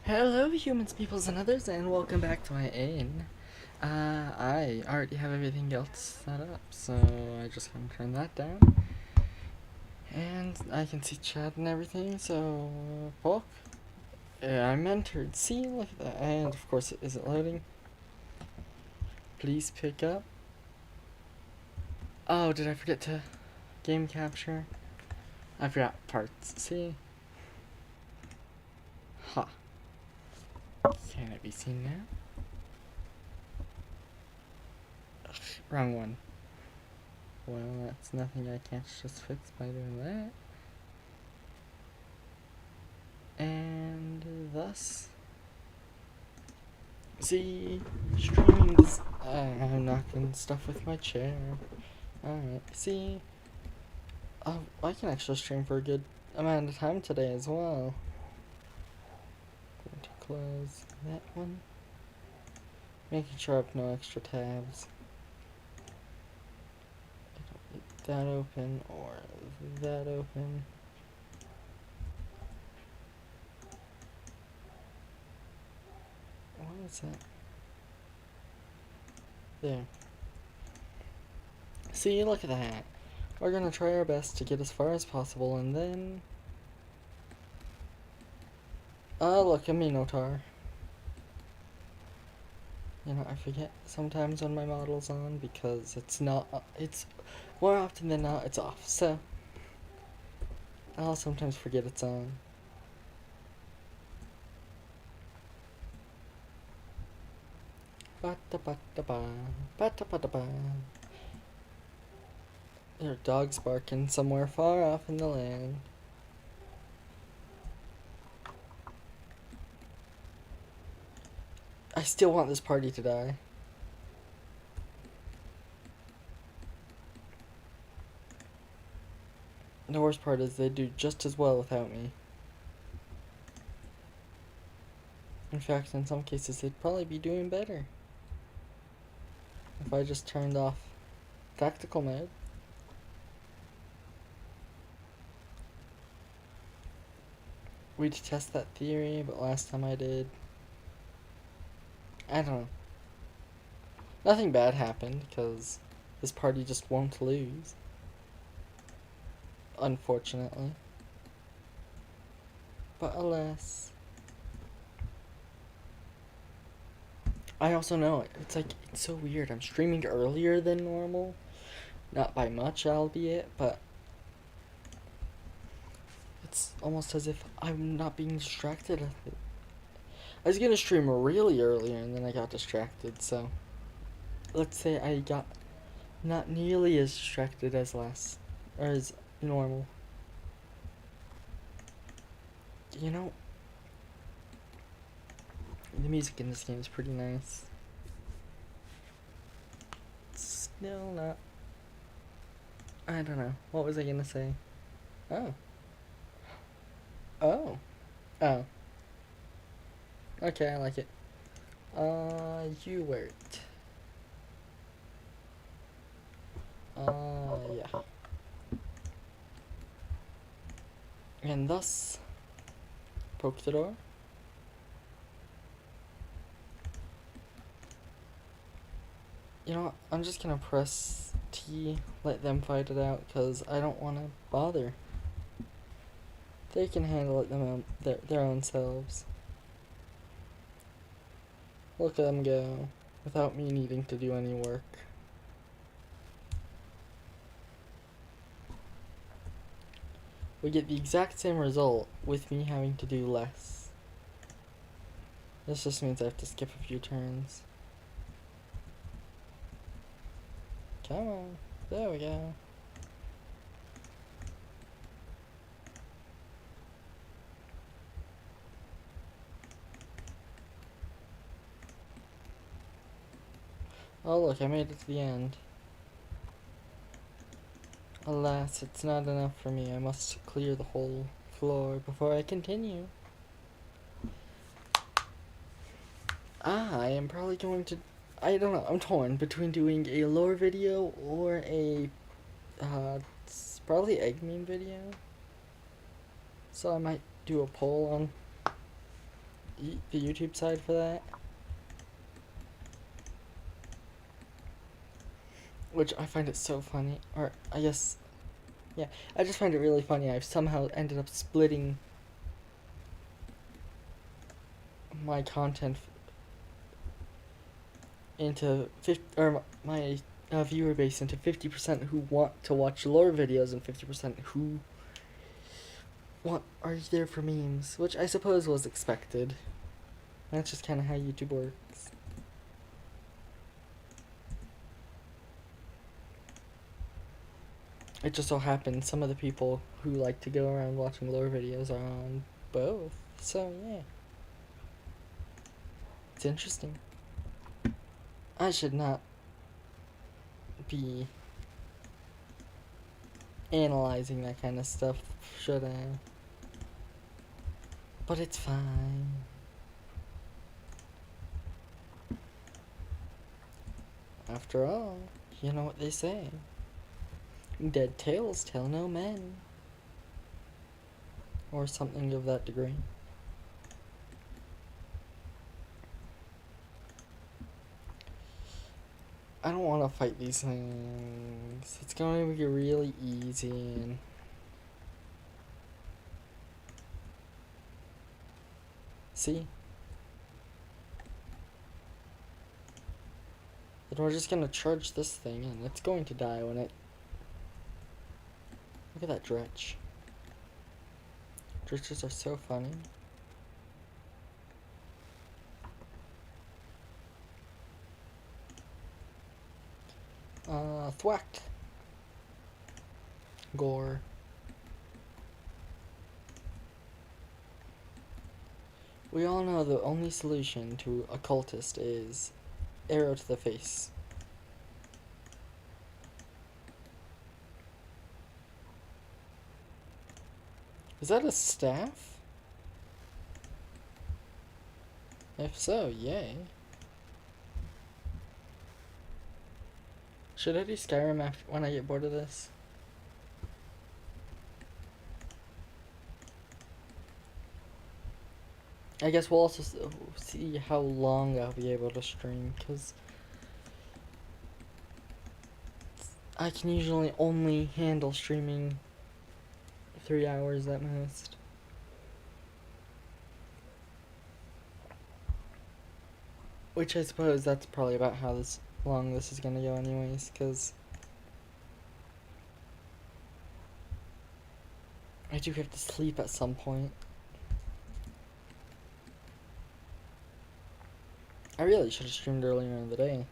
Hello, humans, peoples, and others, and welcome back to my inn. I already have everything else set up, so I just gonna turn that down. And I can see chat and everything, so, book. I'm entered. See, look at that. And of course, is it loading? Please pick up. Oh, did I forget to game capture? I forgot parts. See? Ha. Can it be seen now? Ugh, wrong one. Well, that's nothing I can't just fix by doing that. And thus, see, streaming this. I'm knocking stuff with my chair. Alright, see, oh, I can actually stream for a good amount of time today as well. Going to close that one. Making sure I have no extra tabs. I don't need that open or that open. What is that? There. See, look at that. We're gonna try our best to get as far as possible and then... Oh, look, a Minotaur. You know, I forget sometimes when my model's on because it's not, it's more often than not, it's off. So, I'll sometimes forget it's on. Ba-da-ba-da-ba, ba-da-ba-da-ba. There are dogs barking somewhere far off in the land. I still want this party to die. The worst part is they do just as well without me. In fact, in some cases, they'd probably be doing better if I just turned off tactical mode. We to test that theory, but last time I did, I don't know. Nothing bad happened, because this party just won't lose. Unfortunately. But alas. I also know, it's like, it's so weird. I'm streaming earlier than normal. Not by much, albeit, but it's almost as if I'm not being distracted. I was gonna stream really earlier and then I got distracted, so let's say I got not nearly as distracted as last, or as normal. You know, the music in this game is pretty nice. Still not. I don't know. What was I gonna say? Oh. Oh. Oh. Okay, I like it. You wear it. Yeah. And thus, poke the door. You know what? I'm just gonna press T, let them fight it out, because I don't want to bother. They can handle it their own selves. Look at them go, without me needing to do any work. We get the exact same result with me having to do less. This just means I have to skip a few turns. Come on, there we go. Oh look, I made it to the end. Alas, it's not enough for me. I must clear the whole floor before I continue. I am probably going to... I don't know, I'm torn between doing a lore video or a... probably egg meme video. So I might do a poll on the YouTube side for that. Which I find it so funny. Or, I guess, yeah, I just find it really funny. I've somehow ended up splitting my content into 50, or my viewer base into 50% who want to watch lore videos and 50% who are there for memes, which I suppose was expected. That's just kind of how YouTube works. It just so happens some of the people who like to go around watching lore videos are on both. So yeah, it's interesting. I should not be analyzing that kind of stuff, should I? But it's fine. After all, you know what they say. Dead tales tell no men. Or something of that degree. I don't want to fight these things. It's going to be really easy. And see? Then we're just going to charge this thing and it's going to die when it... Look at that dretch. Dretches are so funny. Thwacked. Gore. We all know the only solution to a cultist is arrow to the face. Is that a staff? If so, yay. Should I do Skyrim after when I get bored of this? I guess we'll also see how long I'll be able to stream, because I can usually only handle streaming 3 hours at most. Which I suppose that's probably about how long this is gonna go anyways, because I do have to sleep at some point. I really should have streamed earlier in the day.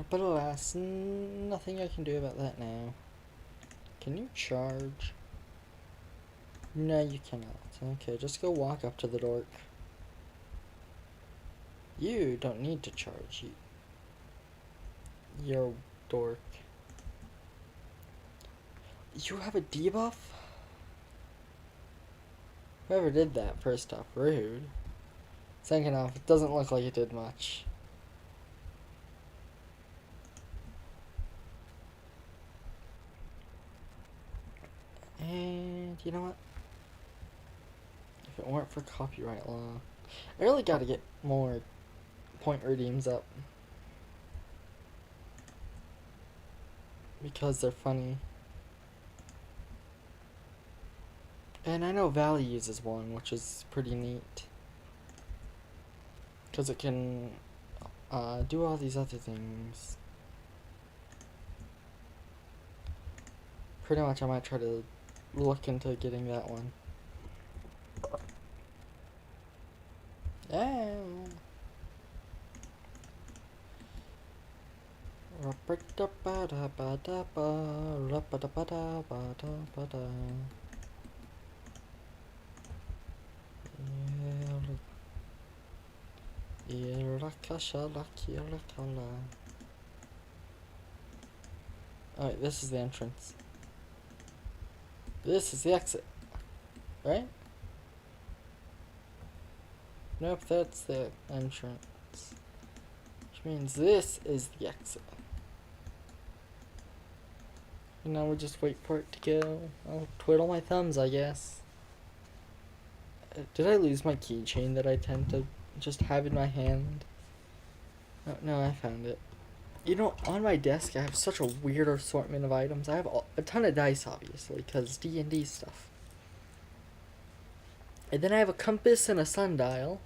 But alas, nothing I can do about that now. Can you charge? No, you cannot. Okay, just go walk up to the dork. You don't need to charge. You're a dork. You have a debuff? Whoever did that, first off, rude. Second off, it doesn't look like it did much. And you know what? If it weren't for copyright law, I really gotta get more point redeems up. Because they're funny. And I know Valley uses one, which is pretty neat. Because it can do all these other things. Pretty much I might try to look into getting that one. Yeah. Alright, this is the entrance. This is the exit. Right? Nope, that's the entrance. Which means this is the exit. And now we'll just wait for it to go. I'll twiddle my thumbs, I guess. Did I lose my keychain that I tend to just have in my hand? Oh, no, I found it. You know, on my desk I have such a weird assortment of items. I have a ton of dice, obviously, because D&D stuff. And then I have a compass and a sundial.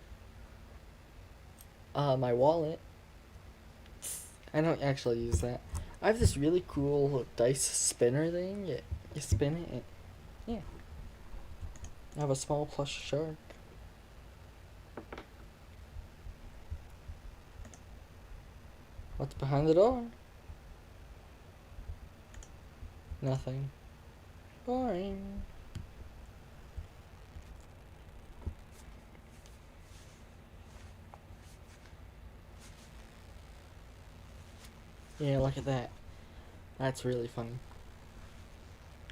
My wallet. I don't actually use that. I have this really cool dice spinner thing. You spin it. Yeah. I have a small plush shark. What's behind the door? Nothing. Boring. Yeah, look at that. That's really funny.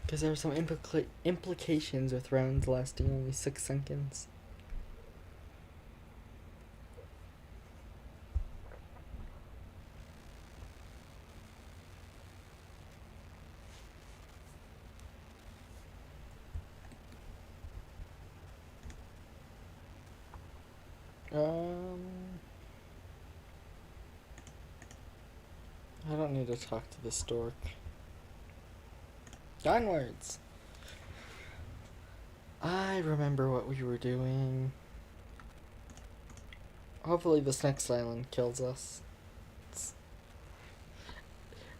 Because there are some implications with rounds lasting only 6 seconds. I don't need to talk to this dork. Onwards! I remember what we were doing. Hopefully this next island kills us.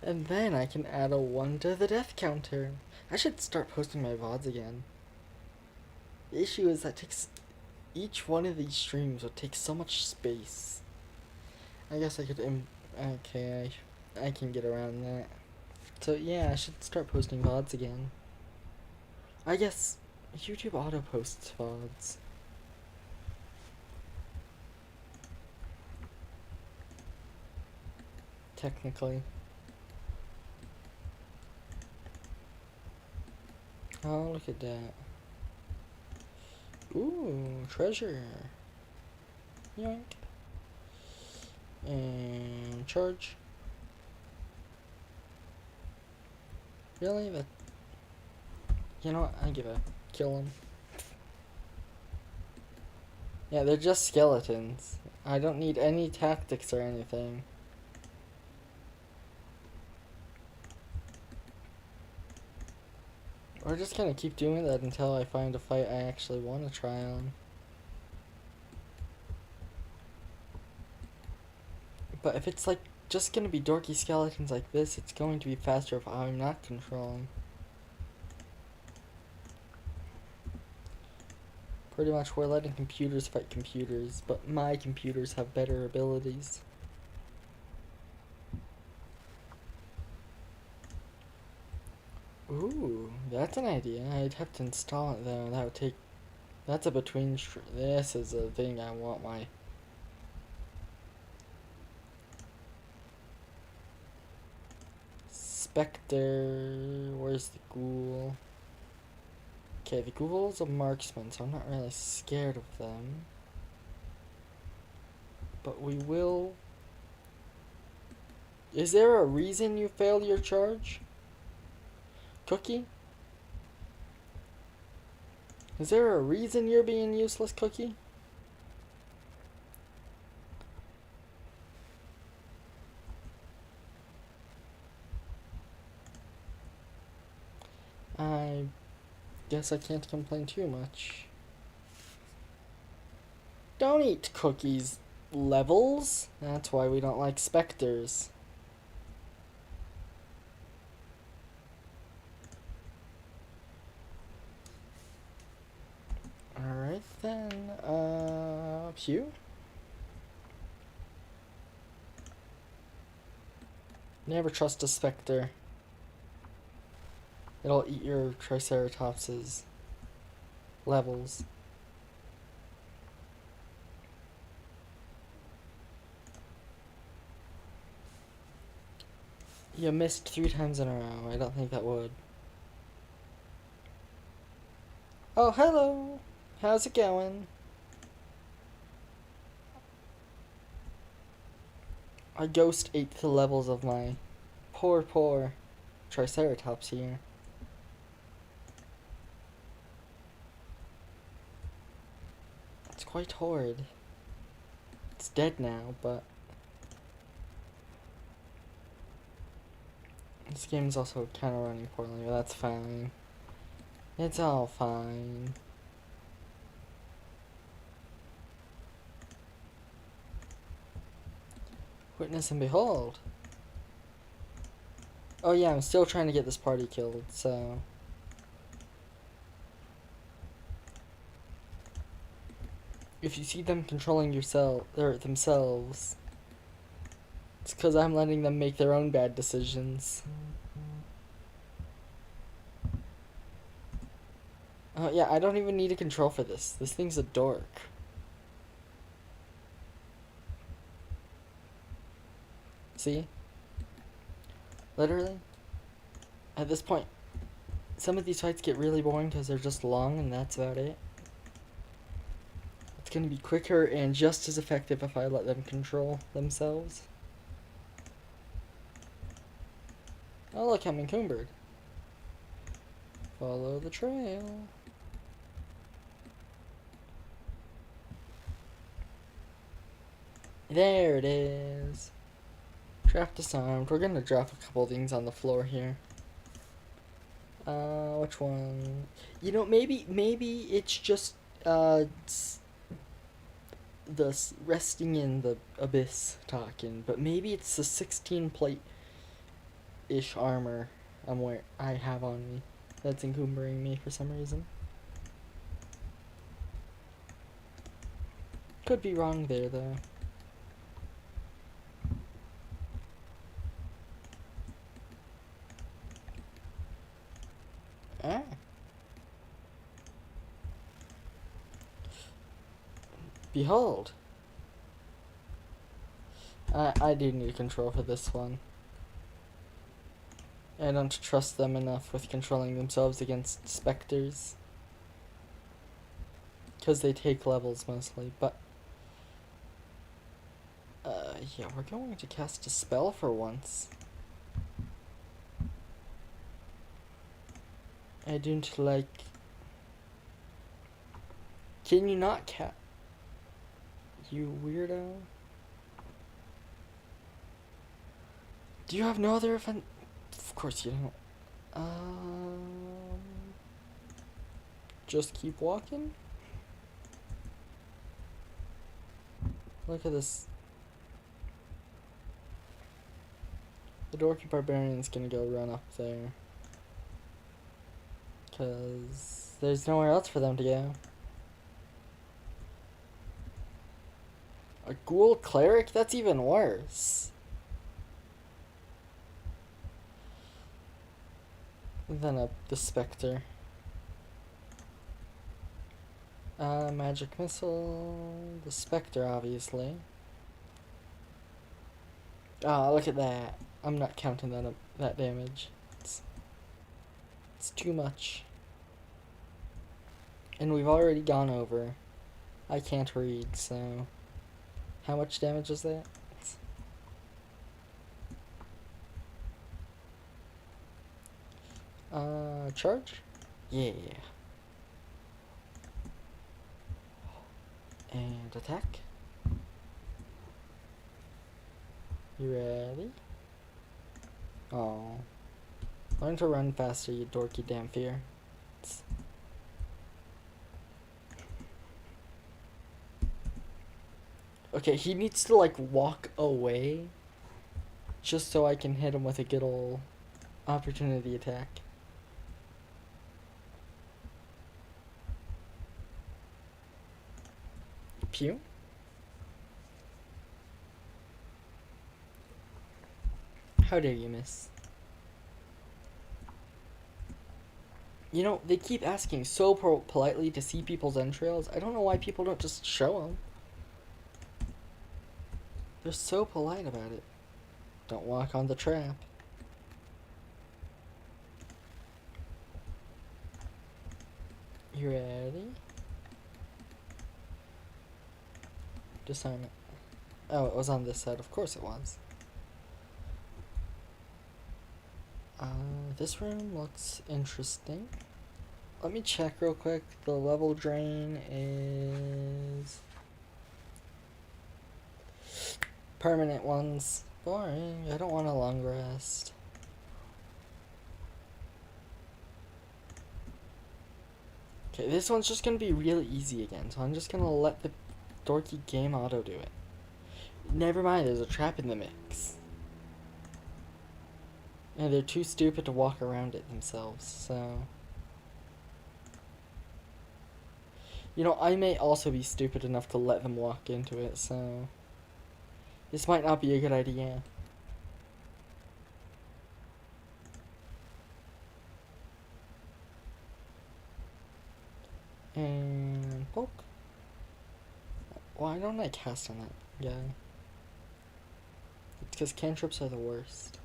And then I can add a 1 to the death counter. I should start posting my VODs again. The issue is that each one of these streams would take so much space. I guess I could okay, I can get around that. So yeah, I should start posting VODs again. I guess YouTube auto posts VODs. Technically. Oh, look at that. Ooh, treasure. Yoink. And charge. Really? That. You know what? I give a kill them. Yeah, they're just skeletons. I don't need any tactics or anything. We're just gonna keep doing that until I find a fight I actually want to try on. But if it's like just gonna be dorky skeletons like this, it's going to be faster if I'm not controlling. Pretty much we're letting computers fight computers, but my computers have better abilities. Ooh, that's an idea. I'd have to install it though. That would take. That's a between. This is a thing I want my. Spectre. Where's the ghoul? Okay, the ghoul's a marksman, so I'm not really scared of them. But we will. Is there a reason you failed your charge? Cookie? Is there a reason you're being useless, Cookie? I guess I can't complain too much. Don't eat cookies, Levels. That's why we don't like specters. Alright then, Pew? Never trust a specter. It'll eat your Triceratops's levels. You missed 3 times in a row. I don't think that would. Oh, hello! How's it going? I ghost ate the levels of my poor. Triceratops here. It's quite horrid. It's dead now, but this game's also kind of running poorly, but that's fine. It's all fine. Witness and behold. Oh yeah, I'm still trying to get this party killed, so... If you see them controlling themselves, it's because I'm letting them make their own bad decisions. Oh yeah, I don't even need a control for this. This thing's a dork. See? Literally? At this point, some of these fights get really boring because they're just long and that's about it. It's gonna be quicker and just as effective if I let them control themselves. Oh look, I'm encumbered. Follow the trail. There it is. Draft disarmed. We're gonna drop a couple things on the floor here. Which one? You know, maybe it's just the resting in the abyss talking, but maybe it's the 16 plate ish armor I have on me that's encumbering me for some reason. Could be wrong there though. Ah. Behold. I do need control for this one. I don't trust them enough with controlling themselves against specters. Because they take levels mostly, but... yeah, we're going to cast a spell for once. I don't like... Can you not You weirdo? Do you have no other event? Of course you don't. Just keep walking? Look at this. The Dorky Barbarian's gonna go run up there. Because there's nowhere else for them to go. A Ghoul Cleric? That's even worse. Than the Spectre. Magic Missile. The Spectre, obviously. Ah, look at that. I'm not counting that damage. It's too much. And we've already gone over. I can't read, so... How much damage is that? Charge? Yeah. And attack. You ready? Oh. Learn to run faster, you dorky Dhampir. Okay, he needs to, like, walk away. Just so I can hit him with a good ol' opportunity attack. Pew. How dare you, miss? You know, they keep asking so politely to see people's entrails. I don't know why people don't just show them. They're so polite about it. Don't walk on the trap. You ready? Disarm it. Oh, it was on this side. Of course it was. This room looks interesting. Let me check real quick. The level drain is permanent ones. Boring. I don't want a long rest. Okay, this one's just gonna be really easy again, so I'm just gonna let the dorky game auto do it. Never mind, there's a trap in the mix. And they're too stupid to walk around it themselves, so... You know, I may also be stupid enough to let them walk into it, so... This might not be a good idea. And... poke. Why don't I cast on that guy? It's because cantrips are the worst.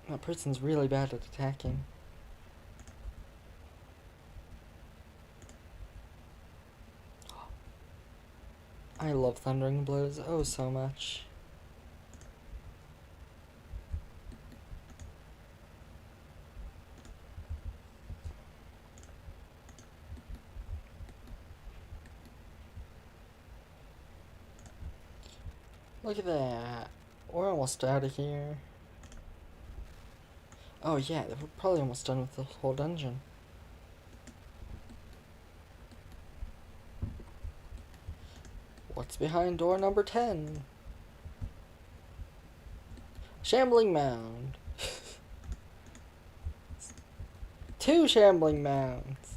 That person's really bad at attacking. I love thundering blows oh so much. Look at that. We're almost out of here. Oh yeah, we're probably almost done with the whole dungeon. What's behind door number 10? Shambling mound. 2 shambling mounds.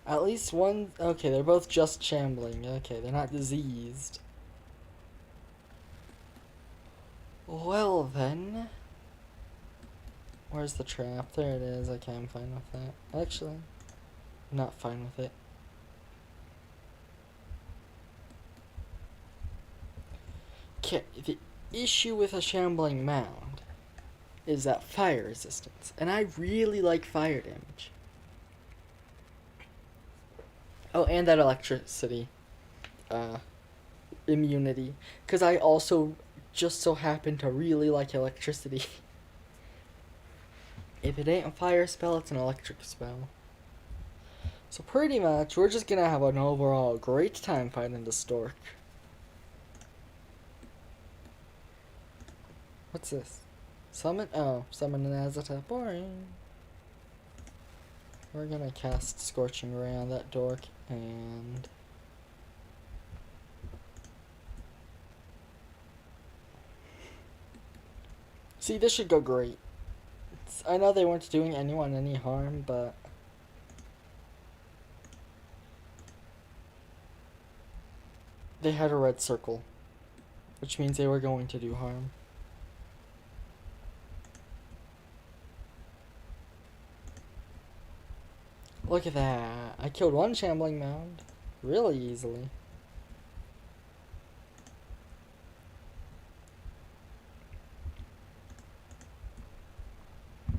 At least one. Okay, they're both just shambling. Okay, they're not diseased. Well then. Where's the trap? There it is. Okay, I'm fine with that. Actually, I'm not fine with it. Okay, the issue with a shambling mound is that fire resistance, and I really like fire damage. Oh, and that electricity immunity, because I also just so happen to really like electricity. If it ain't a fire spell, it's an electric spell. So pretty much, we're just gonna have an overall great time fighting the stork. What's this? Summon? Oh, summon an Azatep. Boring. We're gonna cast Scorching Ray on that dork, and... See, this should go great. I know they weren't doing anyone any harm, but... They had a red circle, which means they were going to do harm. Look at that. I killed one shambling mound really easily.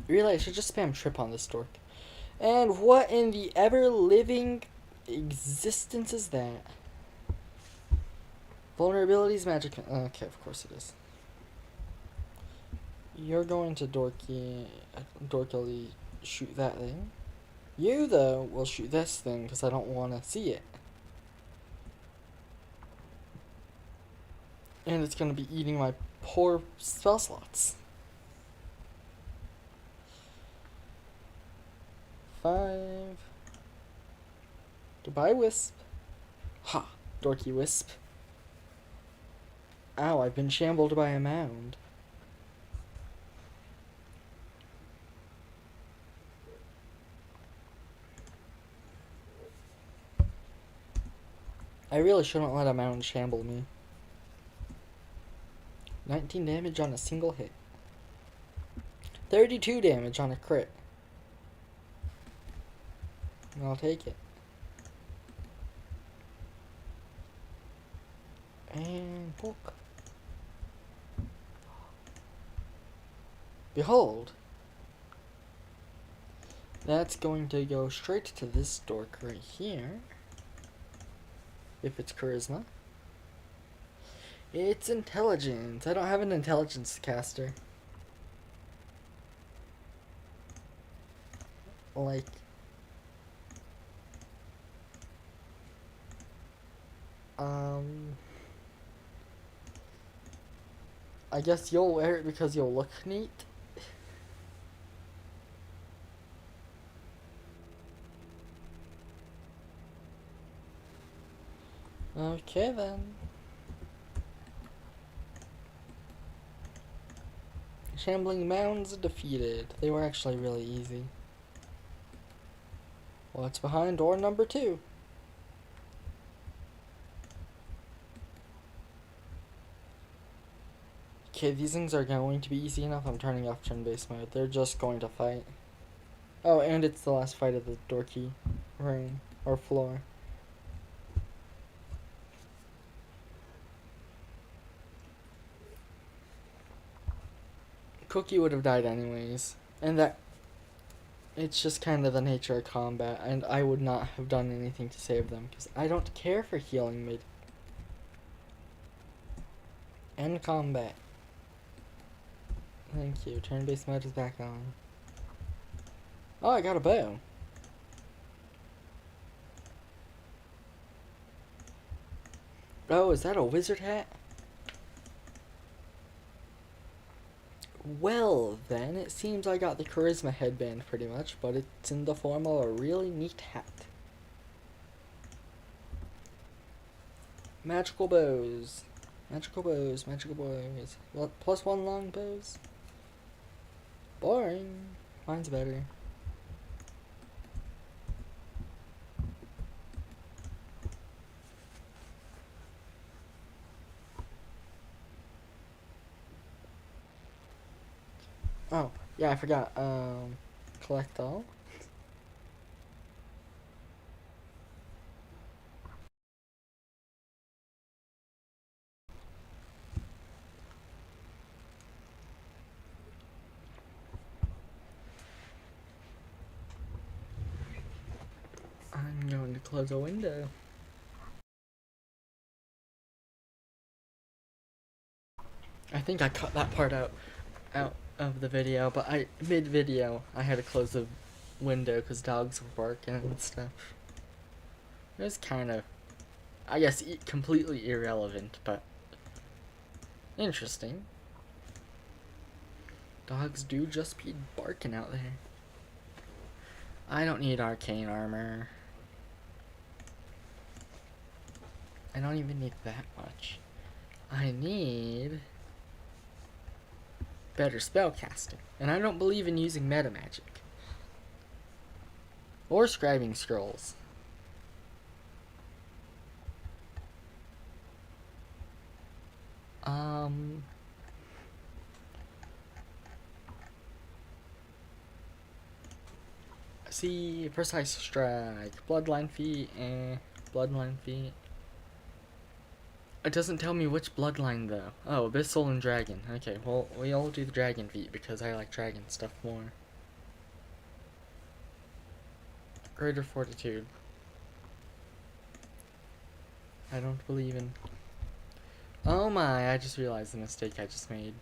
Really, I should just spam trip on this dork. And what in the ever-living existence is that? Vulnerabilities, magic... Okay, of course it is. You're going to dorkily shoot that thing. You, though, will shoot this thing because I don't want to see it. And it's going to be eating my poor spell slots. 5. Goodbye, Wisp. Ha! Dorky Wisp. Ow, I've been shambled by a mound. I really shouldn't let a mound shamble me. 19 damage on a single hit. 32 damage on a crit. I'll take it. And poke. Behold! That's going to go straight to this dork right here. If it's charisma. It's intelligence. I don't have an intelligence caster. Like, I guess you'll wear it because you'll look neat. Okay then. Shambling Mounds defeated. They were actually really easy. What's behind door number 2? Okay, these things are going to be easy enough. I'm turning off turn-based mode. They're just going to fight. Oh, and it's the last fight of the dorky room or floor. Cookie would have died anyways. And that... It's just kind of the nature of combat, and I would not have done anything to save them, because I don't care for healing mid. End combat. Thank you. Turn-based mode is back on. Oh, I got a bow. Oh, is that a wizard hat? Well, then, it seems I got the charisma headband pretty much, but it's in the form of a really neat hat. Magical bows. Magical bows, magical bows. What, +1 long bows? Boring. Mine's better. Oh, yeah, I forgot. Collect all. I'm going to close a window. I think I cut that part out of the video, but mid-video, I had to close the window because dogs were barking and stuff. It was kind of, I guess, completely irrelevant, but interesting. Dogs do just be barking out there. I don't need arcane armor. I don't even need that much. I need better spellcasting. And I don't believe in using meta magic. Or scribing scrolls. See, precise strike, bloodline feet, bloodline feet. It doesn't tell me which bloodline though. Oh, abyssal and dragon. Okay, well, we all do the dragon feet because I like dragon stuff more. Greater fortitude. I don't believe in. Oh my, I just realized the mistake I just made.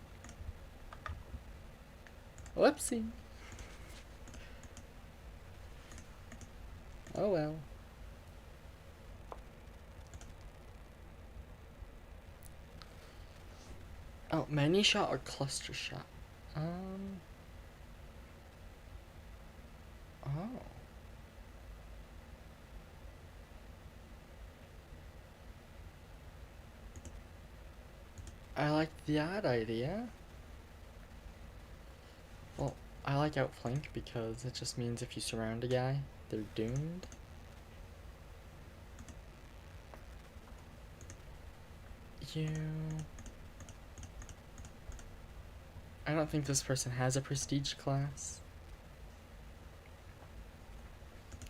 Whoopsie. Oh well. Oh, many shot or cluster shot? Oh. I like that idea. Well, I like outflank because it just means if you surround a guy, they're doomed. I don't think this person has a prestige class.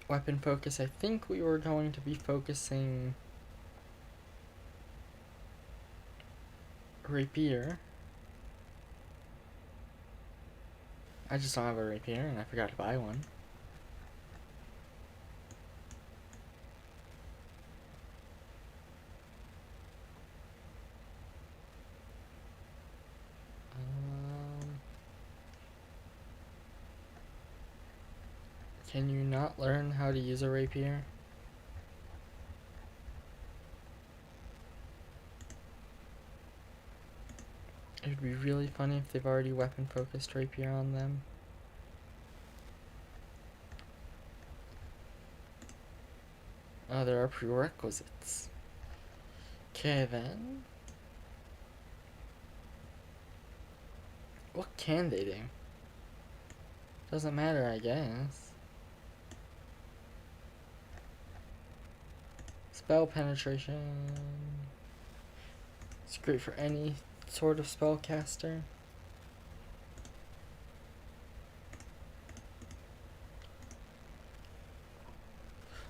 Weapon focus, I think we were going to be focusing rapier. I just don't have a rapier and I forgot to buy one. Can you not learn how to use a rapier? It would be really funny if they've already weapon-focused rapier on them. Oh, there are prerequisites. Okay, then. What can they do? Doesn't matter, I guess. Spell penetration. It's great for any sort of spellcaster.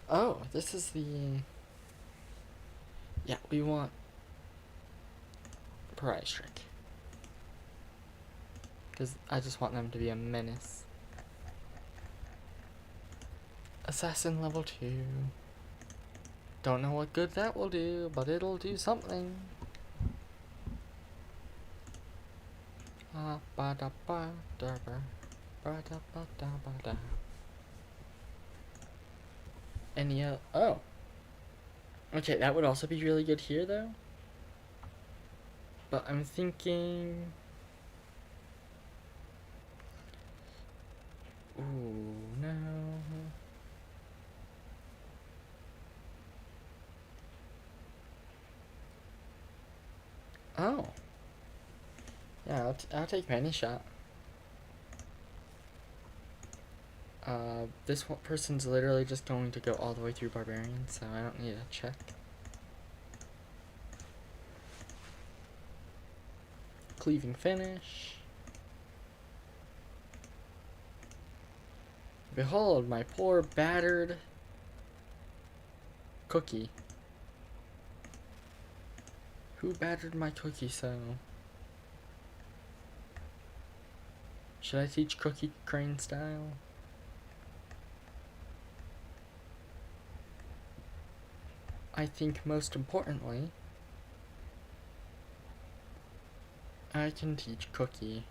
Oh, this is the... Yeah, we want Pariah Strike. Because I just want them to be a menace. Assassin level 2. Don't know what good that will do, but it'll do something. Any oh. Okay, that would also be really good here though. But I'm thinking... Ooh, no. Oh. Yeah, I'll take any shot. This person's literally just going to go all the way through Barbarian, so I don't need a check. Cleaving finish. Behold, my poor battered cookie. Who battered my cookie so? Should I teach Cookie Crane style? I think most importantly, I can teach Cookie.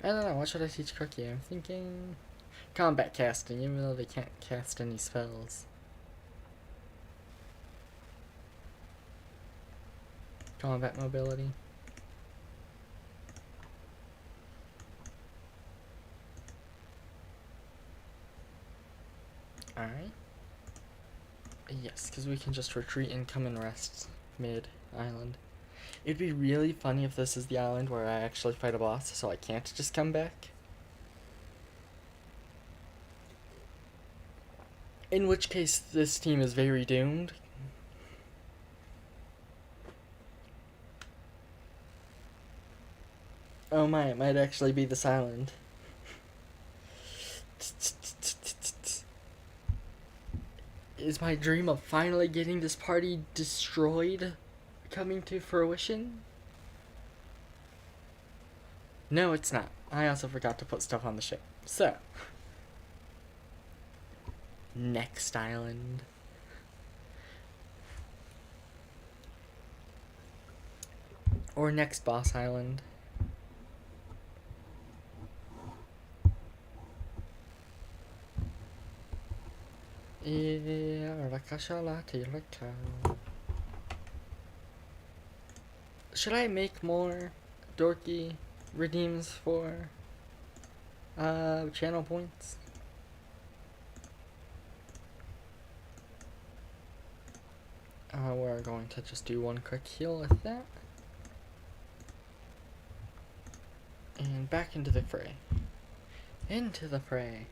I don't know, what should I teach Cookie? I'm thinking combat casting, even though they can't cast any spells. Combat mobility. Alright. Yes, because we can just retreat and come and rest mid-island. It'd be really funny if this is the island where I actually fight a boss, so I can't just come back. In which case, this team is very doomed. Oh my, it might actually be this island. Is my dream of finally getting this party destroyed coming to fruition? No, it's not. I also forgot to put stuff on the ship. So, next island. Or next boss island. Should I make more dorky redeems for channel points? We're going to just do one quick heal with that. And back into the fray. Into the fray.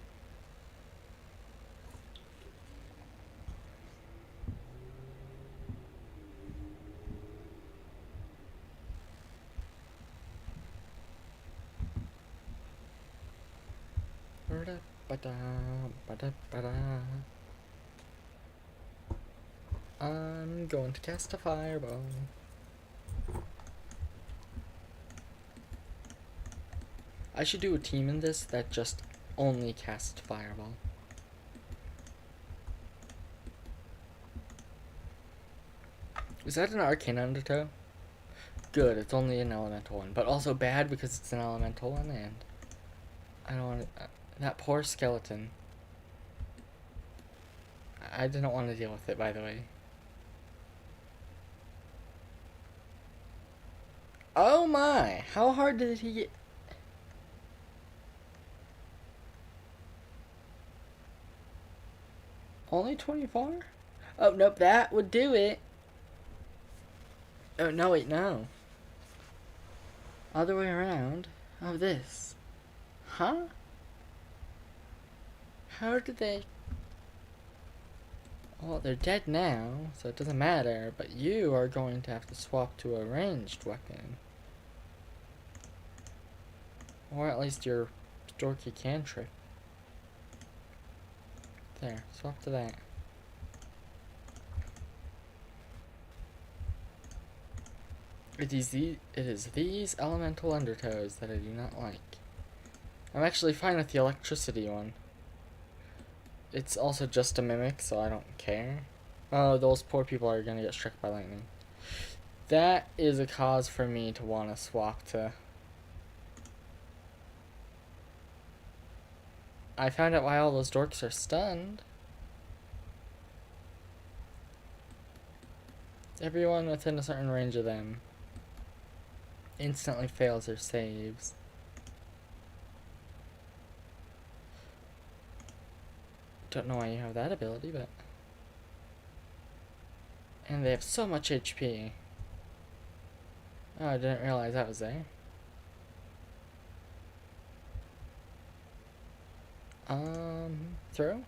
I'm going to cast a fireball. I should do a team in this that just only casts fireball. Is that an arcane undertow? Good, it's only an elemental one, but also bad because it's an elemental one, and I don't want to. That poor skeleton. I didn't want to deal with it, by the way. Oh my! How hard did he get? Only 24? Oh, nope, that would do it. Oh, no, wait, no. Other way around. Oh, this. Huh? How did they... Well, they're dead now, so it doesn't matter, but you are going to have to swap to a ranged weapon. Or at least your dorky cantrip. There, swap to that. It is these elemental undertows that I do not like. I'm actually fine with the electricity one. It's also just a mimic, so I don't care. Oh, those poor people are gonna get struck by lightning. That is a cause for me to want to swap to... I found out why all those dorks are stunned. Everyone within a certain range of them instantly fails their saves. Don't know why you have that ability, but... And they have so much HP. Oh, I didn't realize that was there. Throw?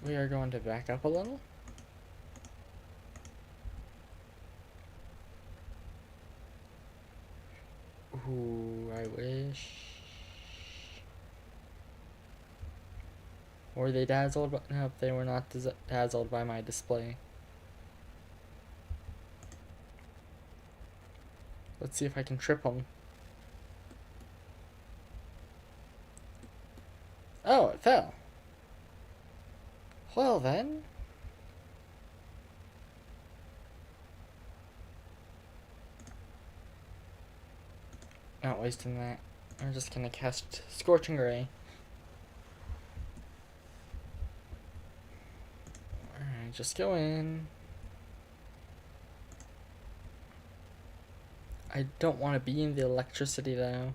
We are going to back up a little. Ooh, I wish. Were they dazzled? No, they were not dazzled by my display. Let's see if I can trip them. Oh, it fell. Well then. Not wasting that. I'm just gonna cast Scorching Ray. Alright, just go in. I don't want to be in the electricity though.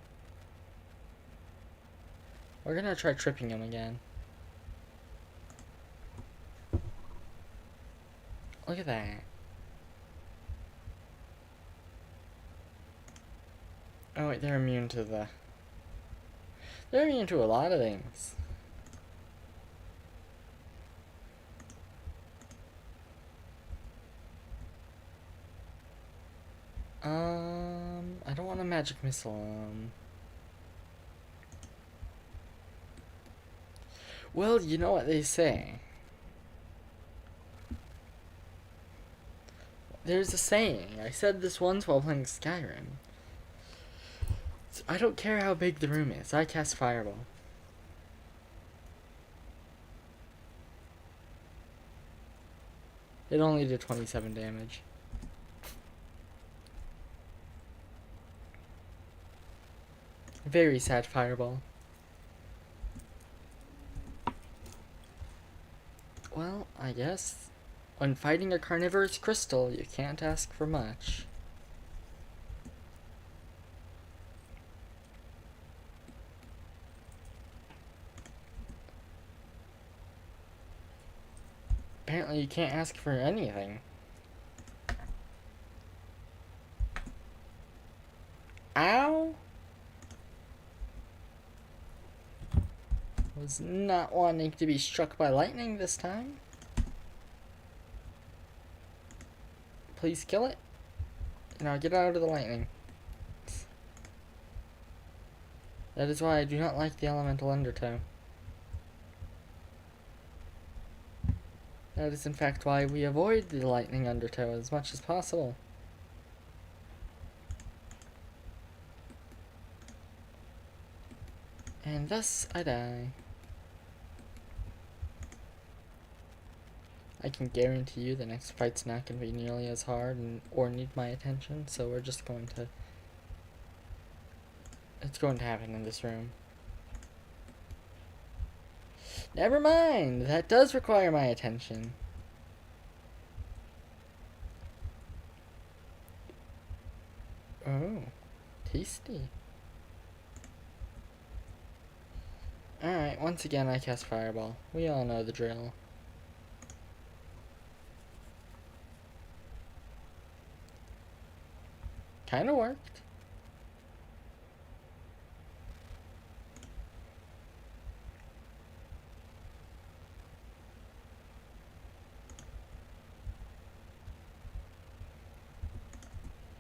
We're gonna try tripping him again. Look at that. Oh wait, they're immune to the... They're immune to a lot of things. I don't want a magic missile. Well, you know what they say. There's a saying. I said this once while playing Skyrim. I don't care how big the room is. I cast Fireball. It only did 27 damage. Very sad Fireball. Well, I guess when fighting a carnivorous crystal, you can't ask for much. Apparently you can't ask for anything. Ow! Was not wanting to be struck by lightning this time. Please kill it. Now get out of the lightning. That is why I do not like the elemental undertow. That is in fact why we avoid the lightning undertow as much as possible. And thus I die. I can guarantee you the next fight's not going to be nearly as hard or need my attention, so we're just going to It's going to happen in this room. Never mind. That does require my attention. Oh, tasty. Alright, once again I cast Fireball. We all know the drill. Kinda worked.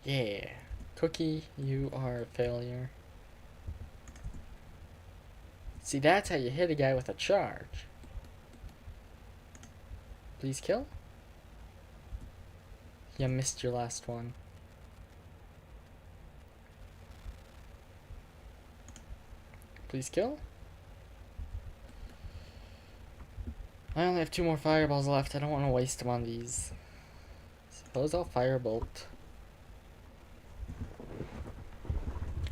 Yeah. Cookie, you are a failure. See, that's how you hit a guy with a charge. Please kill? You missed your last one. Please kill? I only have 2 more fireballs left. I don't want to waste them on these. Suppose I'll firebolt.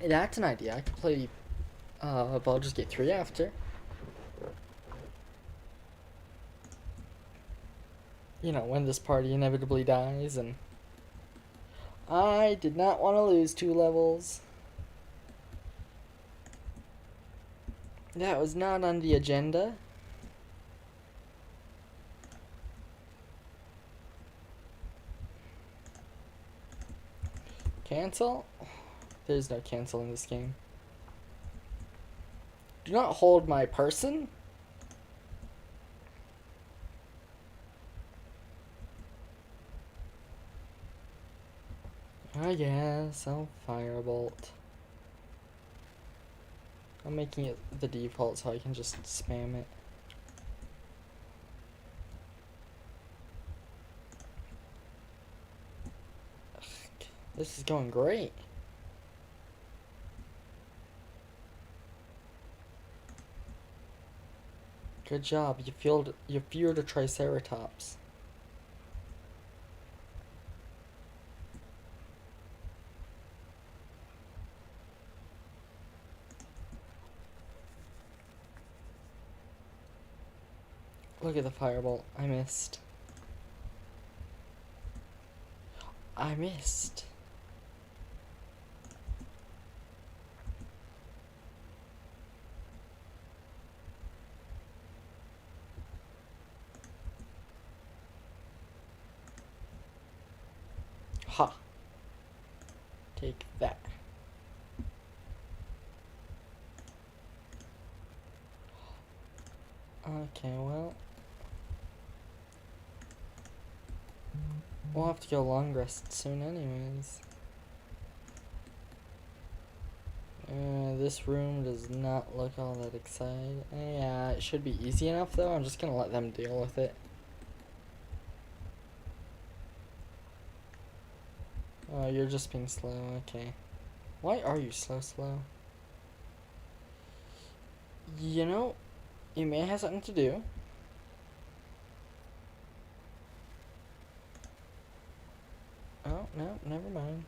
Hey, that's an idea. I could play Baldur's Gate 3 after. You know, when this party inevitably dies, and I did not want to lose 2 levels. That was not on the agenda. Cancel? There's no cancel in this game. Do not hold my person. I guess I'll firebolt. I'm making it the default so I can just spam it. Ugh, this is going great. Good job. You feared a Triceratops. Look at the firebolt. I missed. I missed. Ha. Take that. Okay, well. We'll have to go long rest soon anyways. This room does not look all that exciting. Yeah, it should be easy enough though. I'm just gonna let them deal with it. Oh, you're just being slow, okay. Why are you so slow? You know, you may have something to do. Oh, no, never mind.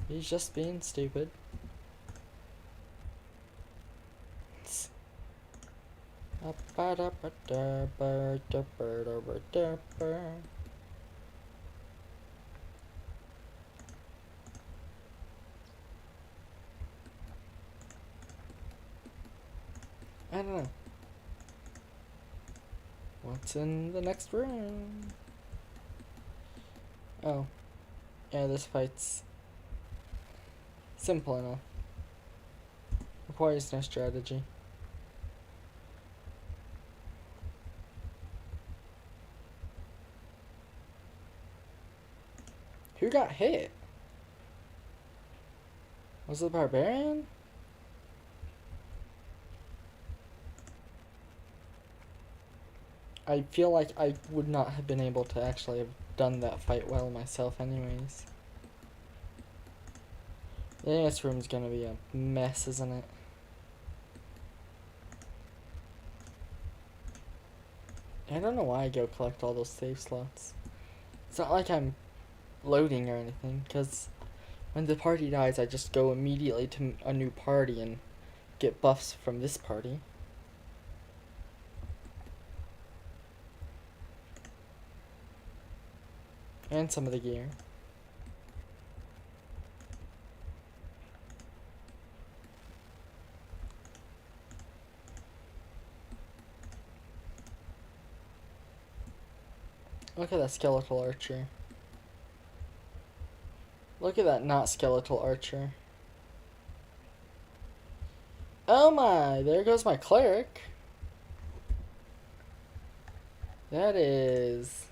He's just being stupid. I don't know. What's in the next room? Oh. Yeah, this fight's simple enough. Requires no strategy. Who got hit? Was it the barbarian? I feel like I would not have been able to actually have done that fight well myself anyways. This room's gonna be a mess, isn't it? I don't know why I go collect all those save slots. It's not like I'm loading or anything, because When the party dies, I just go immediately to a new party and get buffs from this party. And some of the gear. Look at that skeletal archer. Look at that not skeletal archer. Oh my, there goes my cleric. That is...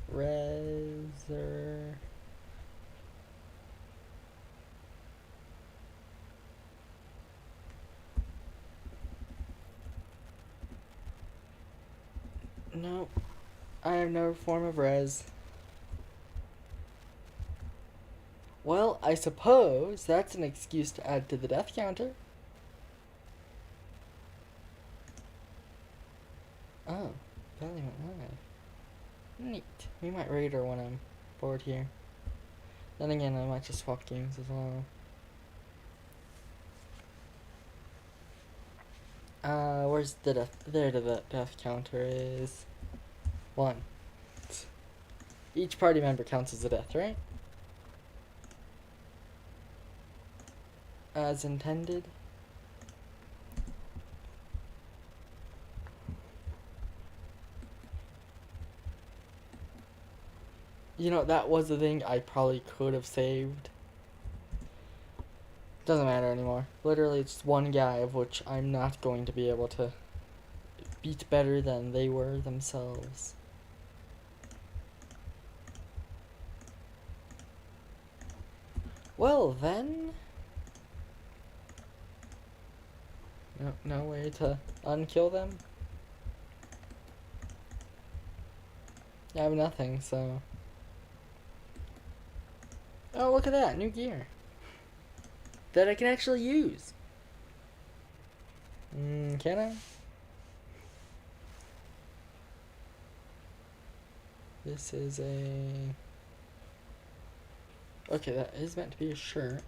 Razor... No, I have no form of res. Well, I suppose that's an excuse to add to the death counter. Oh, Valiant Live. Neat. We might raid her when I'm bored here. Then again, I might just swap games as well. Where's the death? There the death counter is. 1. Each party member counts as a death, right? As intended. You know, that was the thing I probably could have saved. Doesn't matter anymore. Literally, it's one guy of which I'm not going to be able to beat better than they were themselves. Well then... No way to unkill them? I have nothing, so... Oh, look at that, new gear. That I can actually use. Can I? This is a... Okay, that is meant to be a shirt.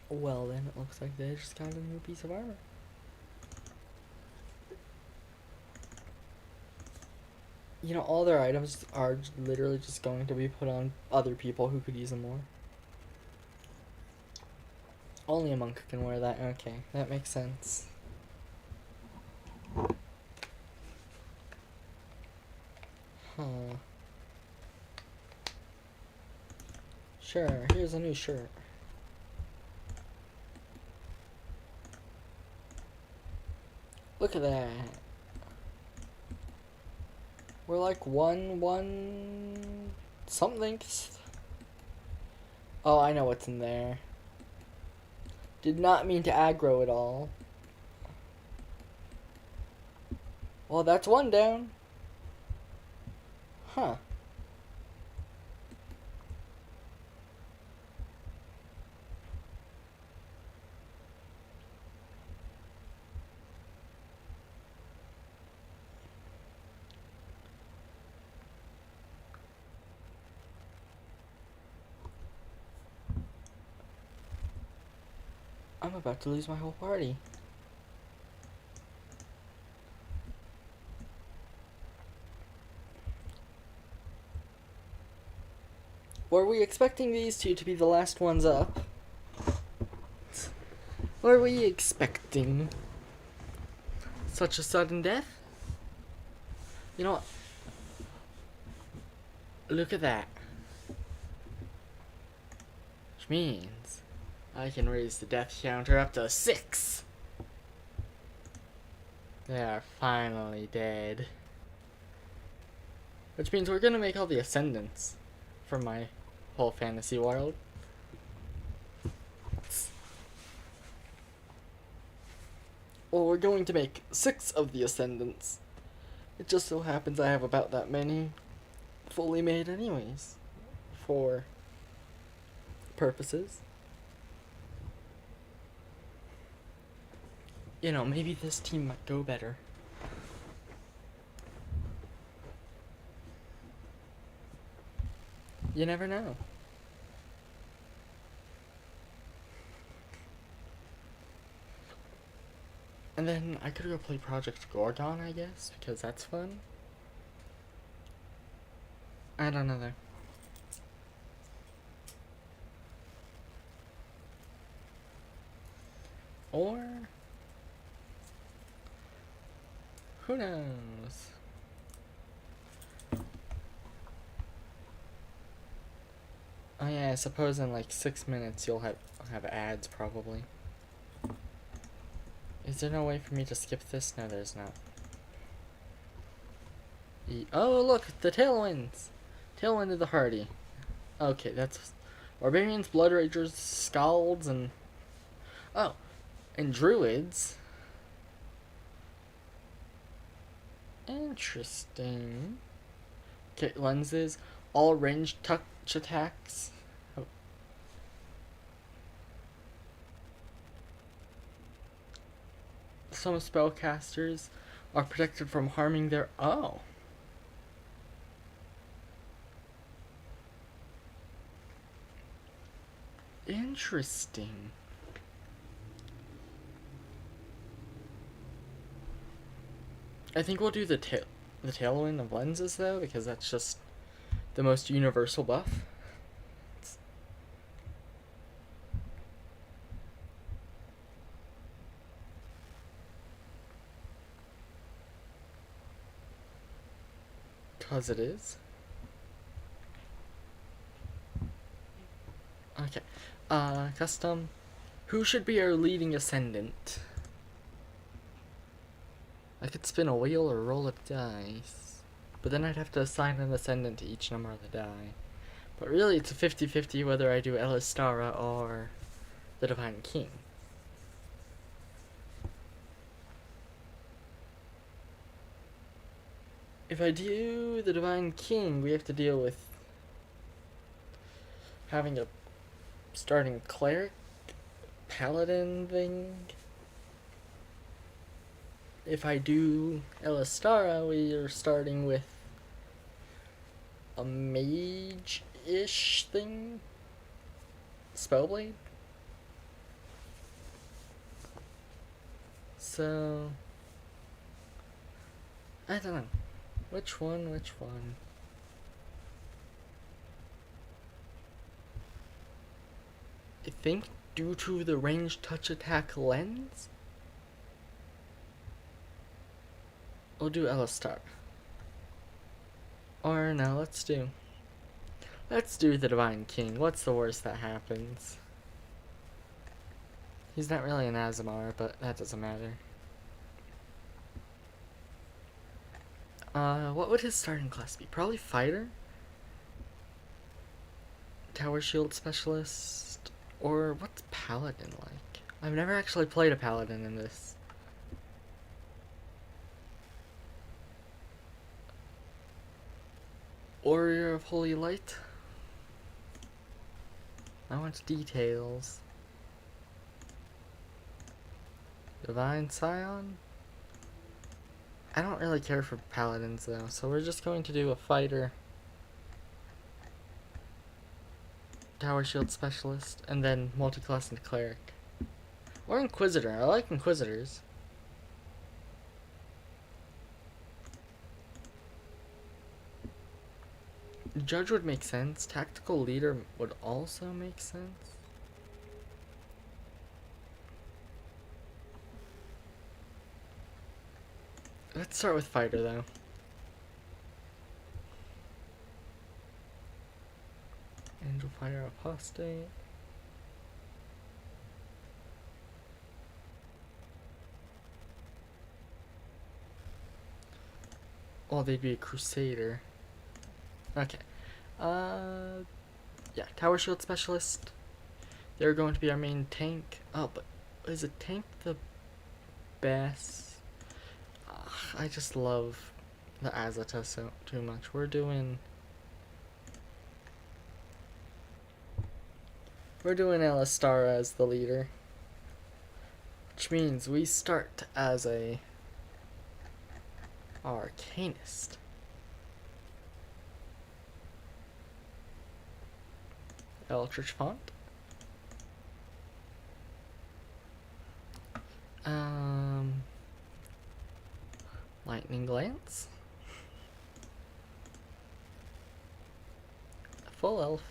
Well then, it looks like they just got a new piece of armor. You know, all their items are literally just going to be put on other people who could use them more. Only a monk can wear that. Okay, that makes sense. Huh. Sure, here's a new shirt. Look at that. We're like one something. Oh, I know what's in there. Did not mean to aggro at all. Well, that's one down. Huh. I'm about to lose my whole party. Were we expecting these two to be the last ones up? Were we expecting such a sudden death? You know what? Look at that. Which means I can raise the death counter up to 6. They are finally dead. Which means we're gonna make all the ascendants from my whole fantasy world. Well, we're going to make 6 of the ascendants. It just so happens I have about that many fully made anyways. For purposes. You know, maybe this team might go better. You never know. And then I could go play Project Gorgon, I guess, because that's fun. I don't know though. Or who knows? Oh yeah, I suppose in like 6 minutes you'll have ads probably. Is there no way for me to skip this? No, there's not. Oh look, the Tailwinds! Tailwind of the Hardy. Okay, that's Barbarians, Blood Ragers, Scalds, and oh, and Druids. Interesting. Okay, lenses, all ranged touch attacks. Oh. Some spellcasters are protected from harming their. Oh. Interesting. I think we'll do the Tailwind of lenses though, because that's just the most universal buff. Cause it is. Okay. Custom. Who should be our leading ascendant? I could spin a wheel or roll a dice. But then I'd have to assign an ascendant to each number of the die. But really it's a 50-50 whether I do Elistara or the Divine King. If I do the Divine King, we have to deal with having a starting cleric paladin thing. If I do Elistara, we are starting with a mage-ish thing. Spellblade. So I don't know. Which one? I think due to the ranged touch attack lens, we'll do Alistar. Or no, let's do the Divine King. What's the worst that happens? He's not really an Azamar, but that doesn't matter. What would his starting class be? Probably Fighter? Tower Shield Specialist? Or what's Paladin like? I've never actually played a Paladin in this. Warrior of Holy Light? I want details. Divine Scion? I don't really care for paladins though, so we're just going to do a fighter, tower shield specialist, and then multi-class and cleric. Or inquisitor. I like inquisitors. Judge would make sense. Tactical leader would also make sense. Let's start with fighter though. Angel Fire Apostate. Well, they'd be a crusader. Okay. Yeah, tower shield specialist. They're going to be our main tank. Oh, but is a tank the best? I just love the Azata so too much. We're doing Alistara as the leader. Which means we start as a arcanist. Eldritch font. Lightning glance. Full elf.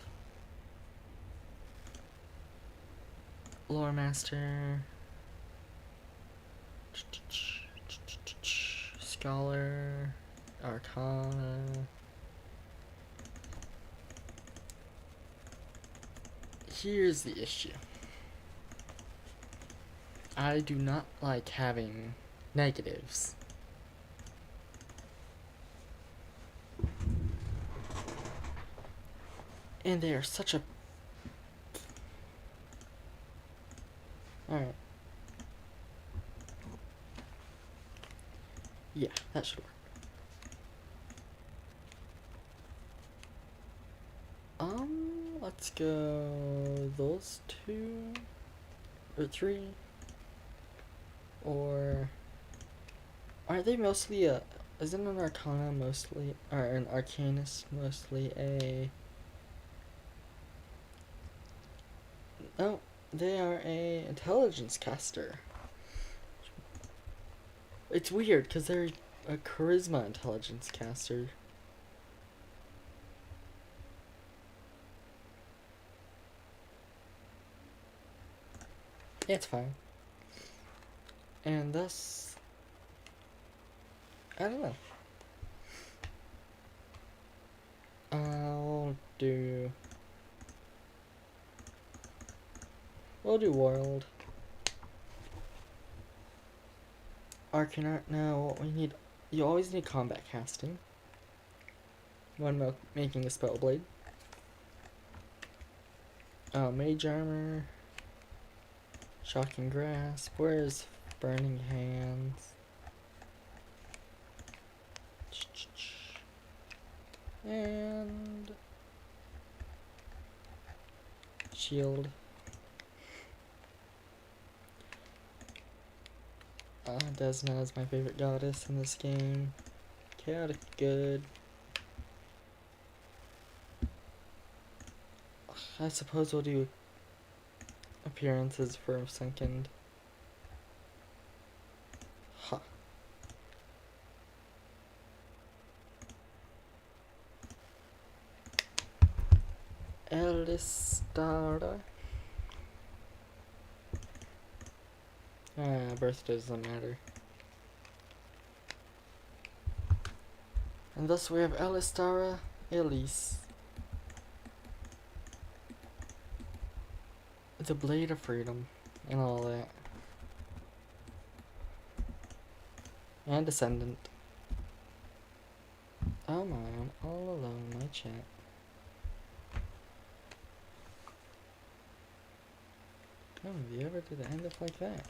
Lore master. Scholar. Arcana. Here's the issue. I do not like having negatives. And they are such a... Alright. Yeah, that should work. Let's go those two or three, or aren't they mostly isn't an arcana mostly, or an arcanist mostly a... No, they are a intelligence caster. It's weird because they're a charisma intelligence caster. It's fine. And thus, I don't know. We'll do world. Arcane art. Now what we need, you always need combat casting when making a spell blade. Mage armor. Shocking grasp. Where's burning hands? And shield. Desna is my favorite goddess in this game. Chaotic good. I suppose we'll do appearances for a second. Ha. Elistara. Birthday doesn't matter. And thus we have Elistara, Elise. The Blade of Freedom, and all that. And Descendant. Oh my, I'm all alone in my chat. Oh, have you ever did it end up like that?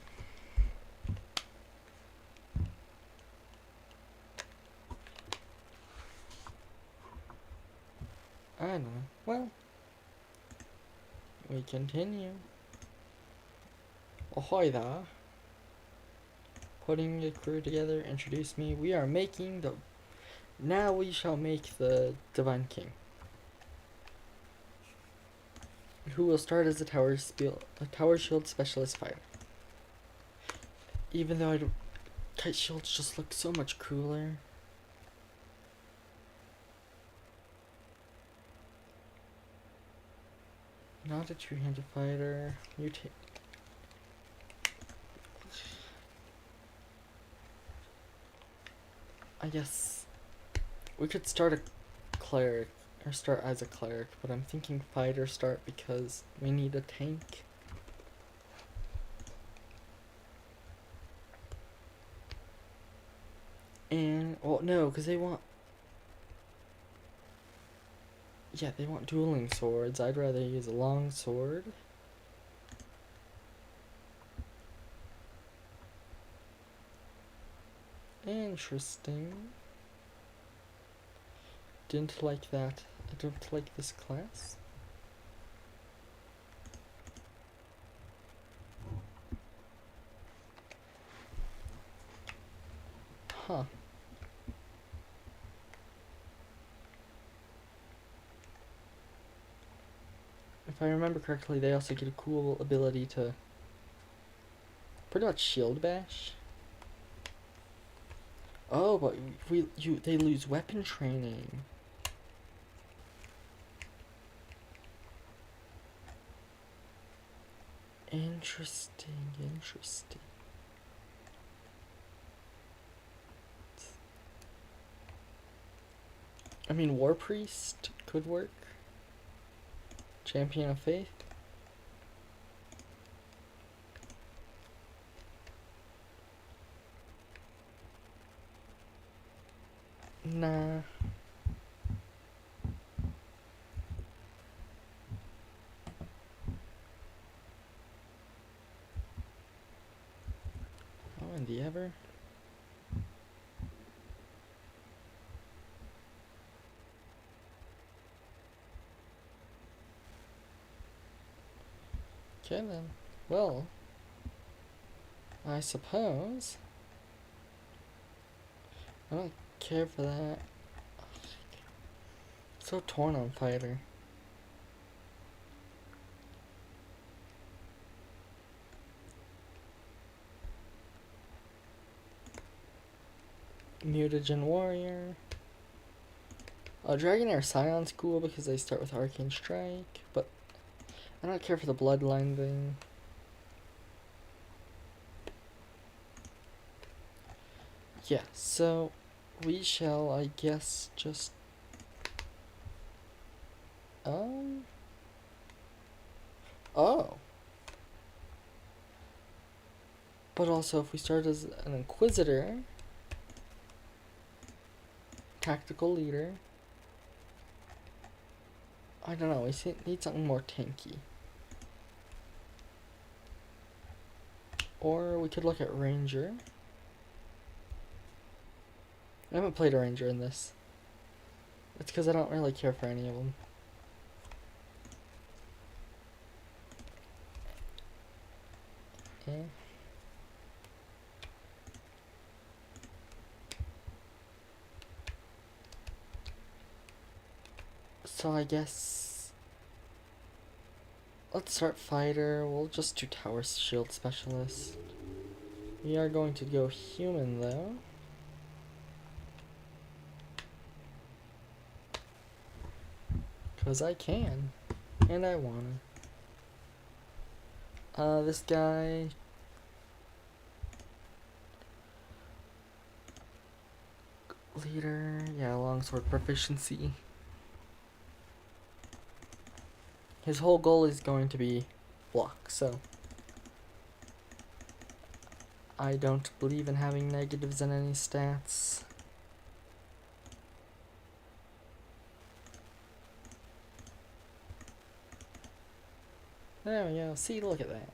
I don't know. Well, we continue. Ahoy there. Putting a crew together, introduce me. We are making the... Now we shall make the Divine King. Who will start as a tower shield specialist fighter. Even though kite shields just look so much cooler. Not a two-handed fighter. Mutate. I guess we could start a cleric, or start as a cleric, but I'm thinking fighter start because we need a tank. And, well, no, because they want... Yeah, they want dueling swords. I'd rather use a long sword. Interesting. Didn't like that. I don't like this class. Huh. If I remember correctly, they also get a cool ability to pretty much shield bash. Oh, but they lose weapon training. Interesting, interesting. I mean, War Priest could work. Champion of Faith. Nah. Oh, and the Ever. Okay then. Well, I suppose I don't care for that. So torn on fighter. Mutagen Warrior. Dragonair Scion's cool because they start with Arcane Strike, but I don't care for the Bloodline thing. Yeah, so we shall, I guess, just oh. But also, if we start as an Inquisitor, tactical leader, I don't know, we need something more tanky. Or we could look at Ranger. I haven't played a Ranger in this. It's because I don't really care for any of them. Okay. So I guess let's start fighter. We'll just do tower shield specialist. We are going to go human though. Cause I can. And I wanna. This guy. Leader, yeah, longsword proficiency. His whole goal is going to be block, so I don't believe in having negatives in any stats. There we go, see, look at that.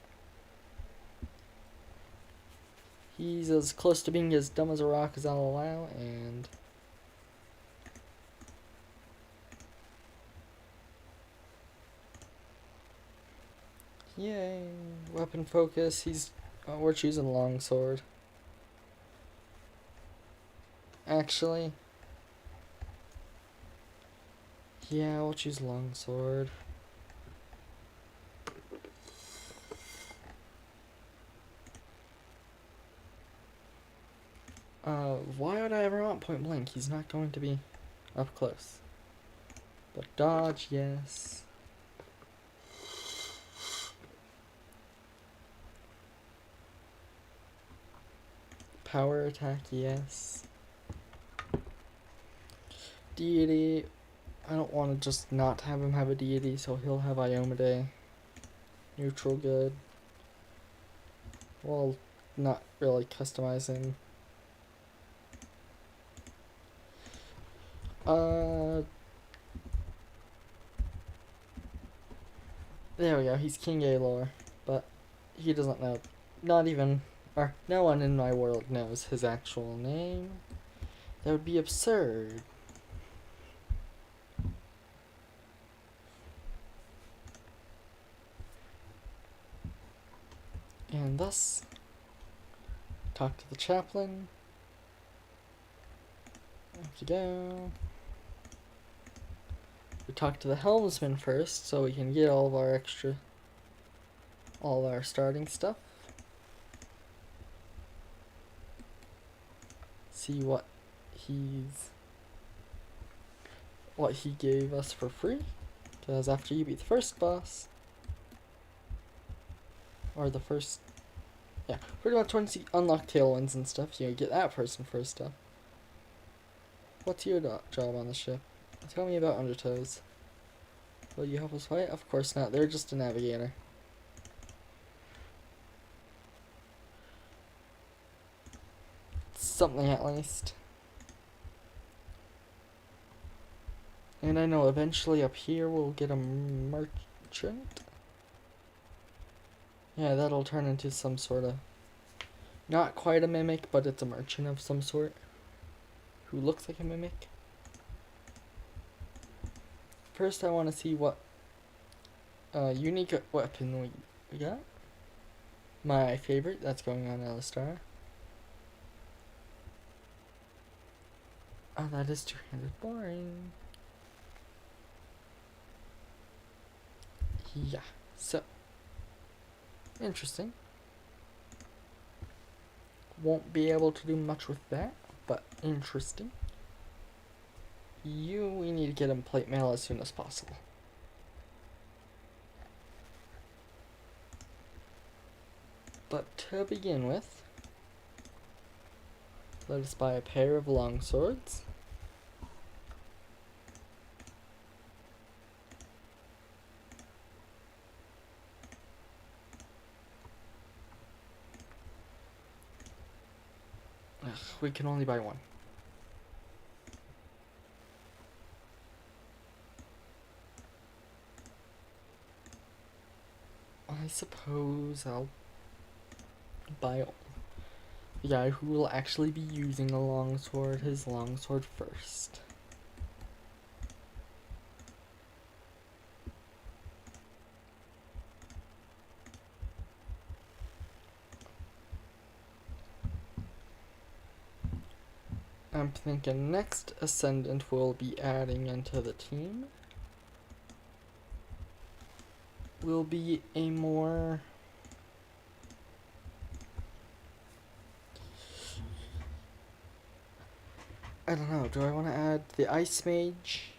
He's as close to being as dumb as a rock as I'll allow, and yay! Weapon focus, we're choosing longsword. Actually, yeah, we'll choose longsword. Why would I ever want point blank? He's not going to be up close. But dodge, yes. Power attack, yes. Deity, I don't want to just not have him have a deity, so he'll have Iomedae. Neutral good. Well, not really customizing. There we go, he's King Aelor, but he doesn't know, not even, or no one in my world knows his actual name. That would be absurd. And thus, talk to the chaplain. have to go. We talk to the helmsman first so we can get all of our all of our starting stuff. See what he gave us for free. Because after you beat the first boss, or the first, yeah, pretty much once you unlock tailwinds and stuff, you get that person first stuff. What's your job on the ship? Tell me about Undertows. Will you help us fight? Of course not, they're just a navigator. Something at least. And I know eventually up here we'll get a merchant. Yeah, that'll turn into some sort of, not quite a mimic, but it's a merchant of some sort who looks like a mimic. First I want to see what unique weapon we got. My favorite, that's going on Alistar. Oh, that is two-handed. Boring. Yeah, so interesting. Won't be able to do much with that, but interesting. We need to get him plate mail as soon as possible. But to begin with, let us buy a pair of long swords. Ugh, we can only buy one. I suppose I'll buy the guy who will actually be using a longsword, his longsword first. I'm thinking next Ascendant will be adding into the team will be a more I don't know, do I want to add the Ice Mage?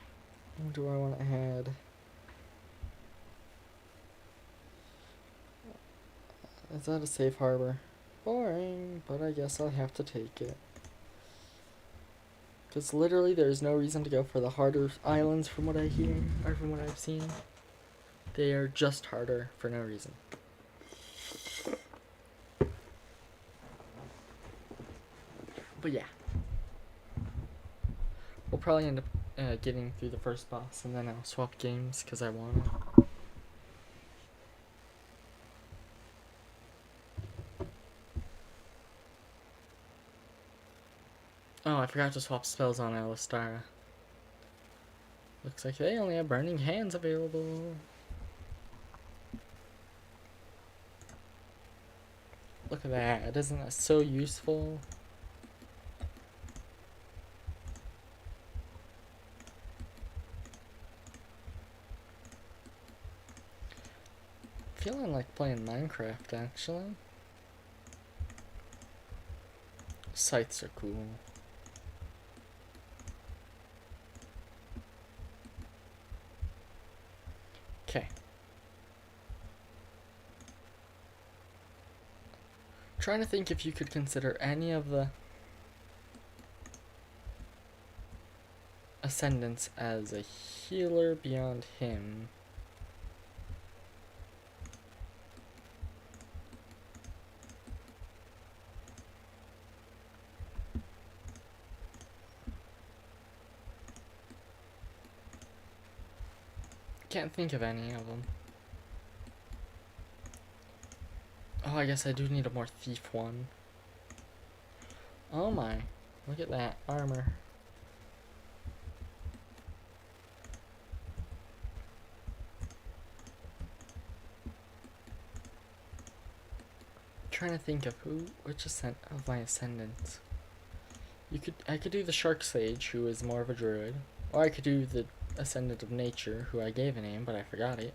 Or do I want to add... Is that a safe harbor? Boring, but I guess I'll have to take it. Because literally there's no reason to go for the harder islands from what I hear, or from what I've seen. They are just harder for no reason. But yeah. We'll probably end up getting through the first boss, and then I'll swap games because I want to. Oh, I forgot to swap spells on Alistar. Looks like they only have Burning Hands available. Look at that, isn't that so useful? Feeling like playing Minecraft, actually. Scythes are cool. Okay. Trying to think if you could consider any of the Ascendants as a healer beyond him. Can't think of any of them. Oh, I guess I do need a more thief one. Oh my, look at that armor. Trying to think of which of my ascendants I could do the Shark Sage, who is more of a druid, or I could do the Ascendant of Nature, who I gave a name, but I forgot it.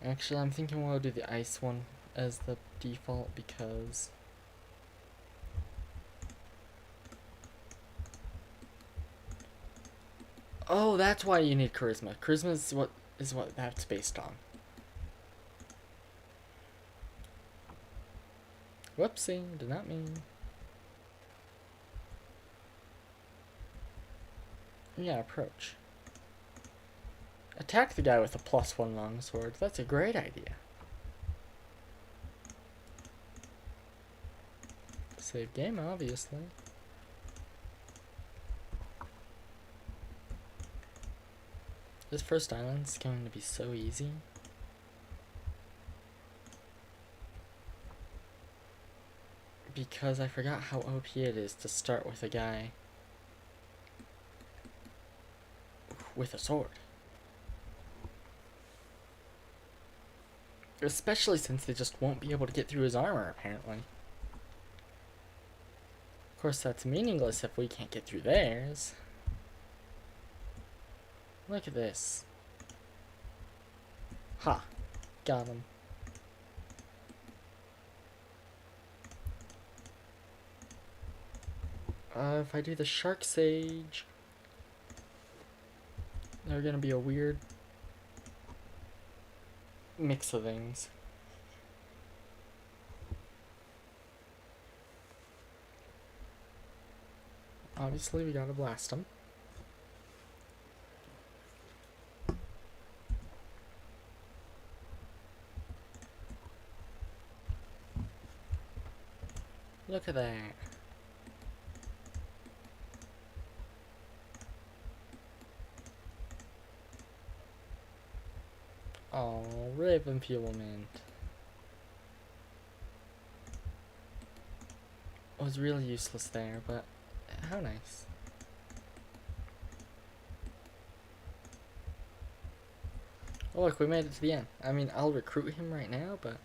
Actually, I'm thinking we'll do the Ice one as the default because oh, that's why you need charisma. Charisma is what that's based on. Whoopsie, did not mean. Yeah, approach. Attack the guy with a +1 longsword. That's a great idea. Save game, obviously. This first island's going to be so easy. Because I forgot how OP it is to start with a guy with a sword. Especially since they just won't be able to get through his armor, apparently. Of course, that's meaningless if we can't get through theirs. Look at this. Ha! Got him. If I do the Shark Sage, they're gonna be a weird mix of things. Obviously, we gotta blast them. Look at that. Oh, Raven Fuelment. Was really useless there, but how nice. Oh look, we made it to the end. I mean, I'll recruit him right now, but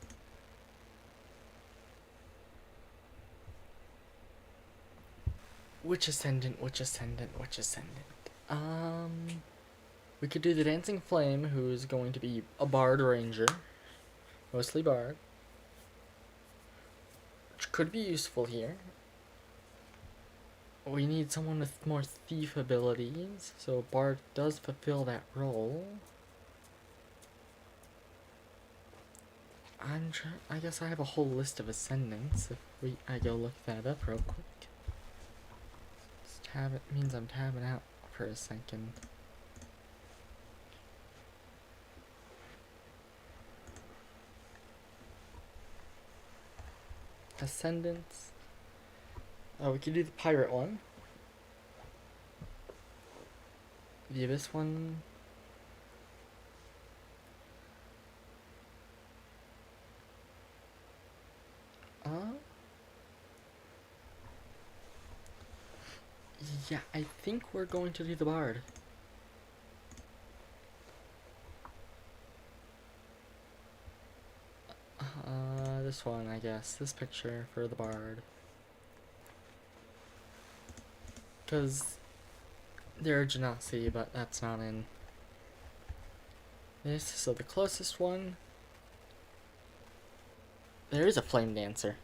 which ascendant, which ascendant, which ascendant? We could do the Dancing Flame, who is going to be a Bard Ranger. Mostly Bard. Which could be useful here. We need someone with more thief abilities, so Bard does fulfill that role. I guess I have a whole list of ascendants if I go look that up real quick. It means I'm tabbing out for a second. Ascendants. Oh, we could do the pirate one. The abyss one. Yeah, I think we're going to do the bard. This one, I guess. This picture for the bard. Because they're a Genasi, but that's not in this. So the closest one. There is a flame dancer.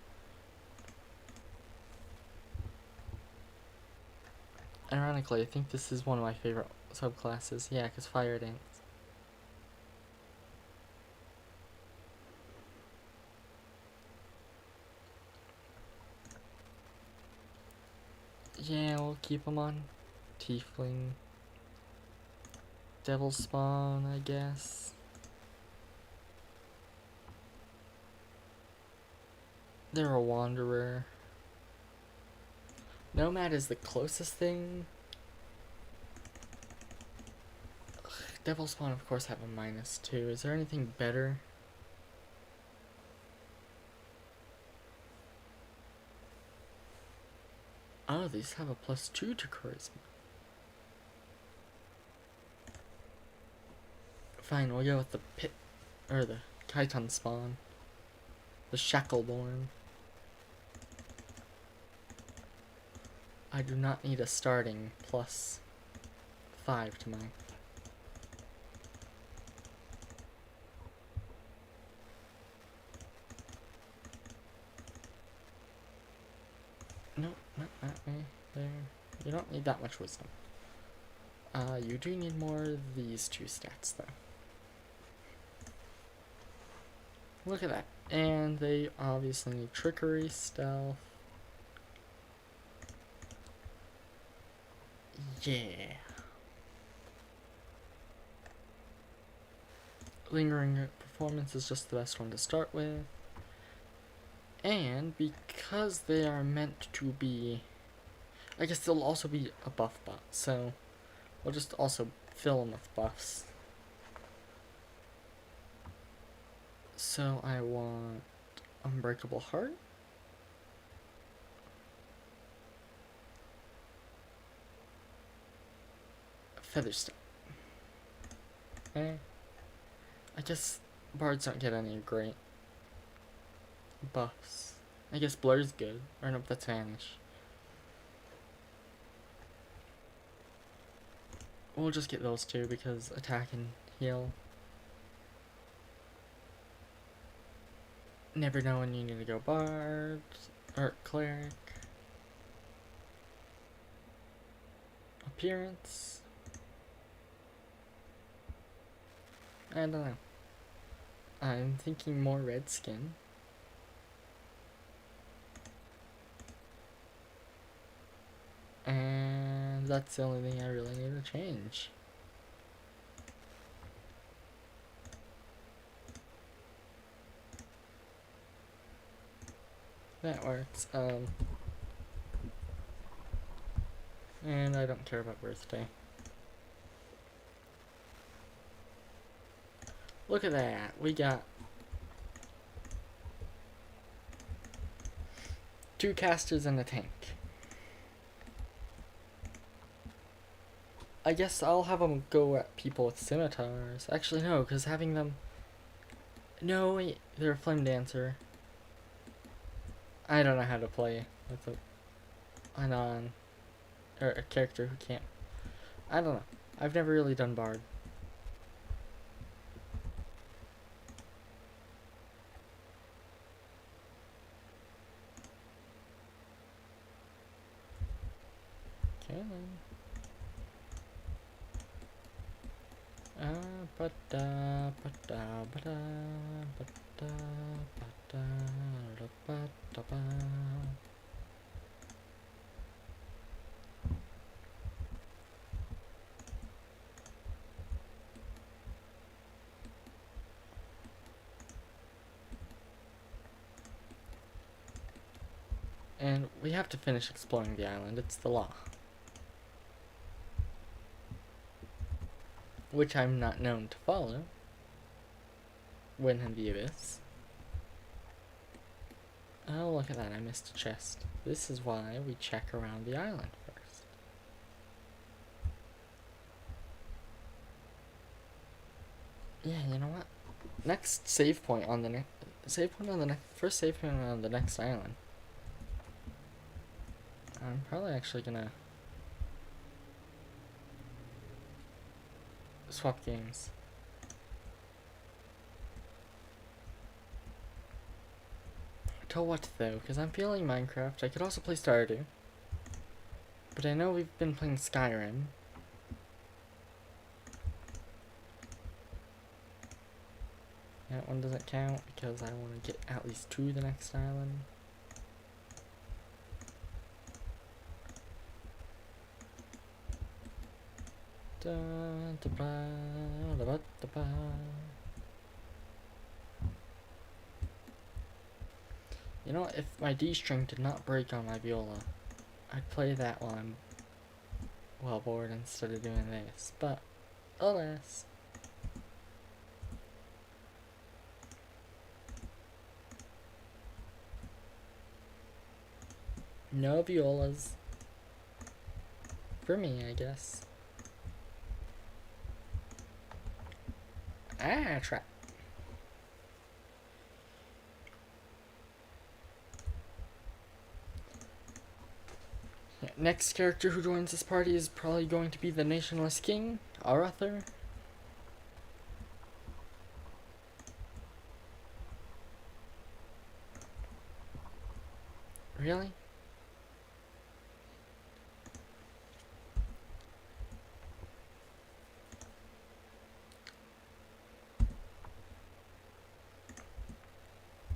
Ironically, I think this is one of my favorite subclasses. Yeah, because fire dance. Yeah, we'll keep them on. Tiefling. Devil Spawn, I guess. They're a wanderer. Nomad is the closest thing. Ugh, Devil Spawn, of course, have a -2. Is there anything better? Oh, these have a +2 to charisma. Fine, we'll go with the pit, or the chiton spawn. The Shackleborn. I do not need a starting +5 to my... Nope, not that way. There. You don't need that much wisdom. You do need more of these 2 stats, though. Look at that. And they obviously need trickery, stealth. Yeah. Lingering performance is just the best one to start with. And because they are meant to be... I guess they'll also be a buff bot, so we'll just also fill them with buffs. So I want Unbreakable Heart. Featherstone. I guess bards don't get any great buffs. I guess Blur's good. Or nope, that's Vanish. We'll just get those 2 because attack and heal. Never know when you need to go bard or cleric. Appearance. I don't know. I'm thinking more red skin. And that's the only thing I really need to change. That works. And I don't care about birthday. Look at that. We got 2 casters and a tank. I guess I'll have them go at people with scimitars. Actually, no, because having them... No, wait, they're a flame dancer. I don't know how to play with a character who can't. I don't know. I've never really done bard. Okay then. And we have to finish exploring the island. It's the law. Which I'm not known to follow. When in the abyss. Oh, look at that. I missed a chest. This is why we check around the island first. Yeah, you know what? Next save point on the next... First save point on the next island. I'm probably actually gonna... swap games. Till what though? Because I'm feeling Minecraft. I could also play Stardew. But I know we've been playing Skyrim. That one doesn't count because I want to get at least to the next island. You know, if my D string did not break on my viola, I'd play that while I'm well bored instead of doing this, but alas. No violas. For me, I guess. Ah, trap. Yeah, next character who joins this party is probably going to be the Nationless King, Arthur. Really?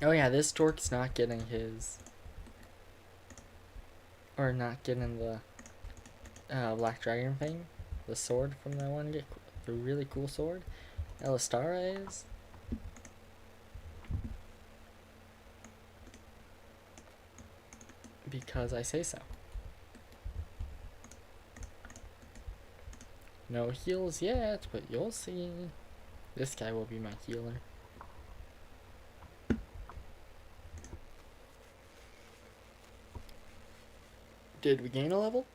Oh yeah, this dork's not getting his... Or not getting the Black Dragon thing. The sword from that one. Get the really cool sword. Elistara is. Because I say so. No heals yet, but you'll see. This guy will be my healer. Did we gain a level?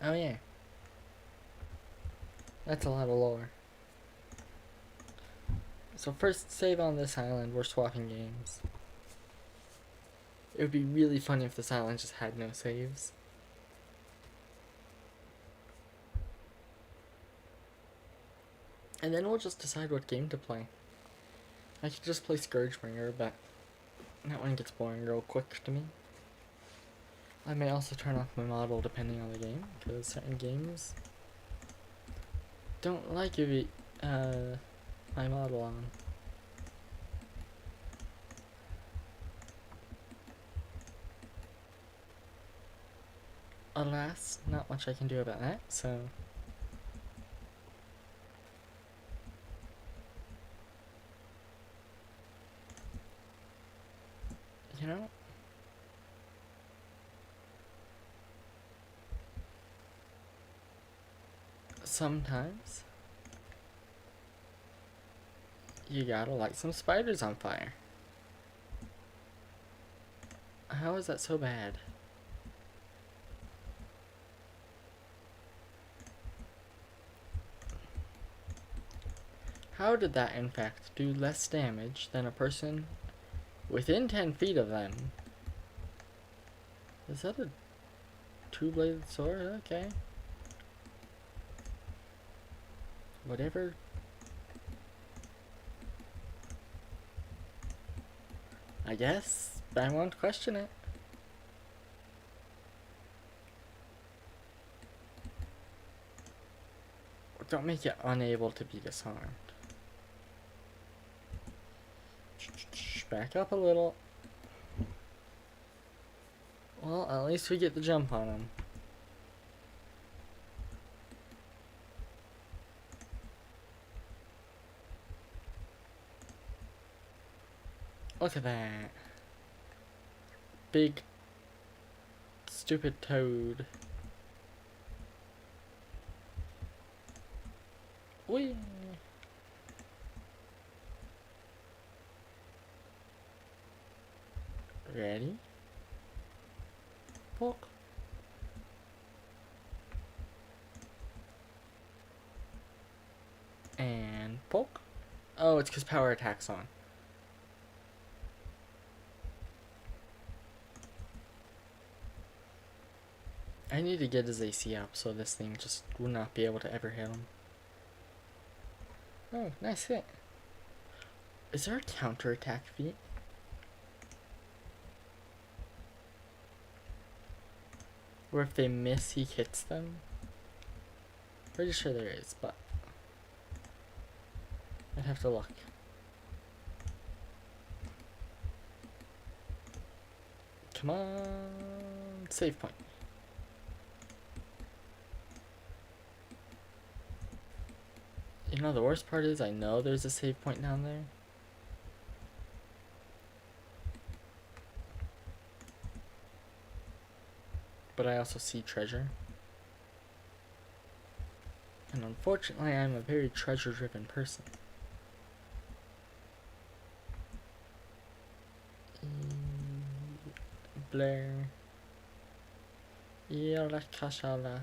Oh yeah. That's a lot of lore. So first save on this island, we're swapping games. It would be really funny if this island just had no saves. And then we'll just decide what game to play. I could just play Scourgebringer, but that one gets boring real quick to me. I may also turn off my model depending on the game, because certain games don't like you my model on. Alas, not much I can do about that, so... You know? Sometimes you gotta light some spiders on fire. How is that so bad? How did that in fact do less damage than a person within 10 feet of them? Is that a two-bladed sword? Okay. Whatever. I guess I won't question it. Don't make it unable to be disarmed. Back up a little. Well, at least we get the jump on him. Look at that. Big, stupid toad. Whee! Ready? Poke. And poke. Oh, it's because power attack's on. I need to get his AC up so this thing just will not be able to ever hit him. Oh, nice hit. Is there a counterattack feat? Or if they miss, he hits them? Pretty sure there is, but I'd have to look. Come on, save point. You know, the worst part is I know there's a save point down there. also see treasure. And unfortunately, I'm a very treasure-driven person. Blair. Yala kashala.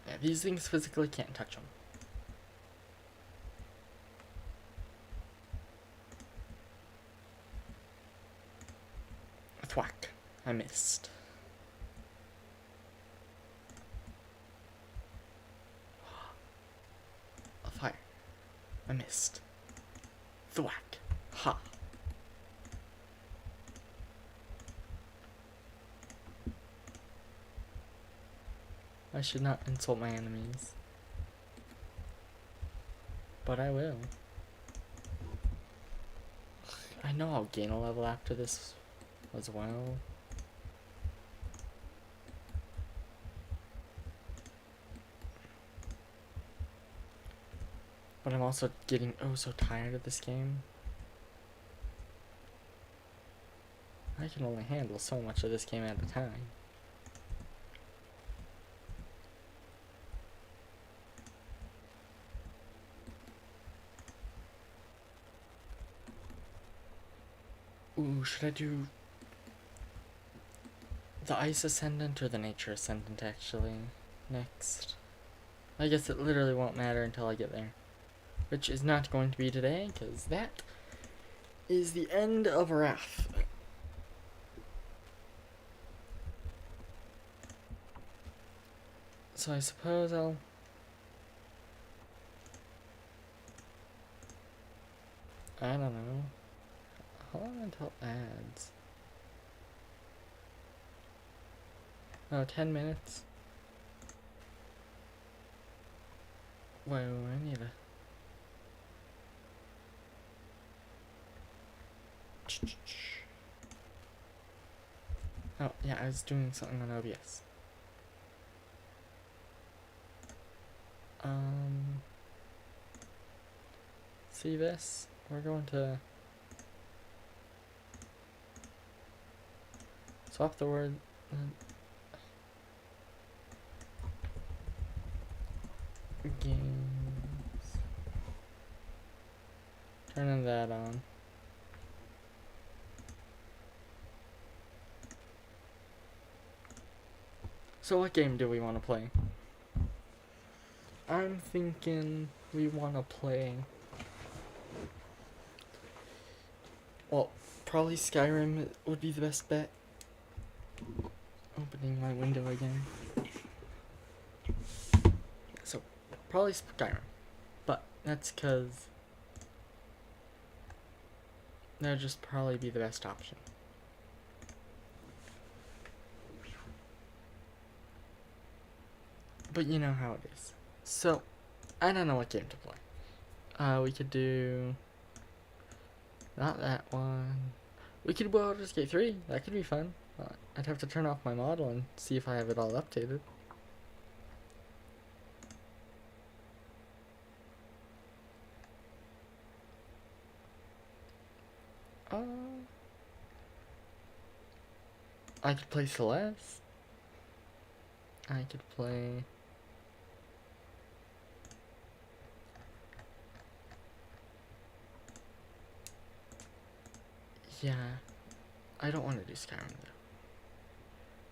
Yeah, these things physically can't touch them. Thwack. I missed. A fire. I missed. Thwack. Ha. I should not insult my enemies. But I will. I know I'll gain a level after this as well. But I'm also getting oh so tired of this game. I can only handle so much of this game at a time. Ooh, should I do the Ice Ascendant or the Nature Ascendant actually next? I guess it literally won't matter until I get there. Which is not going to be today, because that is the end of Wrath. So I suppose I'll... I don't know. How long until ads? Oh, 10 minutes? Whoa, I need a... Oh, yeah, I was doing something on OBS. See this? We're going to swap the word. Games. Turning that on. So what game do we want to play? I'm thinking we want to play... Well, probably Skyrim would be the best bet. Opening my window again. So, probably Skyrim. But that's because that'd just probably be the best option. But you know how it is. So, I don't know what game to play. We could do... Not that one. We could do Baldur's Gate 3. That could be fun. I'd have to turn off my model and see if I have it all updated. I could play Celeste. I could play... Yeah. I don't want to do Skyrim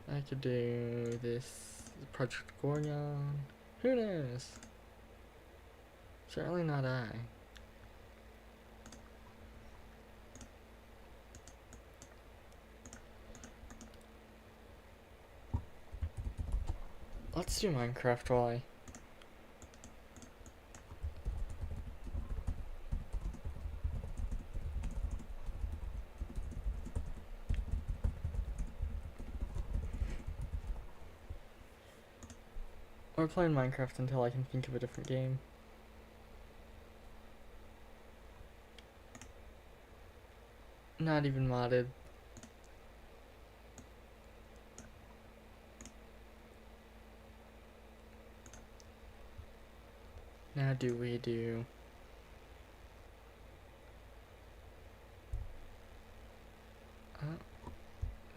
though. I could do this Project Gorgon. Who knows? Certainly not I. Let's do Minecraft while I... We're playing Minecraft until I can think of a different game. Not even modded. Now do we do...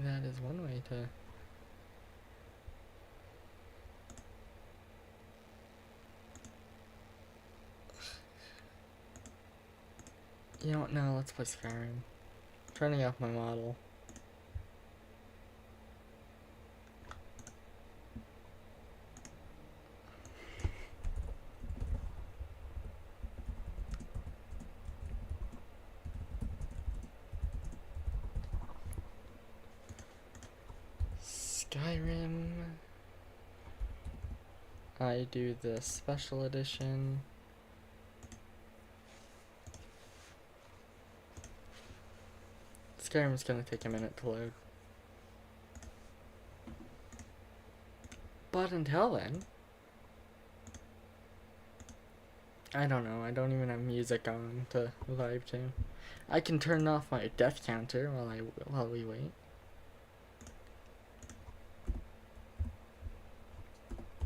That is one way to... You know what, no, let's play Skyrim. Turning off my model. Skyrim. I do the special edition. Skyrim's gonna take a minute to load. But until then, I don't know, I don't even have music on to vibe to. I can turn off my death counter while we wait.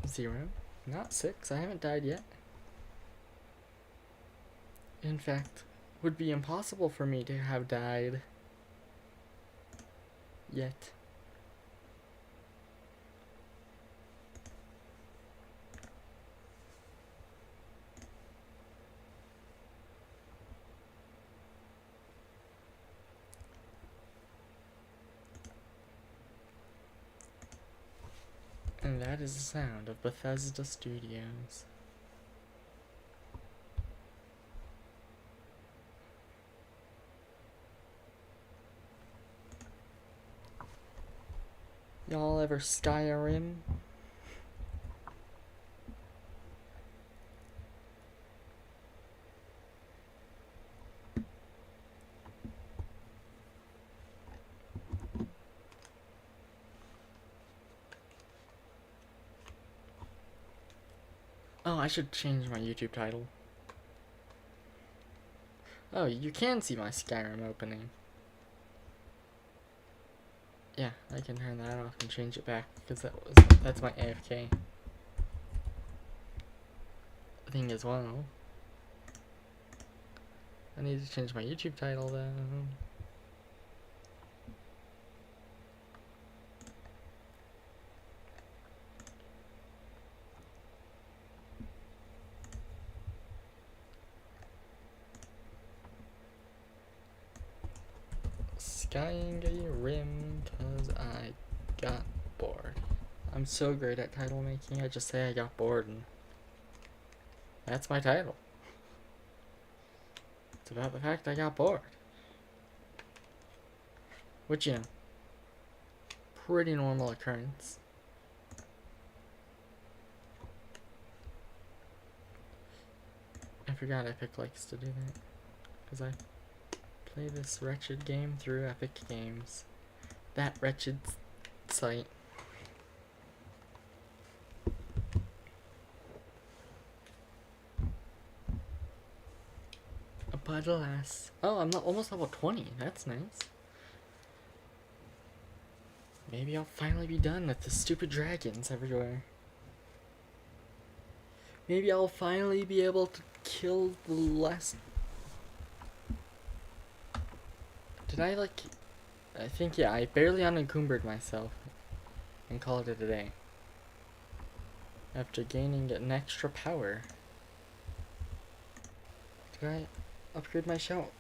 0, not 6, I haven't died yet. In fact, would be impossible for me to have died yet. And that is the sound of Bethesda Studios. Y'all ever Skyrim? Oh, I should change my YouTube title. Oh, you can see my Skyrim opening. Yeah, I can turn that off and change it back because that's my AFK thing as well. I need to change my YouTube title though. Skyrim, cause I got bored. I'm so great at title making, I just say I got bored and that's my title. It's about the fact I got bored. Which, you know, pretty normal occurrence. I forgot Epic likes to do that. Because I play this wretched game through Epic Games. That wretched site. But alas. Oh, I'm not almost level 20. That's nice. Maybe I'll finally be done with the stupid dragons everywhere. Maybe I'll finally be able to kill the last... Did I like... I think, yeah, I barely unencumbered myself and called it a day. After gaining an extra power. Did I upgrade my shout?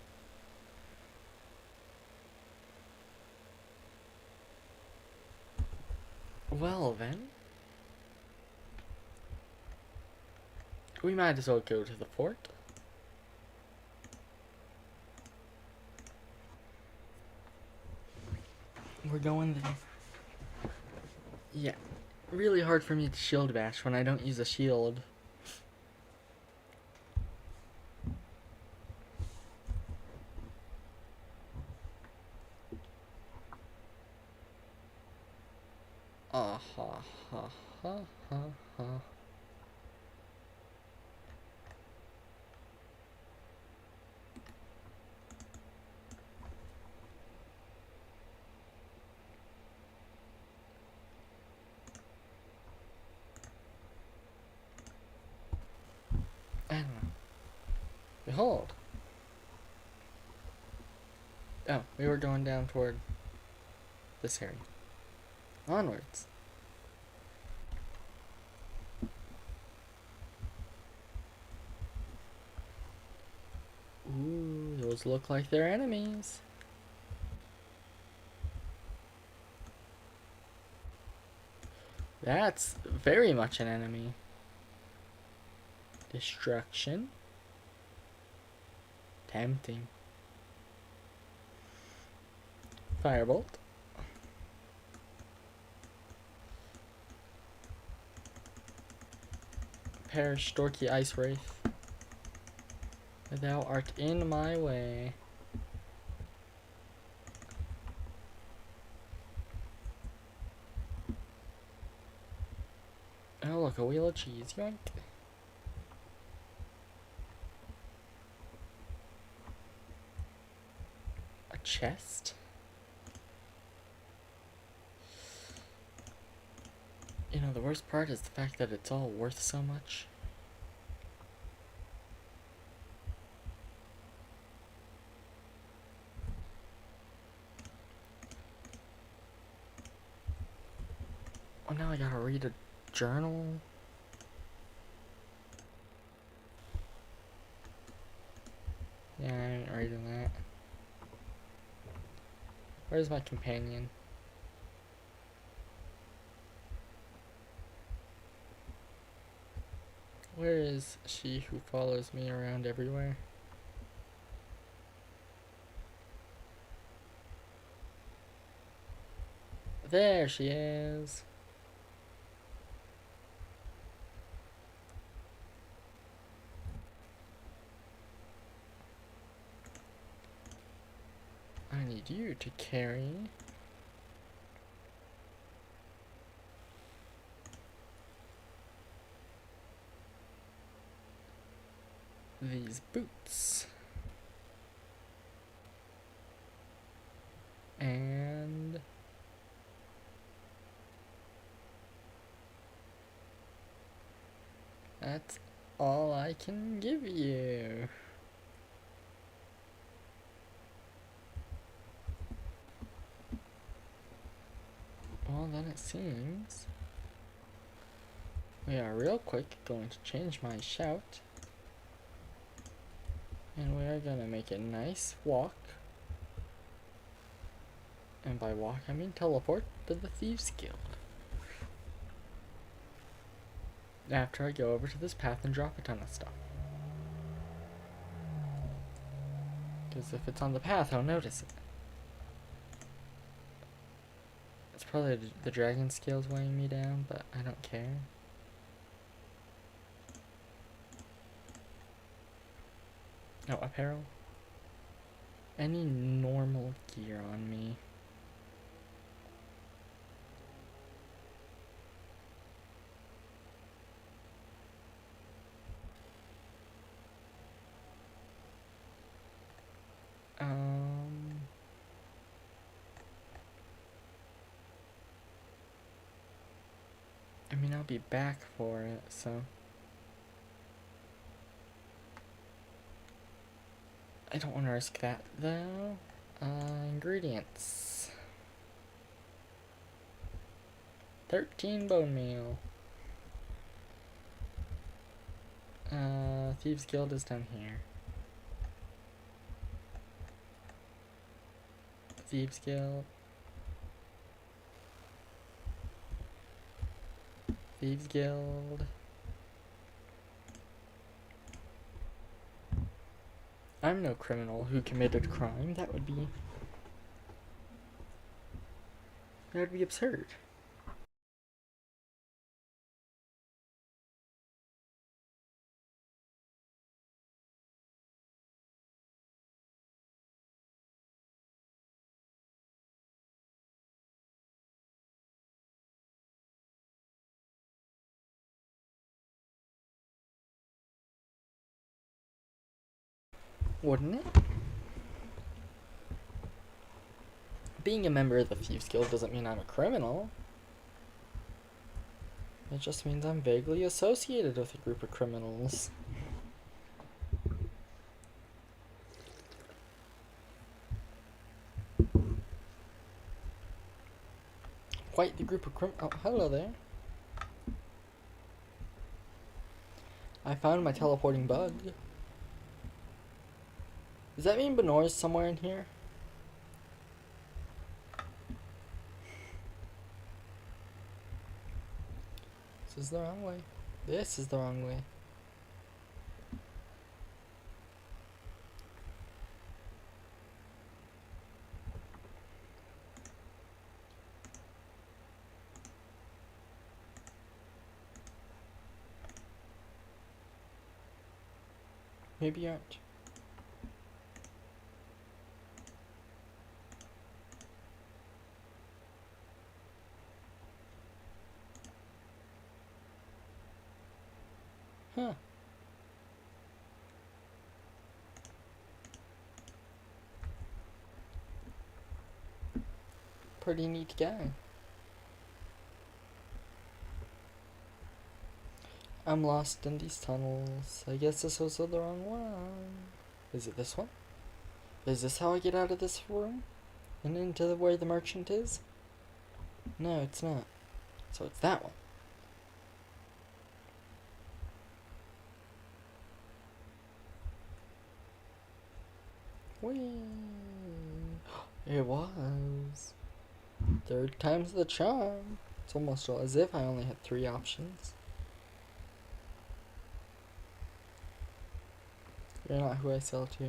Well then. We might as well go to the fort. We're going there. Yeah. Really hard for me to shield bash when I don't use a shield. Ah ha ha ha ha ha. I don't know. Behold. Oh, we were going down toward this area. Onwards. Ooh, those look like they're enemies. That's very much an enemy. Destruction. Tempting. Firebolt. Perish, Dorky Ice Wraith. Thou art in my way. Oh look, a wheel of cheese. Yoink. A chest? You know, the worst part is the fact that it's all worth so much. Oh, now I gotta read a journal. Yeah, I ain't reading that. Where's my companion? Where is she who follows me around everywhere? There she is. I need you to carry these boots. And that's all I can give you. Well, then it seems we are real quick going to change my shout. And we are gonna make a nice walk. And by walk, I mean teleport to the Thieves Guild. After I go over to this path and drop a ton of stuff. Because if it's on the path, I'll notice it. It's probably the dragon scales weighing me down, but I don't care. Oh, apparel. Any normal gear on me. I mean, I'll be back for it, so. I don't want to risk that, though. Ingredients. 13 bone meal. Thieves Guild is down here. Thieves Guild. Thieves Guild. I'm no criminal who committed a crime. That would be absurd. Wouldn't it? Being a member of the Thieves Guild doesn't mean I'm a criminal. It just means I'm vaguely associated with a group of criminals. Quite the group of oh, hello there. I found my teleporting bug. Does that mean Benor's somewhere in here? This is the wrong way. This is the wrong way. Maybe you aren't. Huh. Pretty neat guy. I'm lost in these tunnels. I guess this was the wrong one. Is it this one? Is this how I get out of this room? And into where the merchant is? No, it's not. So it's that one. Whee! It was. Third time's the charm. It's almost as if I only had 3 options. You're not who I sell to.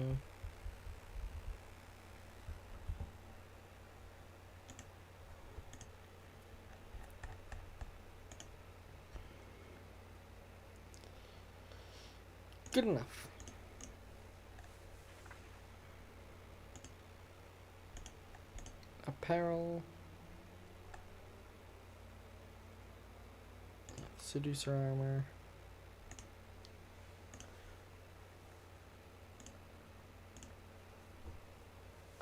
Good enough. Apparel. Seducer armor.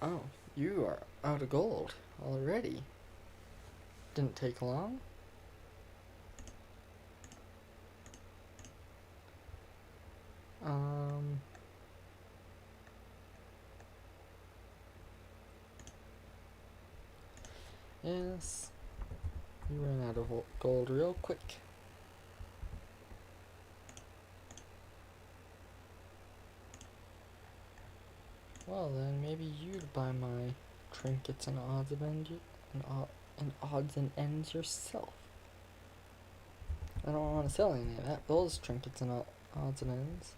Oh, you are out of gold already. Didn't take long. Yes. You ran out of gold real quick. Well then, maybe you'd buy my trinkets and odds and ends yourself. I don't want to sell any of that. Those trinkets and odds and ends.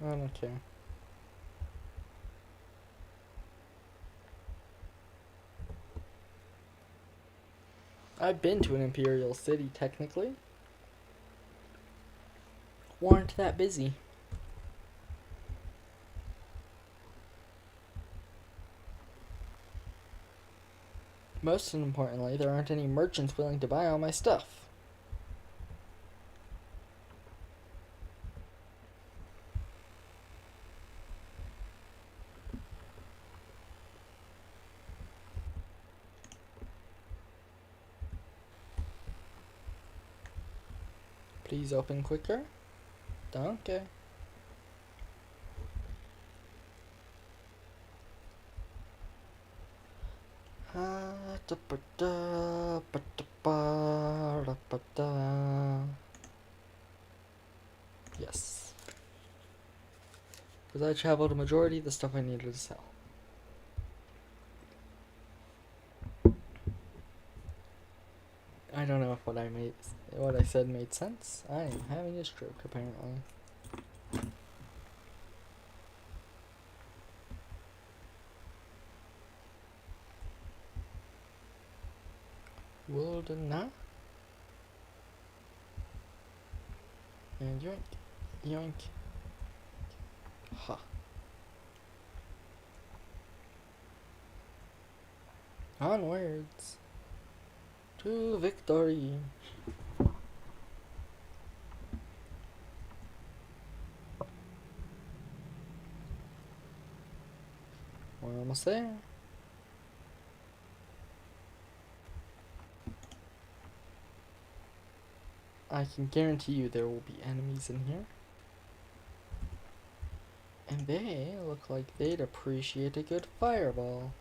I don't care. I've been to an imperial city, technically. Weren't that busy. Most importantly, there aren't any merchants willing to buy all my stuff. Please open quicker. Danke. Yes. Because I traveled a majority of the stuff I needed to sell. I don't know if what I said made sense. I am having a stroke, apparently. Wilderness. And yoink. Yoink. Ha. Onwards. To victory. almost there. I can guarantee you there will be enemies in here. And they look like they'd appreciate a good fireball.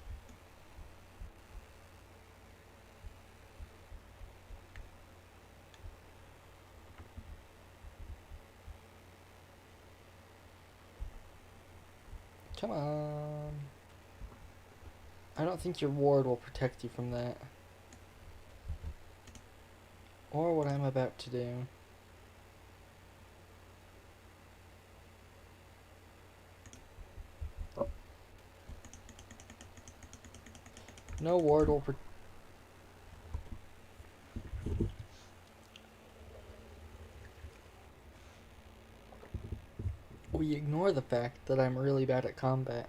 Come on. I don't think your ward will protect you from that. Or what I'm about to do. No ward will we ignore the fact that I'm really bad at combat.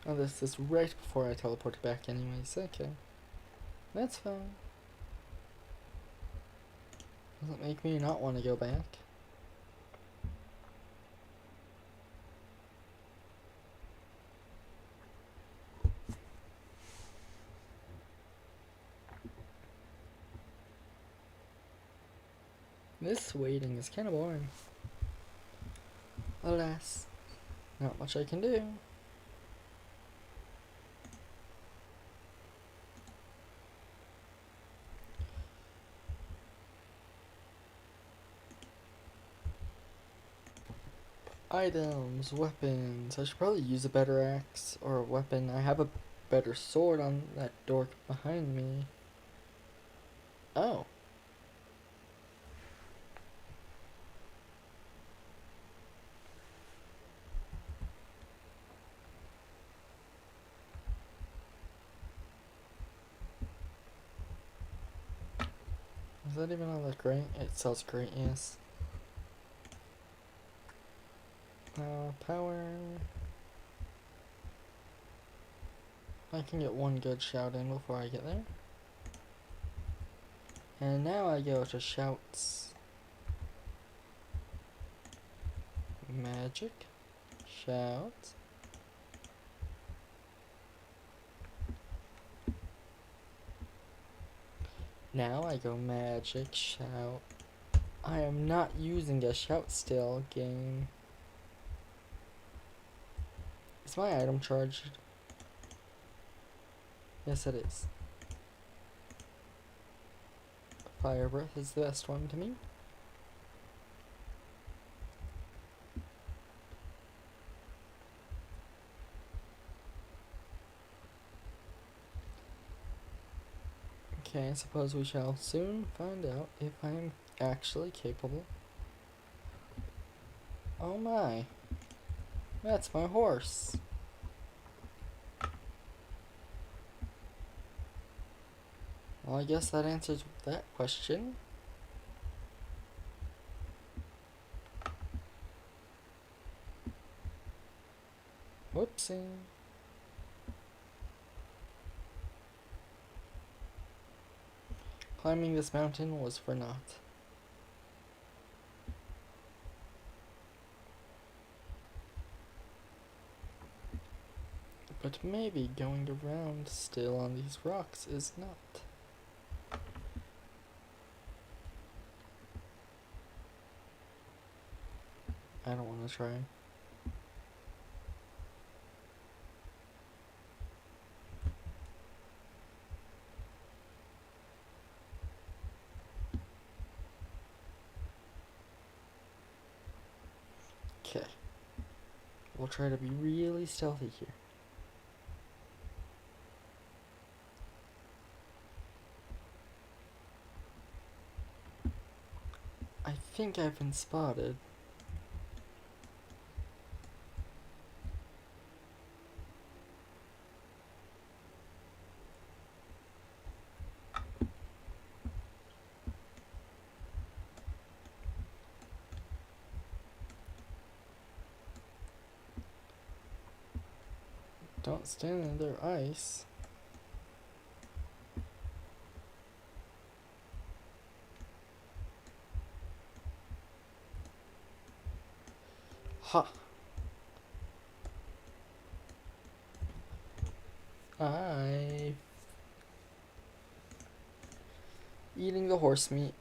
Oh, this is right before I teleport back anyways. Okay. That's fine. Doesn't make me not want to go back. This waiting is kind of boring. Alas, not much I can do. Items, weapons. I should probably use a better axe or a weapon. I have a better sword on that door behind me. Oh. Is that even all that great? It sells great, yes. Power. I can get one good shout in before I get there. And now I go to shouts. Magic. Shout. Now I go magic, shout. I am not using a shout still, game. Is my item charged? Yes, it is. Fire breath is the best one to me. Okay, I suppose we shall soon find out if I am actually capable. Oh my. That's my horse. Well, I guess that answers that question. Whoopsie. Climbing this mountain was for naught. But maybe going around still on these rocks is not. I don't want to try. Okay. We'll try to be really stealthy here. I think I've been spotted. Don't stand in their ice. Ha! I eating the horse meat.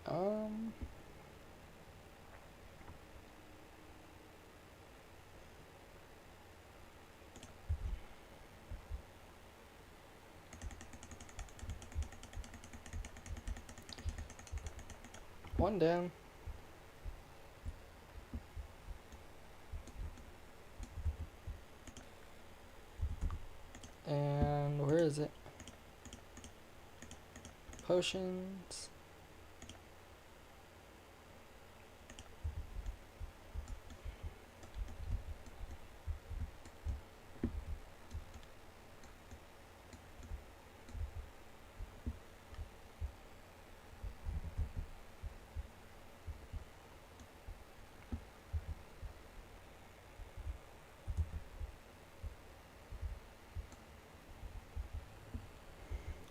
Um. One down. And where is it? Potions.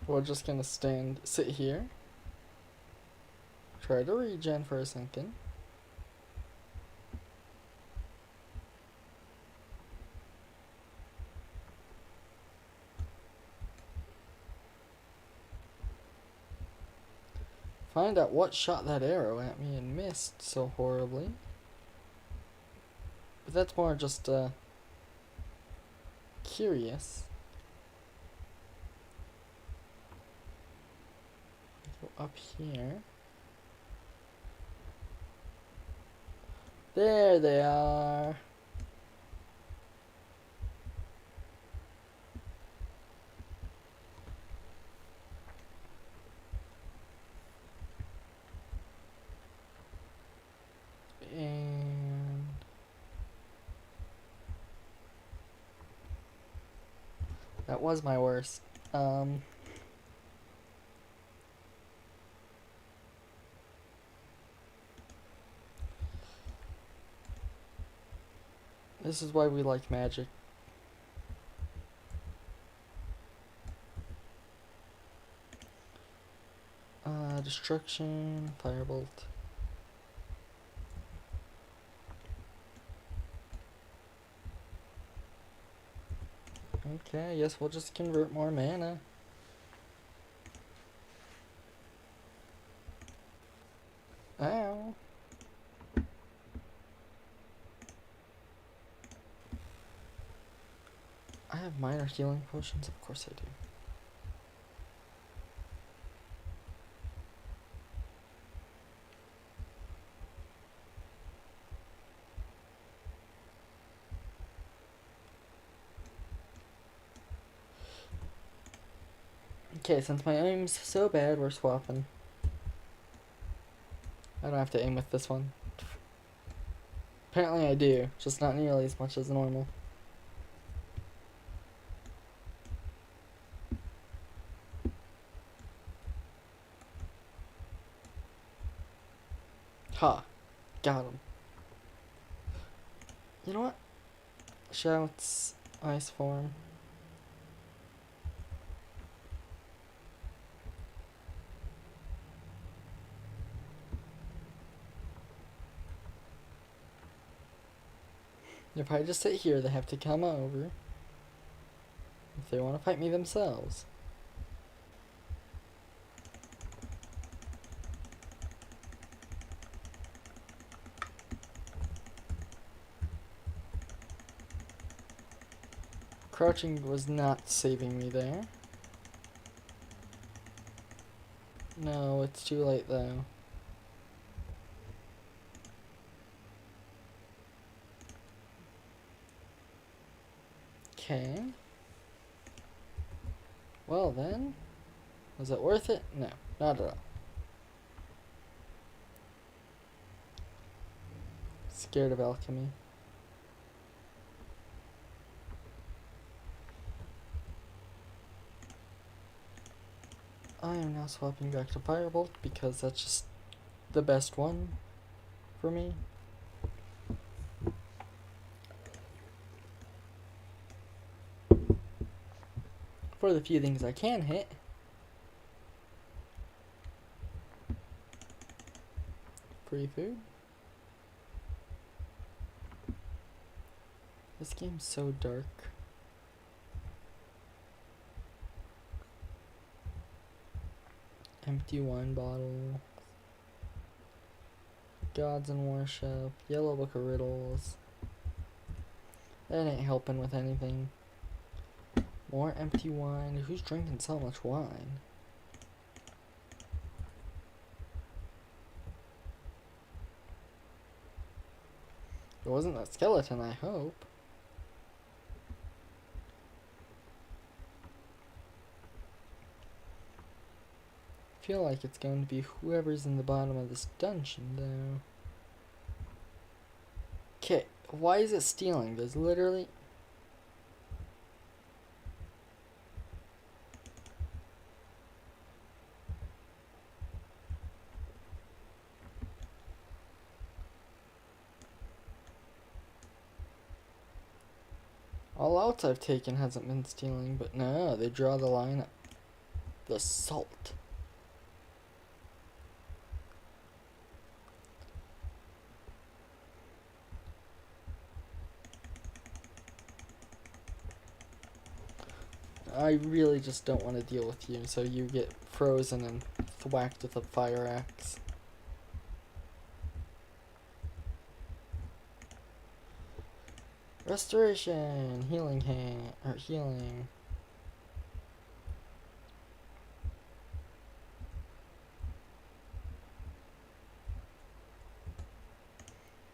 We're just gonna sit here. Try to regen for a second. Find out what shot that arrow at me and missed so horribly. But that's more just, curious. Go up here. There they are. And that was my worst. This is why we like magic. Destruction, firebolt. Okay, I guess we'll just convert more mana. Ow. I have minor healing potions? Of course I do. Okay, since my aim's so bad, we're swapping. I don't have to aim with this one. Apparently I do, just not nearly as much as normal. Ha! Got him. You know what? Shouts ice form. If I just sit here, they have to come over if they want to fight me themselves. Crouching was not saving me there. No, it's too late though. Okay. Well then, was it worth it? No, not at all. Scared of alchemy. I am now swapping back to Firebolt because that's just the best one for me. For the few things I can hit. Free food. This game's so dark. Empty wine bottle. Gods in worship. Yellow book of riddles. That ain't helping with anything. More empty wine. Who's drinking so much wine? It wasn't that skeleton, I hope. I feel like it's going to be whoever's in the bottom of this dungeon, though. Okay, why is it stealing? There's literally... All outs I've taken hasn't been stealing, but no, they draw the line at the salt. I really just don't want to deal with you, so you get frozen and thwacked with a fire axe. Restoration, healing hand, or healing.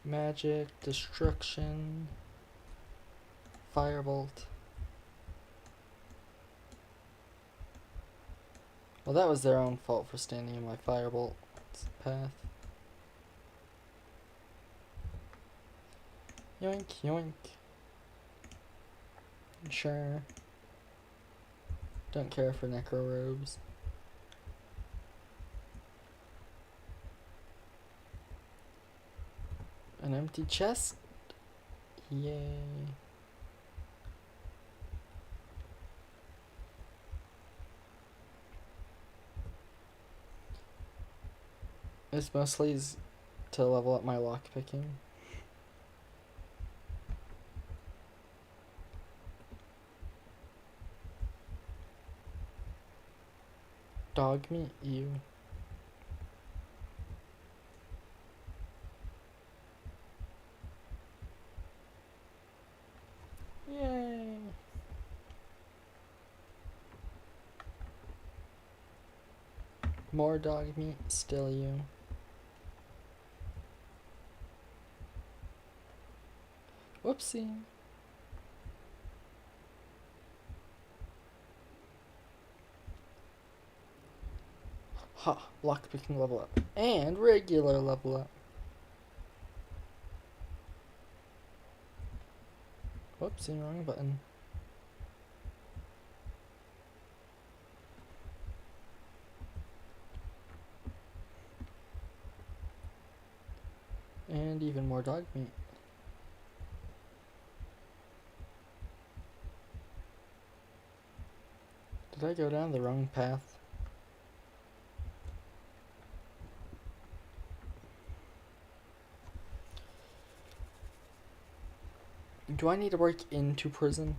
Magic, destruction, firebolt. Well, that was their own fault for standing in my firebolt path. Yoink, yoink. Sure. Don't care for necro robes. An empty chest? Yay. This mostly is to level up my lockpicking. Dog meat? Ew. Yay! More dog meat? Still you. Whoopsie. Ha! Lockpicking level up. And regular level up. Whoopsie, wrong button. And even more dog meat. Did I go down the wrong path? Do I need to break into prison?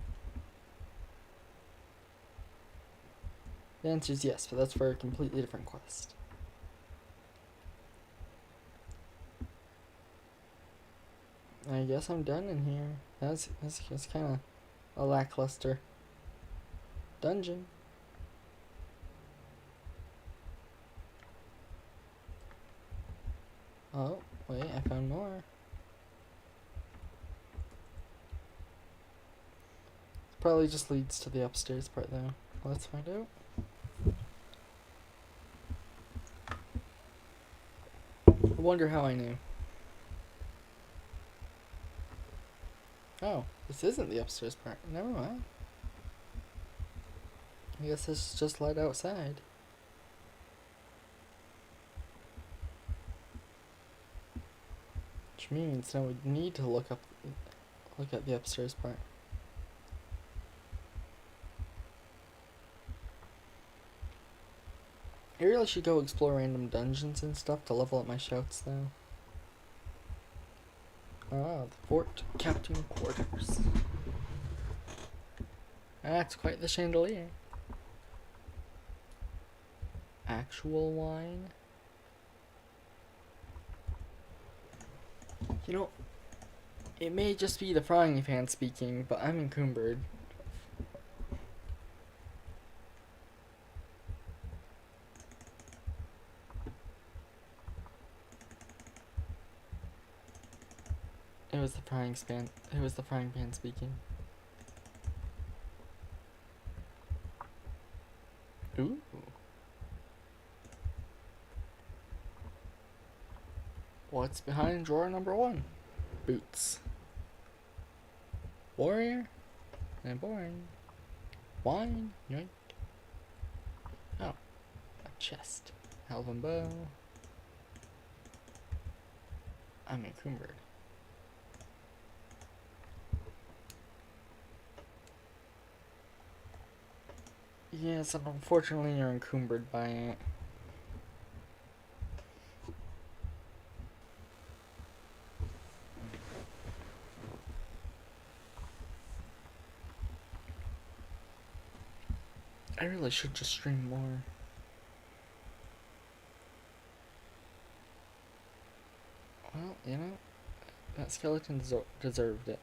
The answer is yes, but that's for a completely different quest. I guess I'm done in here. That's kind of a lackluster dungeon. Oh, wait, I found more. Probably just leads to the upstairs part though. Let's find out. I wonder how I knew. Oh, this isn't the upstairs part. Never mind. I guess this is just light outside. Which means now we need to look at the upstairs part. I really should go explore random dungeons and stuff to level up my shouts though. Ah, the Fort Captain Quarters. That's quite the chandelier. Actual wine. You know, it may just be the frying pan speaking, but I'm encumbered. It was the frying pan. It was the frying pan speaking. Ooh. What's behind drawer number 1? Boots. Warrior. And boring. Wine. Yoink. Oh. A chest. Elven bow. I'm encumbered. Yes, unfortunately you're encumbered by it. I really should just stream more. Well, you know, that skeleton deserved it.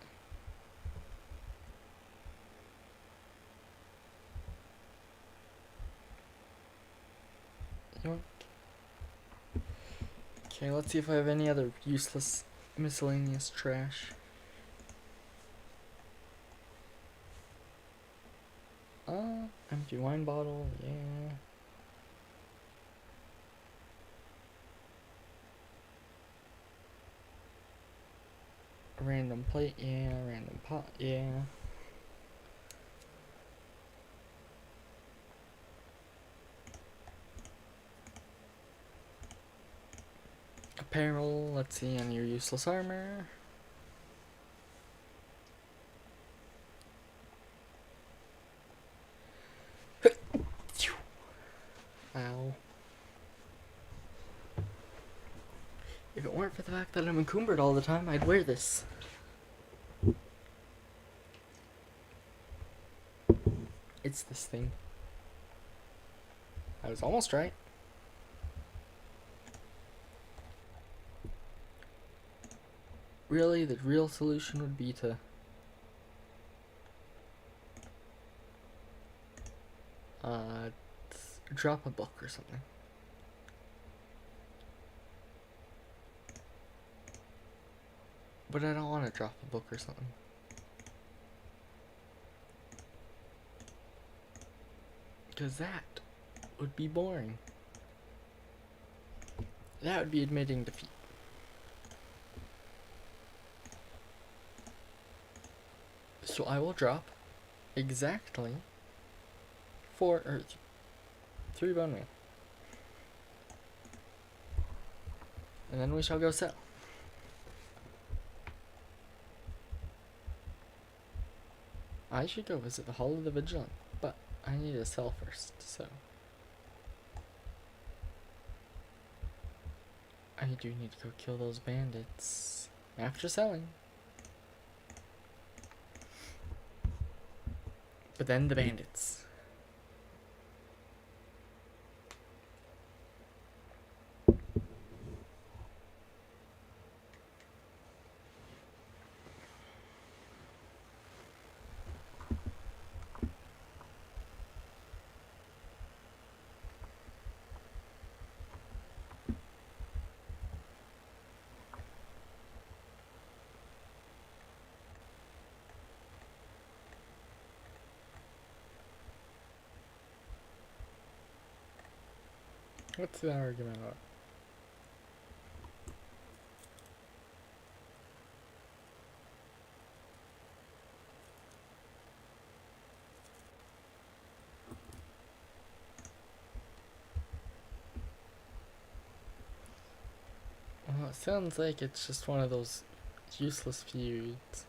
Yoink. Okay, let's see if I have any other useless miscellaneous trash. Empty wine bottle, yeah. A random plate, yeah. Random pot, yeah. Apparel, let's see, any useless armor. Ow. If it weren't for the fact that I'm encumbered all the time, I'd wear this. It's this thing. I was almost right. Really, the real solution would be to drop a book or something. But I don't want to drop a book or something. Because that would be boring. That would be admitting defeat. So I will drop exactly 3 bone meal. And then we shall go sell. I should go visit the Hall of the Vigilant, but I need to sell first, so I do need to go kill those bandits after selling. But then the bandits. What's the argument about? Well, it sounds like it's just one of those useless feuds.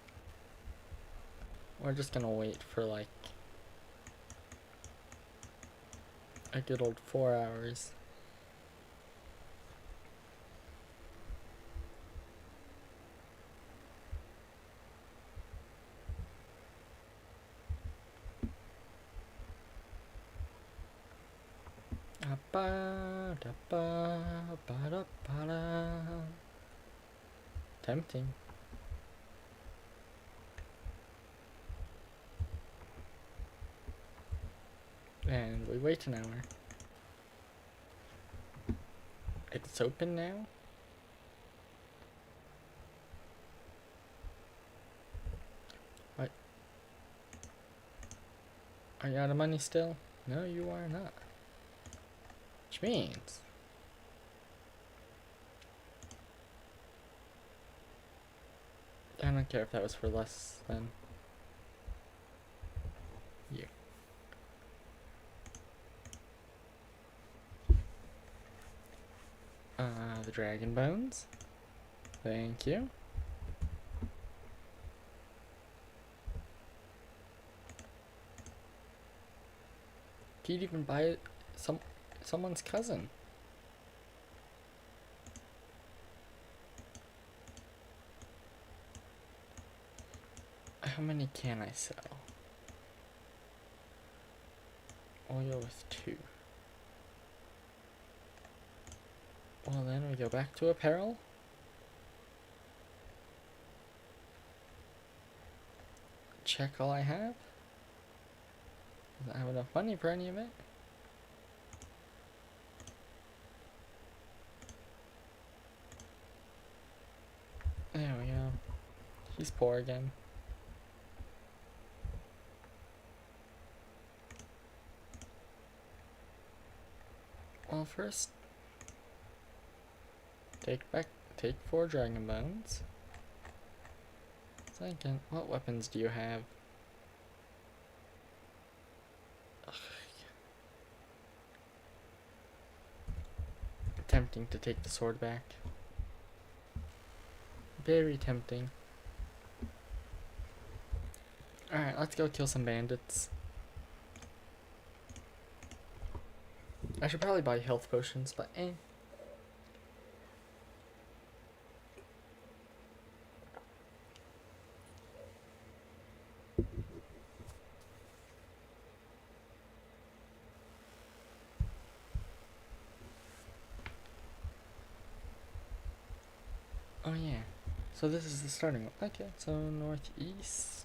We're just gonna wait for like a good old 4 hours. ba da ba ba da ba da. Tempting. And we wait an hour. It's open now? What? Are you out of money still? No, you are not. Which means... I don't care if that was for less than... you. The dragon bones. Thank you. He'd even buy someone's cousin. How many can I sell? I'll go with 2. Well, then we go back to apparel. Check all I have. Doesn't have enough money for any of it. There we go. He's poor again. Well, first, take 4 dragon bones. Second, what weapons do you have? Ugh. Tempting to take the sword back. Very tempting. Alright, let's go kill some bandits. I should probably buy health potions, but eh. Oh yeah. So this is the starting one. Okay, so northeast.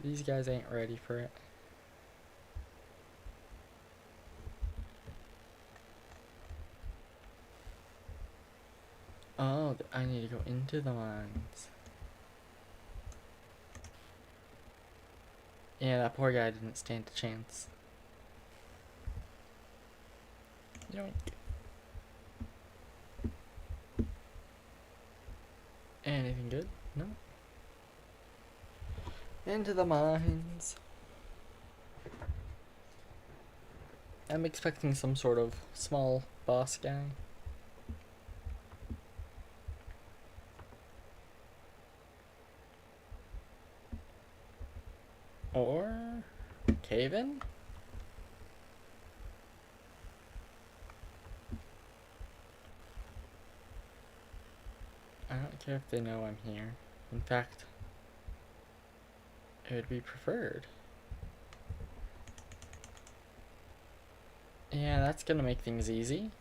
These guys ain't ready for it. Oh, I need to go into the mines. Yeah, that poor guy didn't stand a chance. Yoink. Anything good? No. Into the mines. I'm expecting some sort of small boss guy. Or cave-in? I don't care if they know I'm here. In fact, it would be preferred. Yeah, that's gonna make things easy.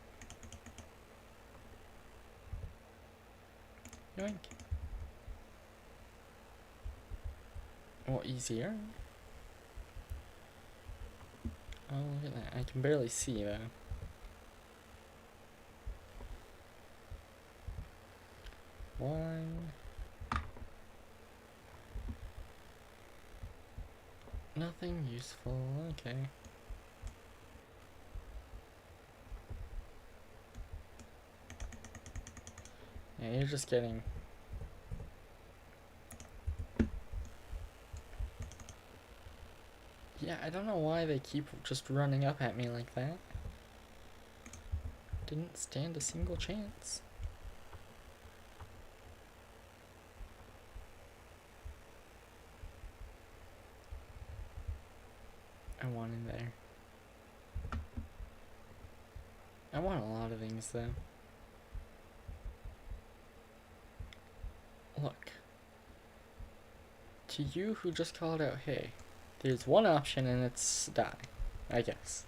Yoink. Well, easier. Oh, look at that. I can barely see, though. One. Nothing useful. Okay. Yeah, you're just getting... Yeah, I don't know why they keep just running up at me like that. Didn't stand a single chance. I want in there. I want a lot of things, though. to you who just called out, hey, there's one option and it's die, I guess.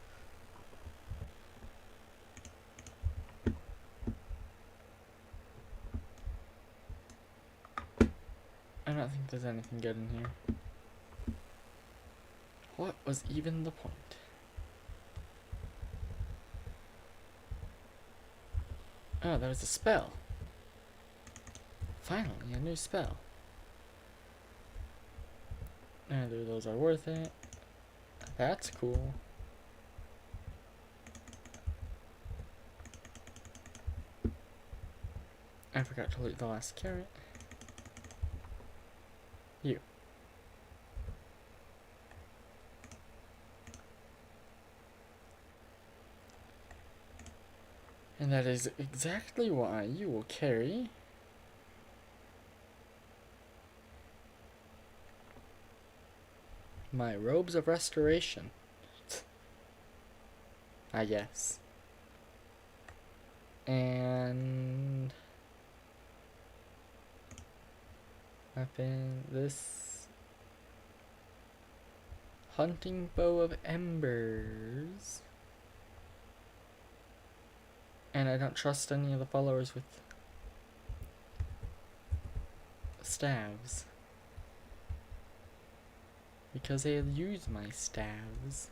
I don't think there's anything good in here. What was even the point? Oh, that was a spell. Finally, a new spell. Neither of those are worth it. That's cool. I forgot to loot the last carrot. You. And that is exactly why you will carry my robes of restoration. I guess. And weapon, this hunting bow of embers. And I don't trust any of the followers with staves. Because they'll use my staves.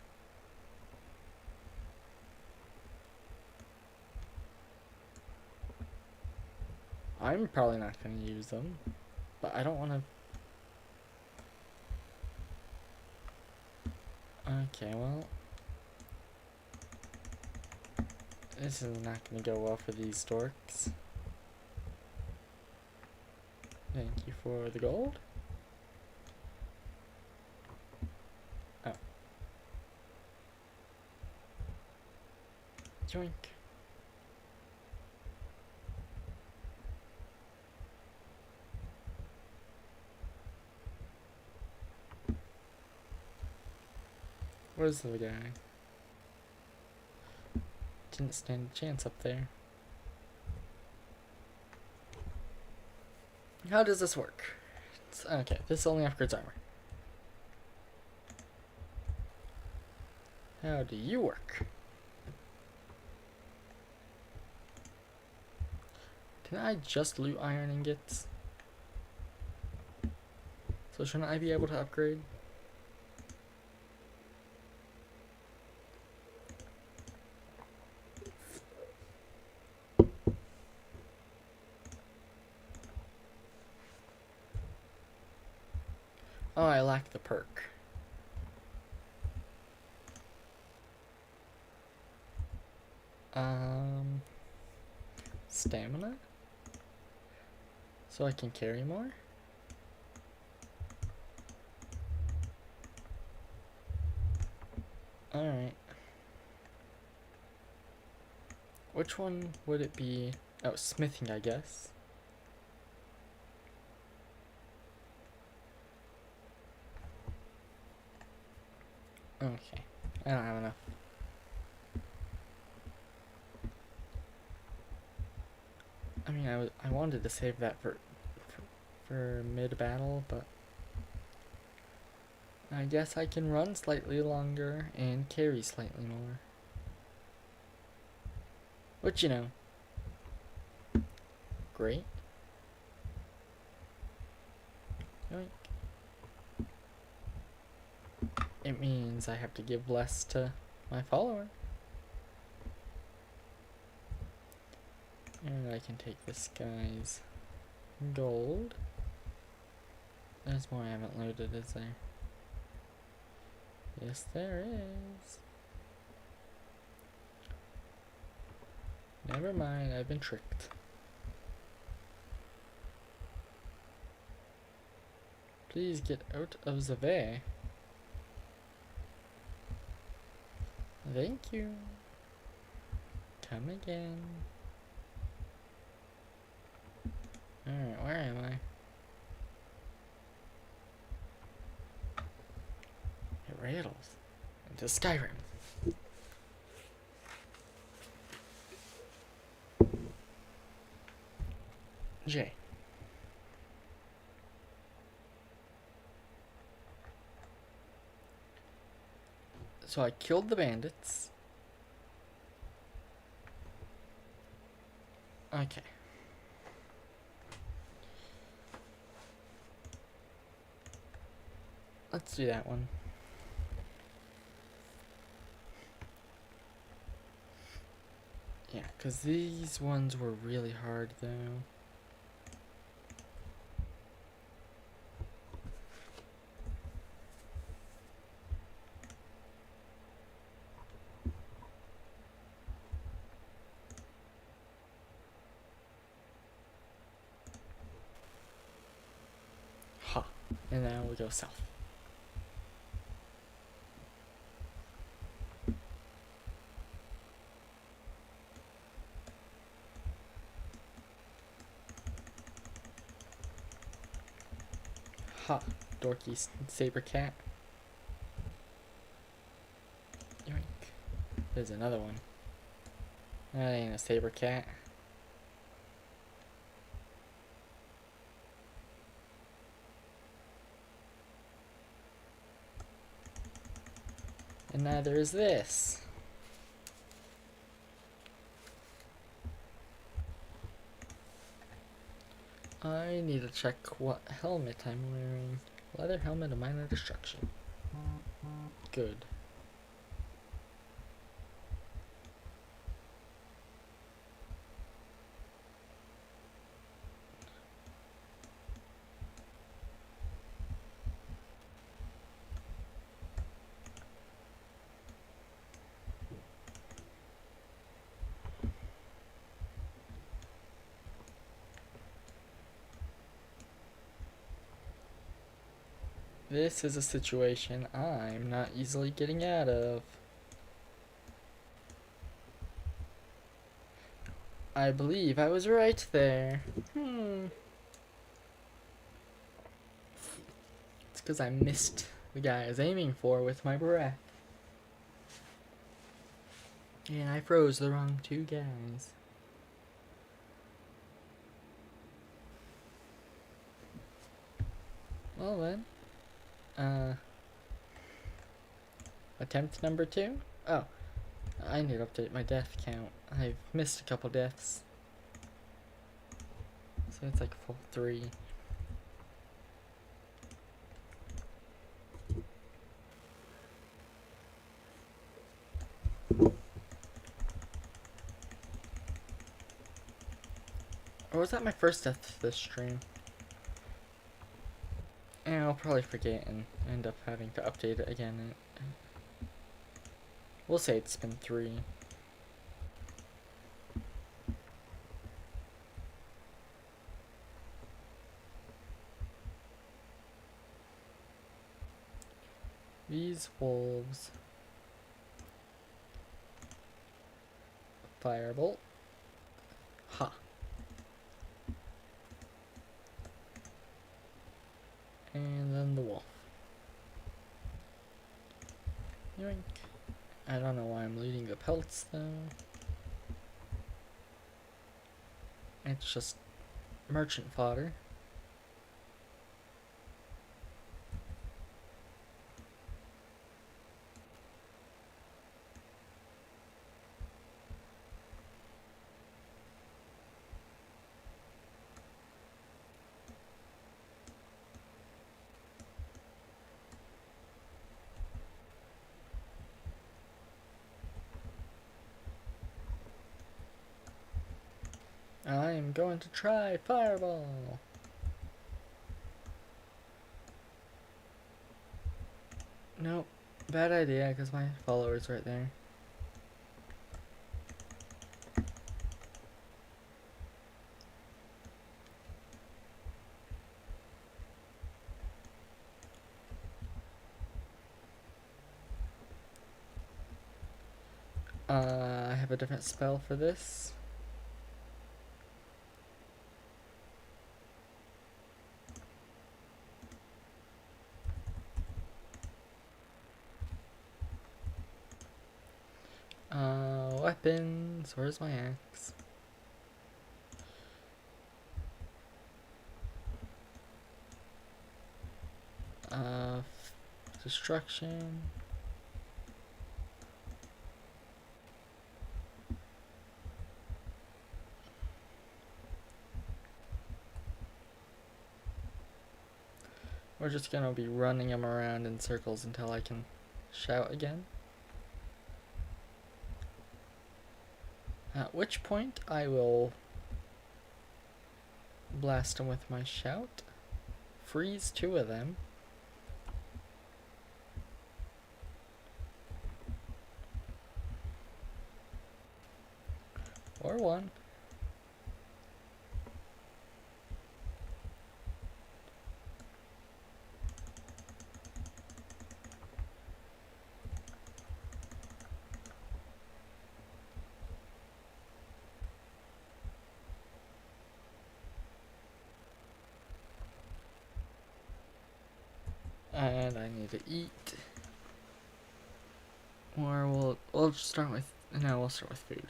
I'm probably not going to use them. But I don't want to... Okay, well... This is not going to go well for these dorks. Thank you for the gold. Oh. Joink. Where's the guy? Didn't stand a chance up there. How does this work? Okay, this only upgrades armor. How do you work? Can I just loot iron ingots? So shouldn't I be able to upgrade? Oh, I lack the perk. Stamina? So I can carry more? Alright. Which one would it be? Oh, smithing, I guess. Okay. I don't have enough. I mean, I wanted to save that for mid-battle, but I guess I can run slightly longer and carry slightly more. Which, you know, great. Yoink. It means I have to give less to my follower. And I can take this guy's gold. There's more I haven't looted, is there? Yes, there is. Never mind, I've been tricked. Please get out of the way. Thank you. Come again. Alright, where am I? It rattles into Skyrim. J. So I killed the bandits. Okay. Let's do that one. Yeah, because these ones were really hard though. Ha. And now we go south. Ha. Dorky saber cat. Yoink. There's another one. That ain't a saber cat. And neither is this. I need to check what helmet I'm wearing. Leather helmet of minor destruction. Good. This is a situation I'm not easily getting out of. I believe I was right there. It's because I missed the guy I was aiming for with my breath. And I froze the wrong two guys. Well then. Attempt number 2? Oh. I need to update my death count. I've missed a couple deaths. So it's like full 3. Or was that my first death this stream? And I'll probably forget and end up having to update it again. We'll say it's been 3. These wolves. Firebolt. Ha. And then the wolf. Yoink. I don't know why I'm looting the pelts though. It's just merchant fodder. I am going to try fireball. Nope, bad idea because my follower's right there. I have a different spell for this. Weapons. Where's my axe? Destruction. We're just gonna be running him around in circles until I can shout again. At which point I will blast him with my shout. Freeze 2 of them. Or 1. And I need to eat. Or we'll just start with, no, we'll start with food.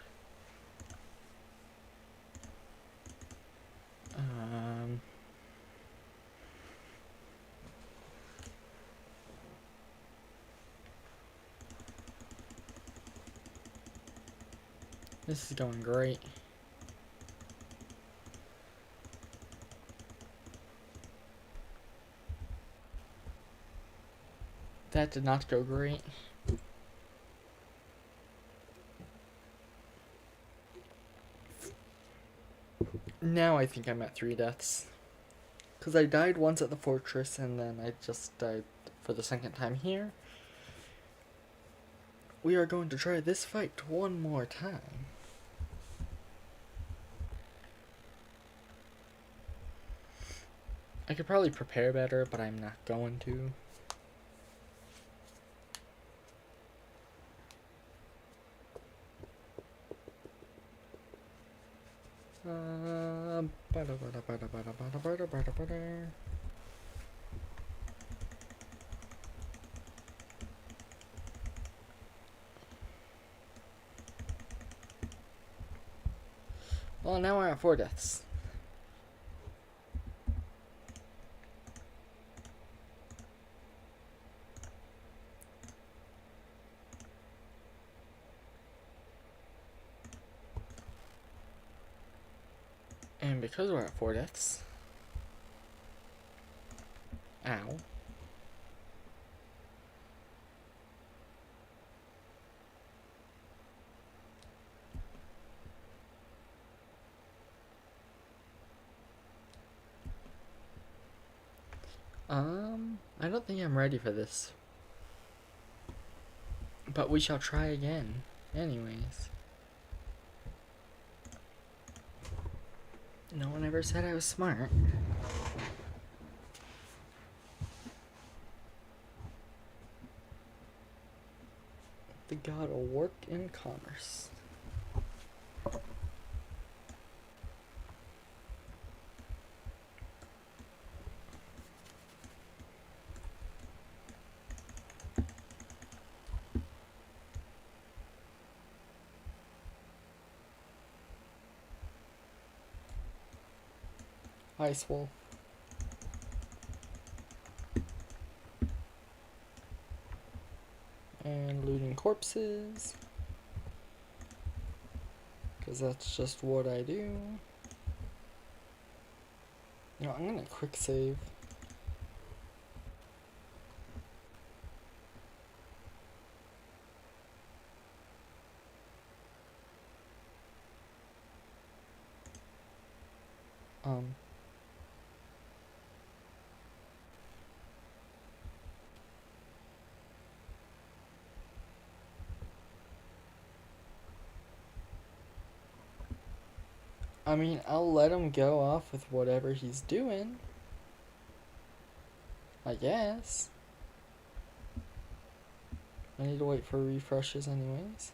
This is going great. That did not go great. Now I think I'm at 3 deaths. Because I died once at the fortress and then I just died for the second time here. We are going to try this fight one more time. I could probably prepare better, but I'm not going to. Well, now we're at 4 deaths. And because we're at 4 deaths... Ow. I don't think I'm ready for this. But we shall try again, anyways. No one ever said I was smart. The god will work in commerce. Ice Wolf. And looting corpses. Because that's just what I do. You know, I'm gonna quick save. I mean, I'll let him go off with whatever he's doing. I guess. I need to wait for refreshes anyways.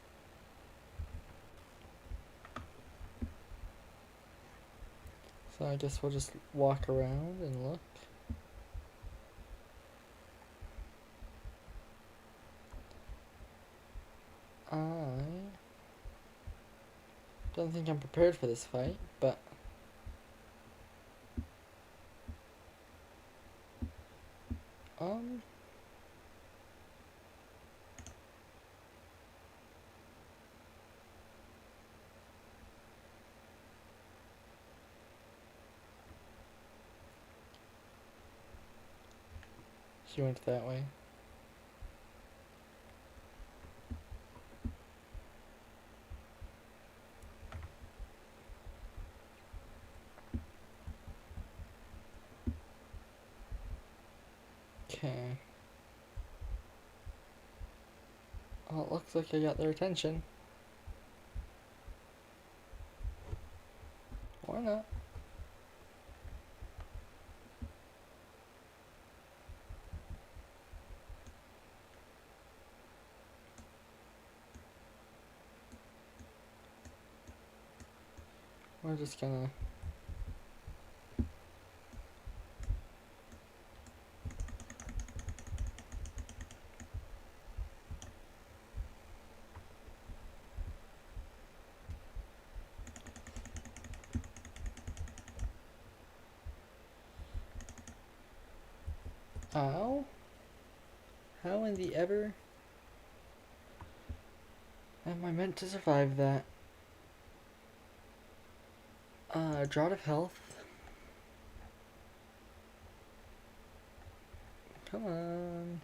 So I guess we'll just walk around and look. I don't think I'm prepared for this fight, but He went that way. Okay. Well, it looks like I got their attention. Why not? We're just gonna... Ow? How in the ever am I meant to survive that? Drought of health. Come on.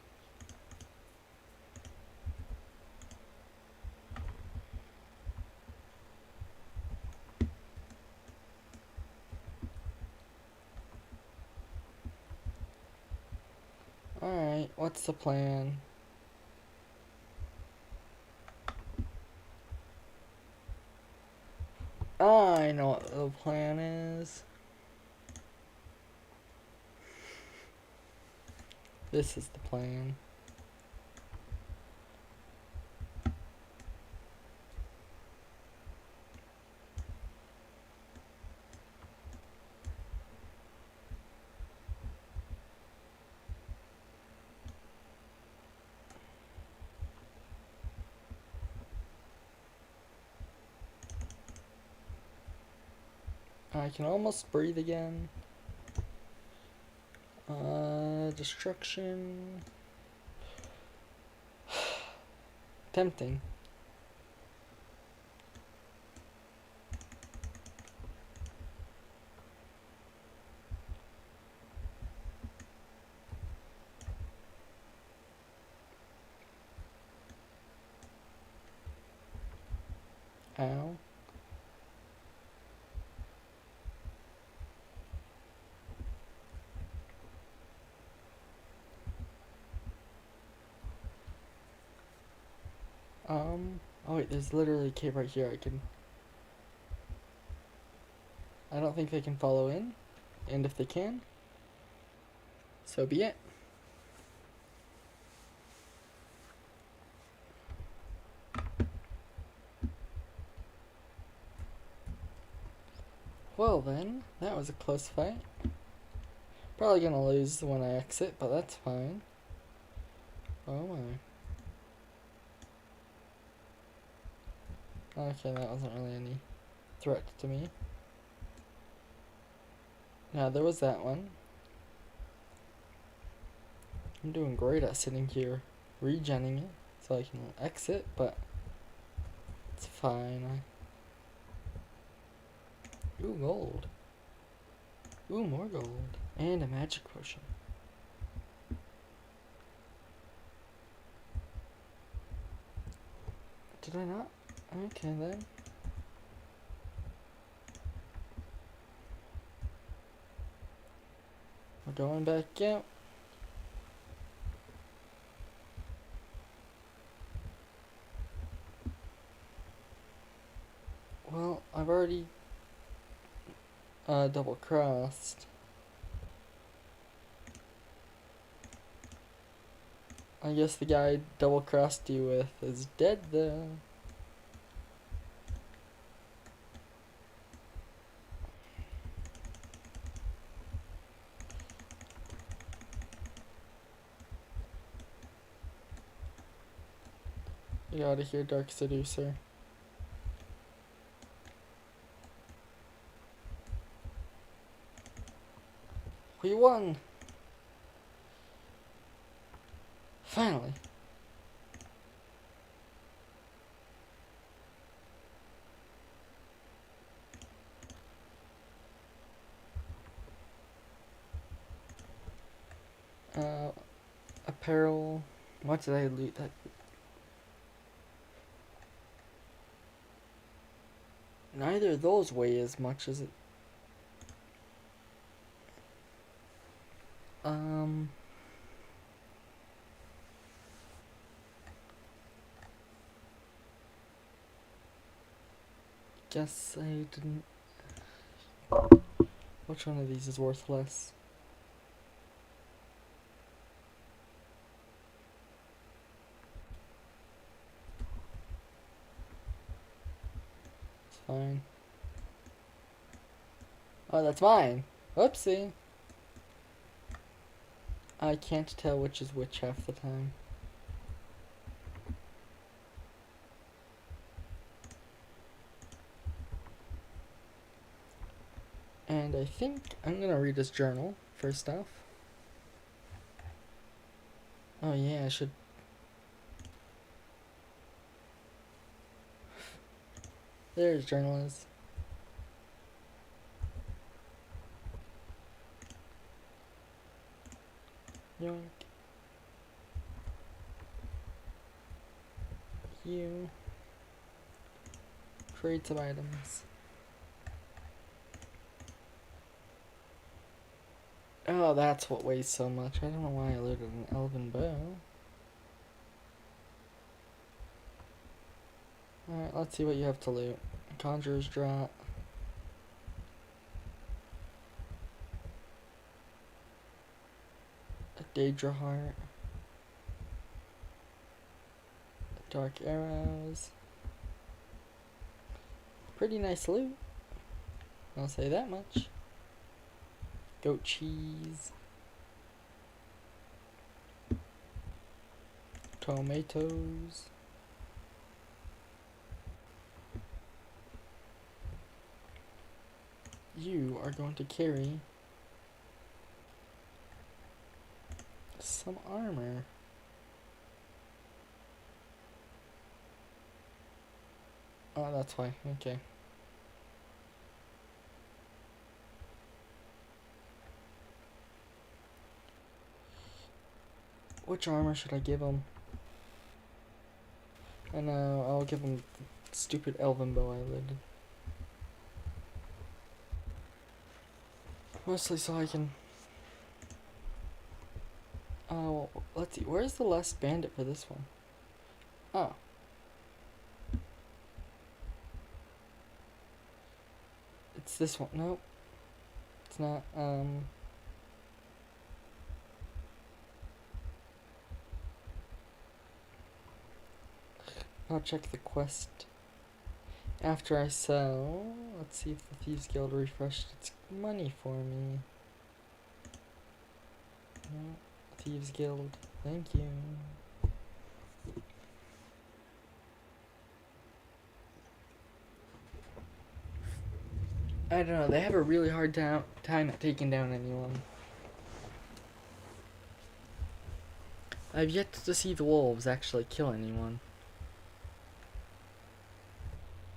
Alright, what's the plan? I know what the plan is. This is the plan. I can almost breathe again. Destruction. Tempting. Ow. Oh wait, there's literally a cave right here. I don't think they can follow in. And if they can, so be it. Well then, that was a close fight. Probably gonna lose when I exit, but that's fine. Oh my. Okay, that wasn't really any threat to me. Yeah, there was that one. I'm doing great at sitting here regenning it so I can exit, but it's fine. Ooh, gold. Ooh, more gold. And a magic potion. Did I not? Okay then. We're going back out. Well, I've already double crossed. I guess the guy I double crossed you with is dead though. Get out of here, Dark Seducer. We won! Finally. apparel. What did I loot that? Neither of those weigh as much as it. Guess I didn't. Which one of these is worth less? It's fine. Oh, that's mine. Whoopsie. I can't tell which is which half the time. And I think I'm gonna read his journal first off. Oh yeah, I should. There his journal is. Yoink. You. Create some items. Oh, that's what weighs so much. I don't know why I looted an elven bow. Alright, let's see what you have to loot. Conjurer's Draught. A Daedra Heart. Dark Arrows. Pretty nice loot. I'll say that much. Goat cheese. Tomatoes. You are going to carry some armor. Oh, that's why. Okay. Which armor should I give him? I know, I'll give him the stupid elven bow I looted. Mostly so I can... Oh, let's see. Where's the last bandit for this one? Oh. It's this one. Nope. It's not. I'll check the quest after I sell. Let's see if the Thieves Guild refreshed its money for me. No, Thieves Guild, thank you. I don't know, they have a really hard time at taking down anyone. I've yet to see the wolves actually kill anyone.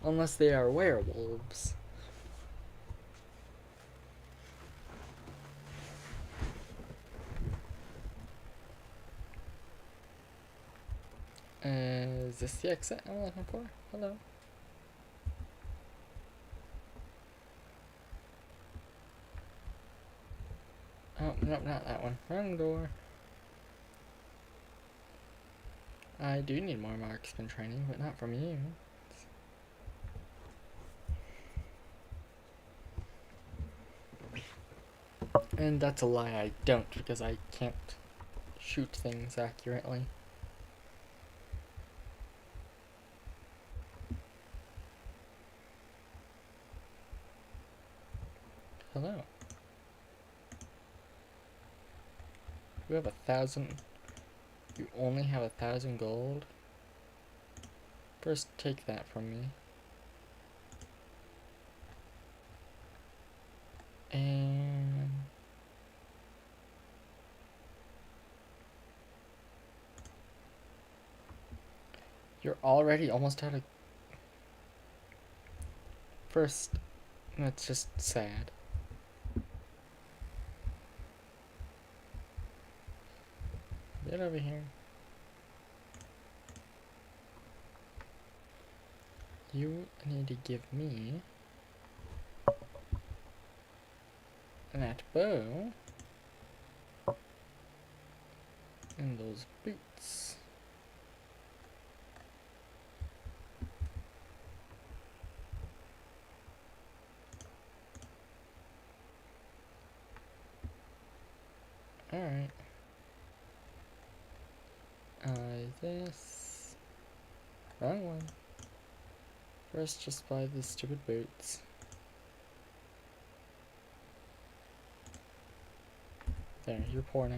Unless they are werewolves. Is this the exit I'm looking for? Hello. Oh, nope, not that one. Wrong door. I do need more marksman training, but not from you. And that's a lie, I don't, because I can't shoot things accurately. Hello. You have 1,000. You only have 1,000 gold? First, take that from me. And... you're already almost out of... First, that's just sad. Get over here. You need to give me that bow and those boots. Alright. This. Wrong one. First, just buy these stupid boots. There, you're poor now.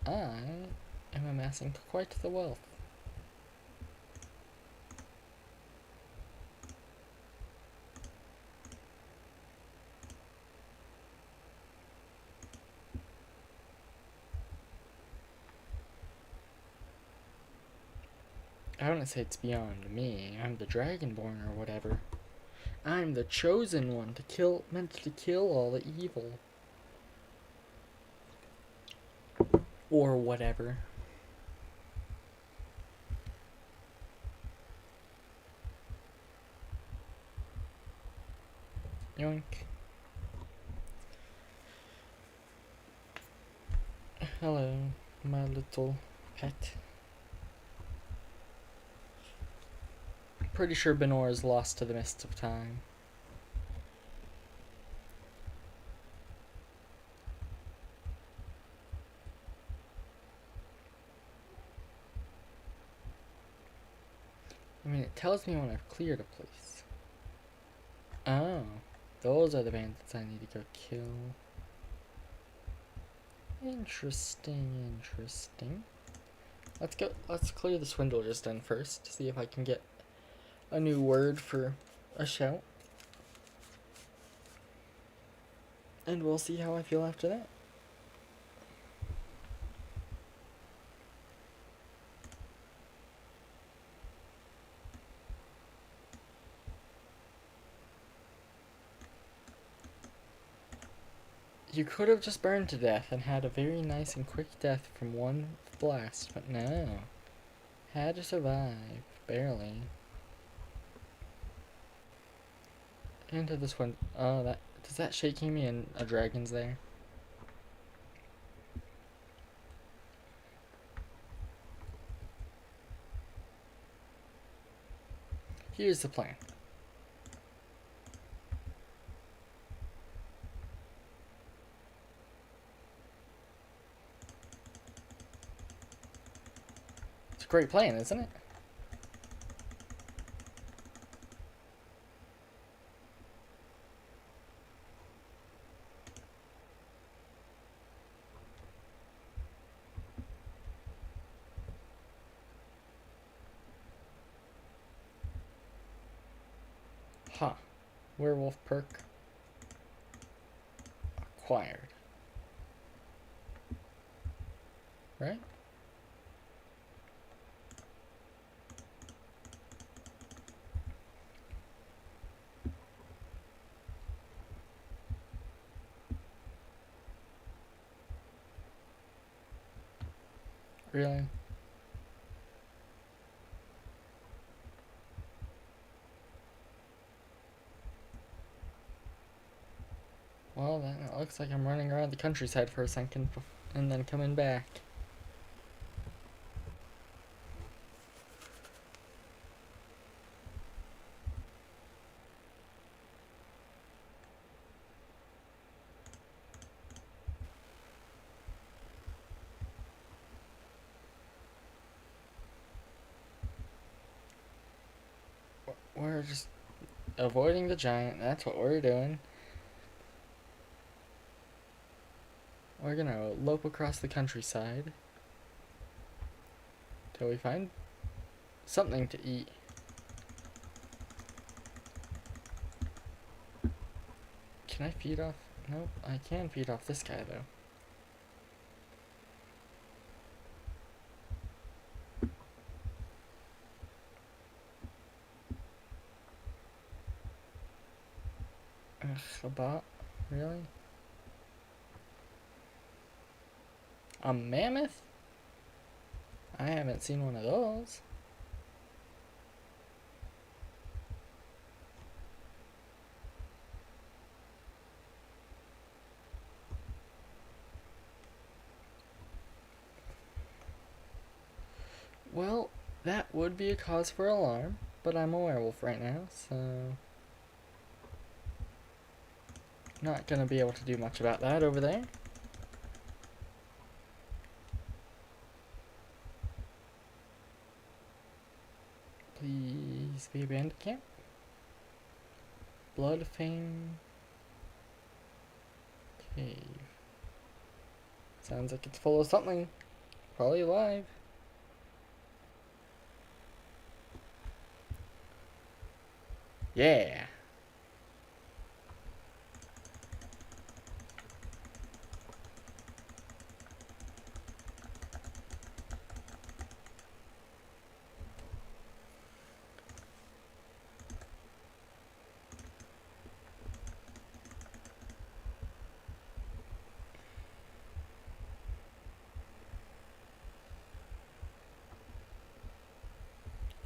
I am amassing quite the wealth. I wouldn't say it's beyond me. I'm the Dragonborn or whatever. I'm the chosen one to kill, meant to kill all the evil. Or whatever. Yoink. Hello, my little pet. Pretty sure Benor is lost to the mists of time. I mean, it tells me when I've cleared a place. Oh, those are the bandits I need to go kill. Interesting, interesting. Let's clear the swindlers then first, see if I can get a new word for a shout. And we'll see how I feel after that. You could have just burned to death and had a very nice and quick death from one blast, but no. Had to survive, barely. Into this one. Oh, that does that shaking me and a dragon's there? Here's the plan. It's a great plan, isn't it? Huh. Werewolf perk acquired. Right? Really? Well, then it looks like I'm running around the countryside for a second and then coming back. We're just avoiding the giant, that's what we're doing. We're gonna lope across the countryside till we find something to eat. Can I feed off? Nope, I can feed off this guy though. Ugh, a bot? Really? A mammoth? I haven't seen one of those. Well, that would be a cause for alarm, but I'm a werewolf right now, so not gonna be able to do much about that over there. Please be a bandit camp. Blood Fang Cave. Sounds like it's full of something. Probably alive. Yeah.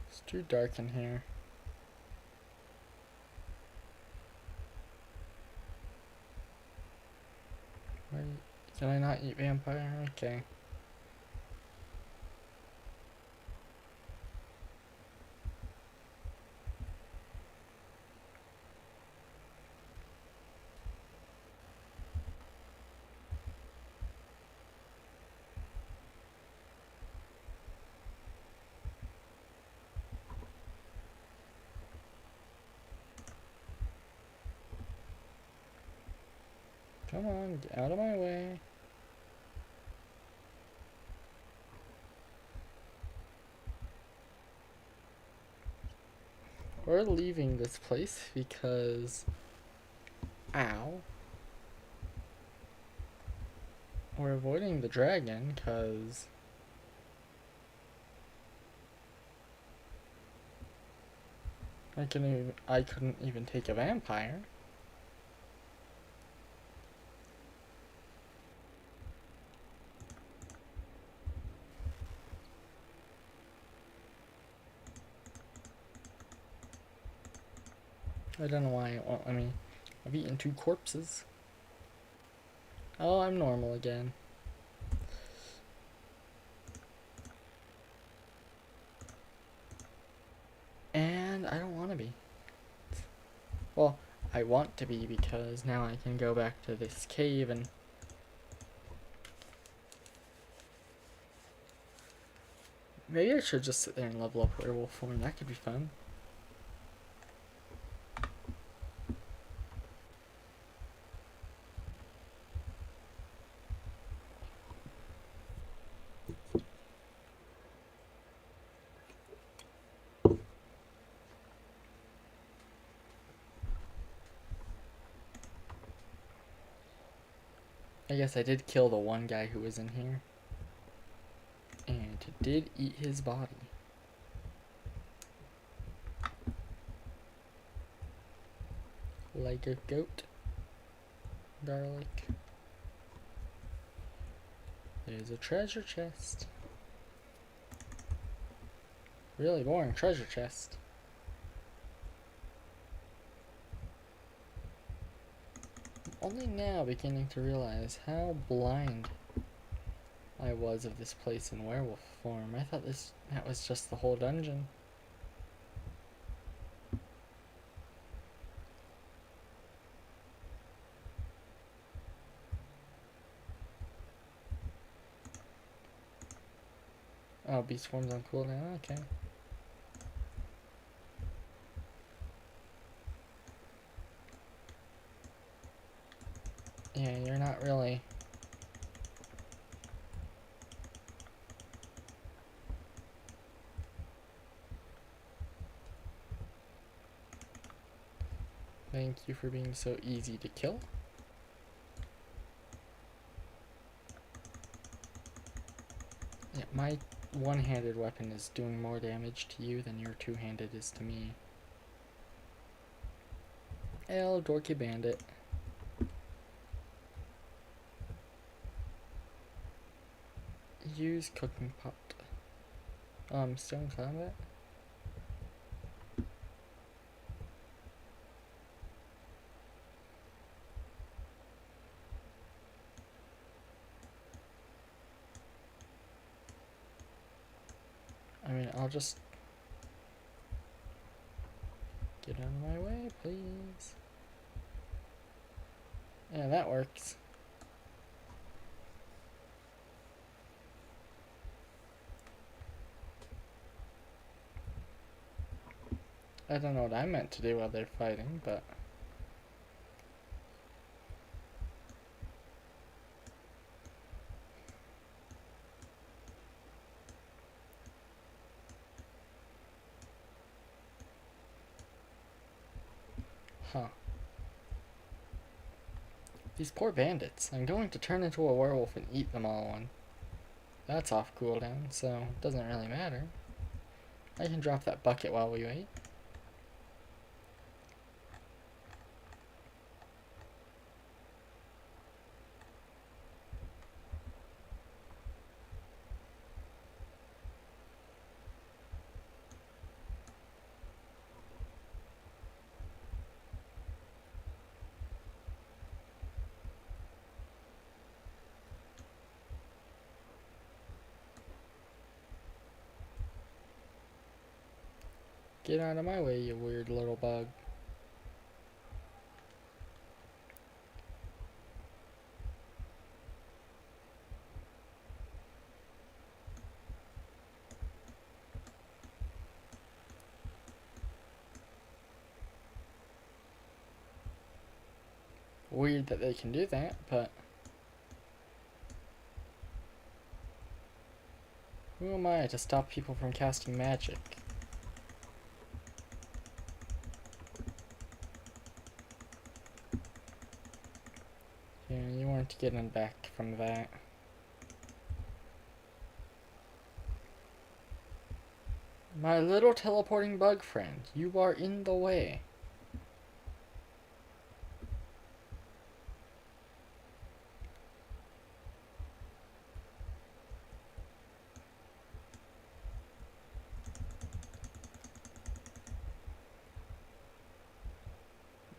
It's too dark in here. Why can I not eat vampire? Okay. Come on, get out of my way. We're leaving this place because... Ow. We're avoiding the dragon because... I couldn't even take a vampire. I don't know why it won't let me. I've eaten 2 corpses. Oh, I'm normal again. And I don't want to be. Well, I want to be because now I can go back to this cave and... Maybe I should just sit there and level up werewolf form. That could be fun. I guess I did kill the one guy who was in here. And did eat his body. Like a goat. Garlic. There's a treasure chest. Really boring treasure chest. I'm only now beginning to realize how blind I was of this place in werewolf form. I thought that was just the whole dungeon. Oh, beast form's on cooldown, okay. Yeah, you're not really... Thank you for being so easy to kill. Yeah, my one-handed weapon is doing more damage to you than your two-handed is to me. El Dorky Bandit. use cooking pot. Still in combat? I mean, I'll just get out of my way, please. Yeah, that works. I don't know what I meant to do while they're fighting, but... Huh. These poor bandits. I'm going to turn into a werewolf and eat them all one. That's off cooldown, so it doesn't really matter. I can drop that bucket while we wait. Get out of my way, you weird little bug. Weird that they can do that, but... Who am I to stop people from casting magic? Yeah, you weren't getting back from that. My little teleporting bug friend, you are in the way.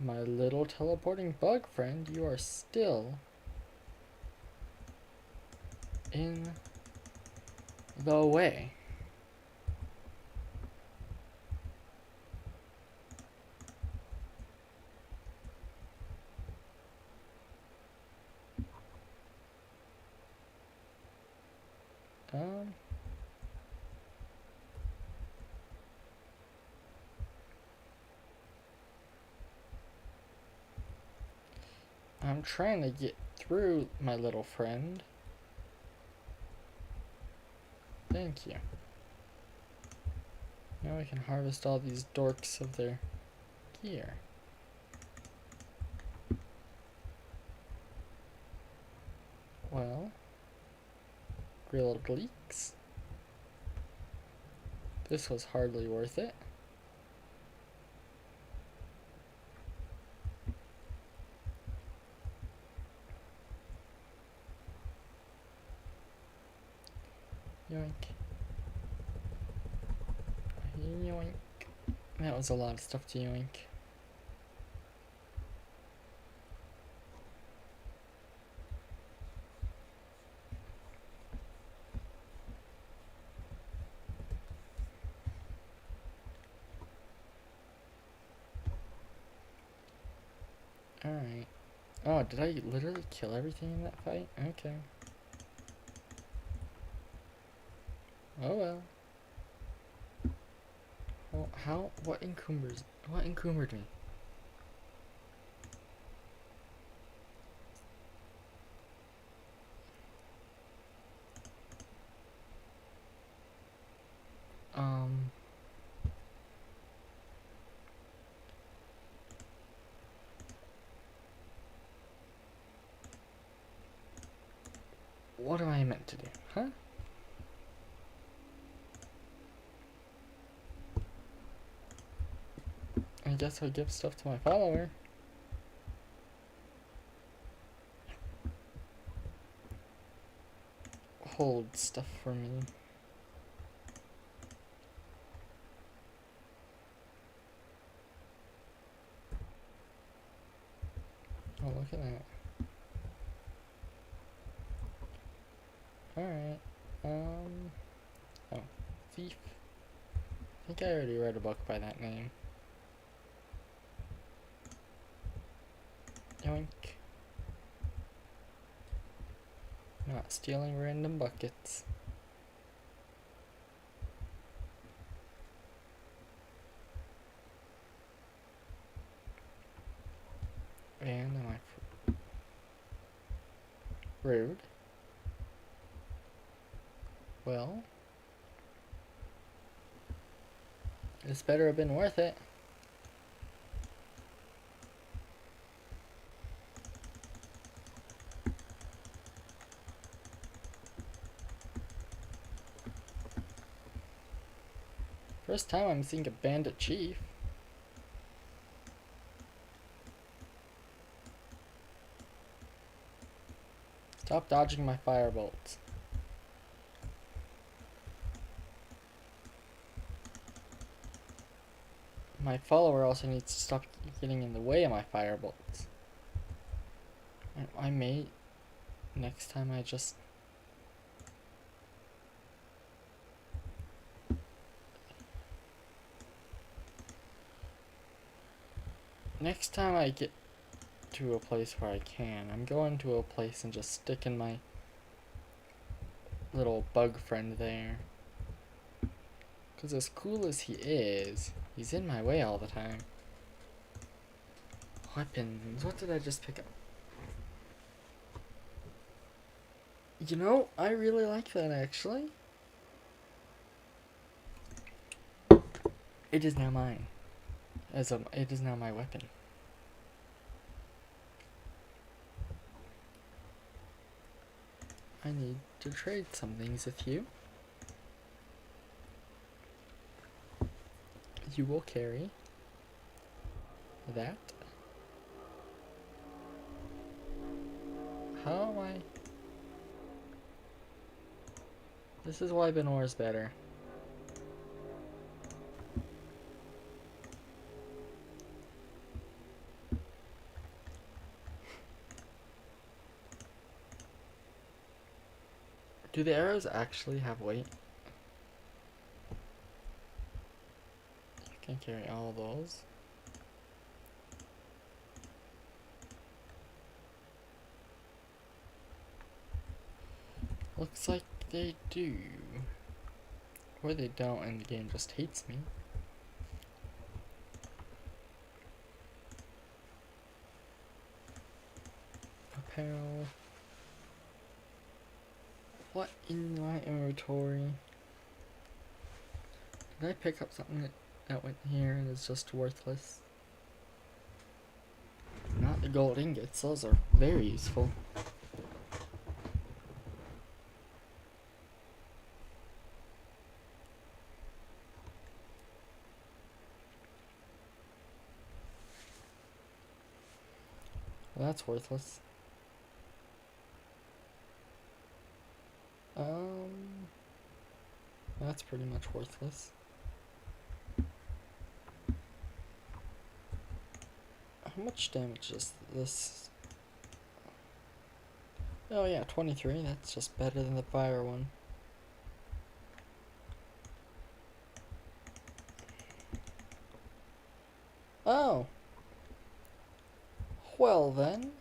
My little teleporting bug friend, you are still in the way. I'm trying to get through, my little friend. Thank you. Now I can harvest all these dorks of their gear. Well, grilled leeks. This was hardly worth it. Yoink. Yoink. That was a lot of stuff to yoink. Alright. Oh, did I literally kill everything in that fight? Okay. Oh well. Well, what encumbers me? What am I meant to do, huh? I guess I'll give stuff to my follower. hold stuff for me. Oh, look at that. Alright. Oh, thief. I think I already read a book by that name. Yoink. Not stealing random buckets. And am I rude? Well, this better have been worth it. First time I'm seeing a bandit chief. Stop dodging my firebolts. My follower also needs to stop getting in the way of my firebolts. And I may, next time I just... Next time I get to a place where I can, I'm going to a place and just sticking my little bug friend there. Because as cool as he is, he's in my way all the time. Weapons. What did I just pick up? You know, I really like that actually. It is now mine. It is now my weapon. I need to trade some things with you. You will carry that. How am I? This is why Benor is better. Do the arrows actually have weight? You can carry all those. Looks like they do. Or they don't and the game just hates me. Apparel. What in my inventory? Did I pick up something that went here and is just worthless? Not the gold ingots, those are very useful. Well, that's worthless. That's pretty much worthless. How much damage is this? Oh yeah, 23. That's just better than the fire one. Oh. Well then.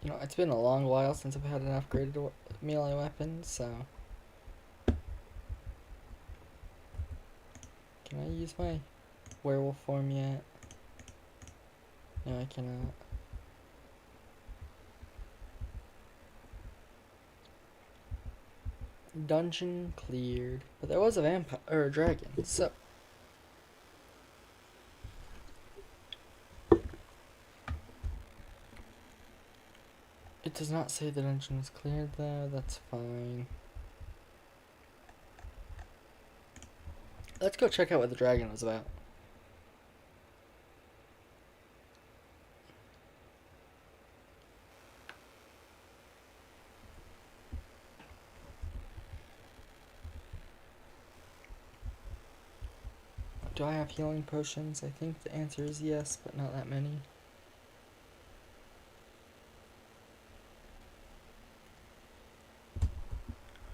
You know, it's been a long while since I've had an upgraded melee weapon, so... Can I use my werewolf form yet? No, I cannot. Dungeon cleared. But there was a vampire, or a dragon, so... It does not say the dungeon is cleared though, that's fine. Let's go check out what the dragon was about. Do I have healing potions? I think the answer is yes, but not that many.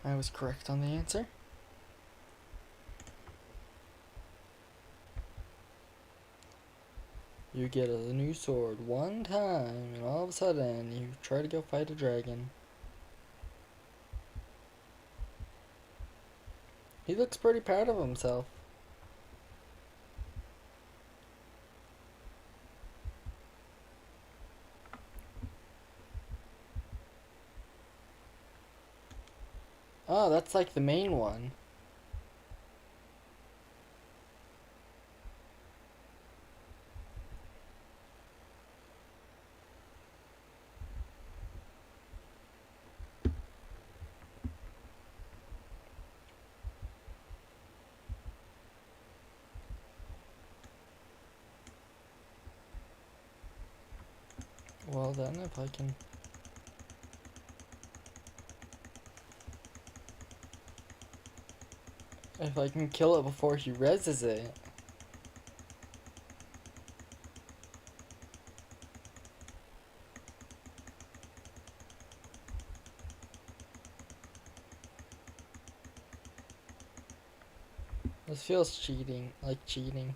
I was correct on the answer. You get a new sword one time, and all of a sudden, you try to go fight a dragon. He looks pretty proud of himself. Oh, that's like the main one. Well then, if I can kill it before he reses it. This feels cheating, like cheating.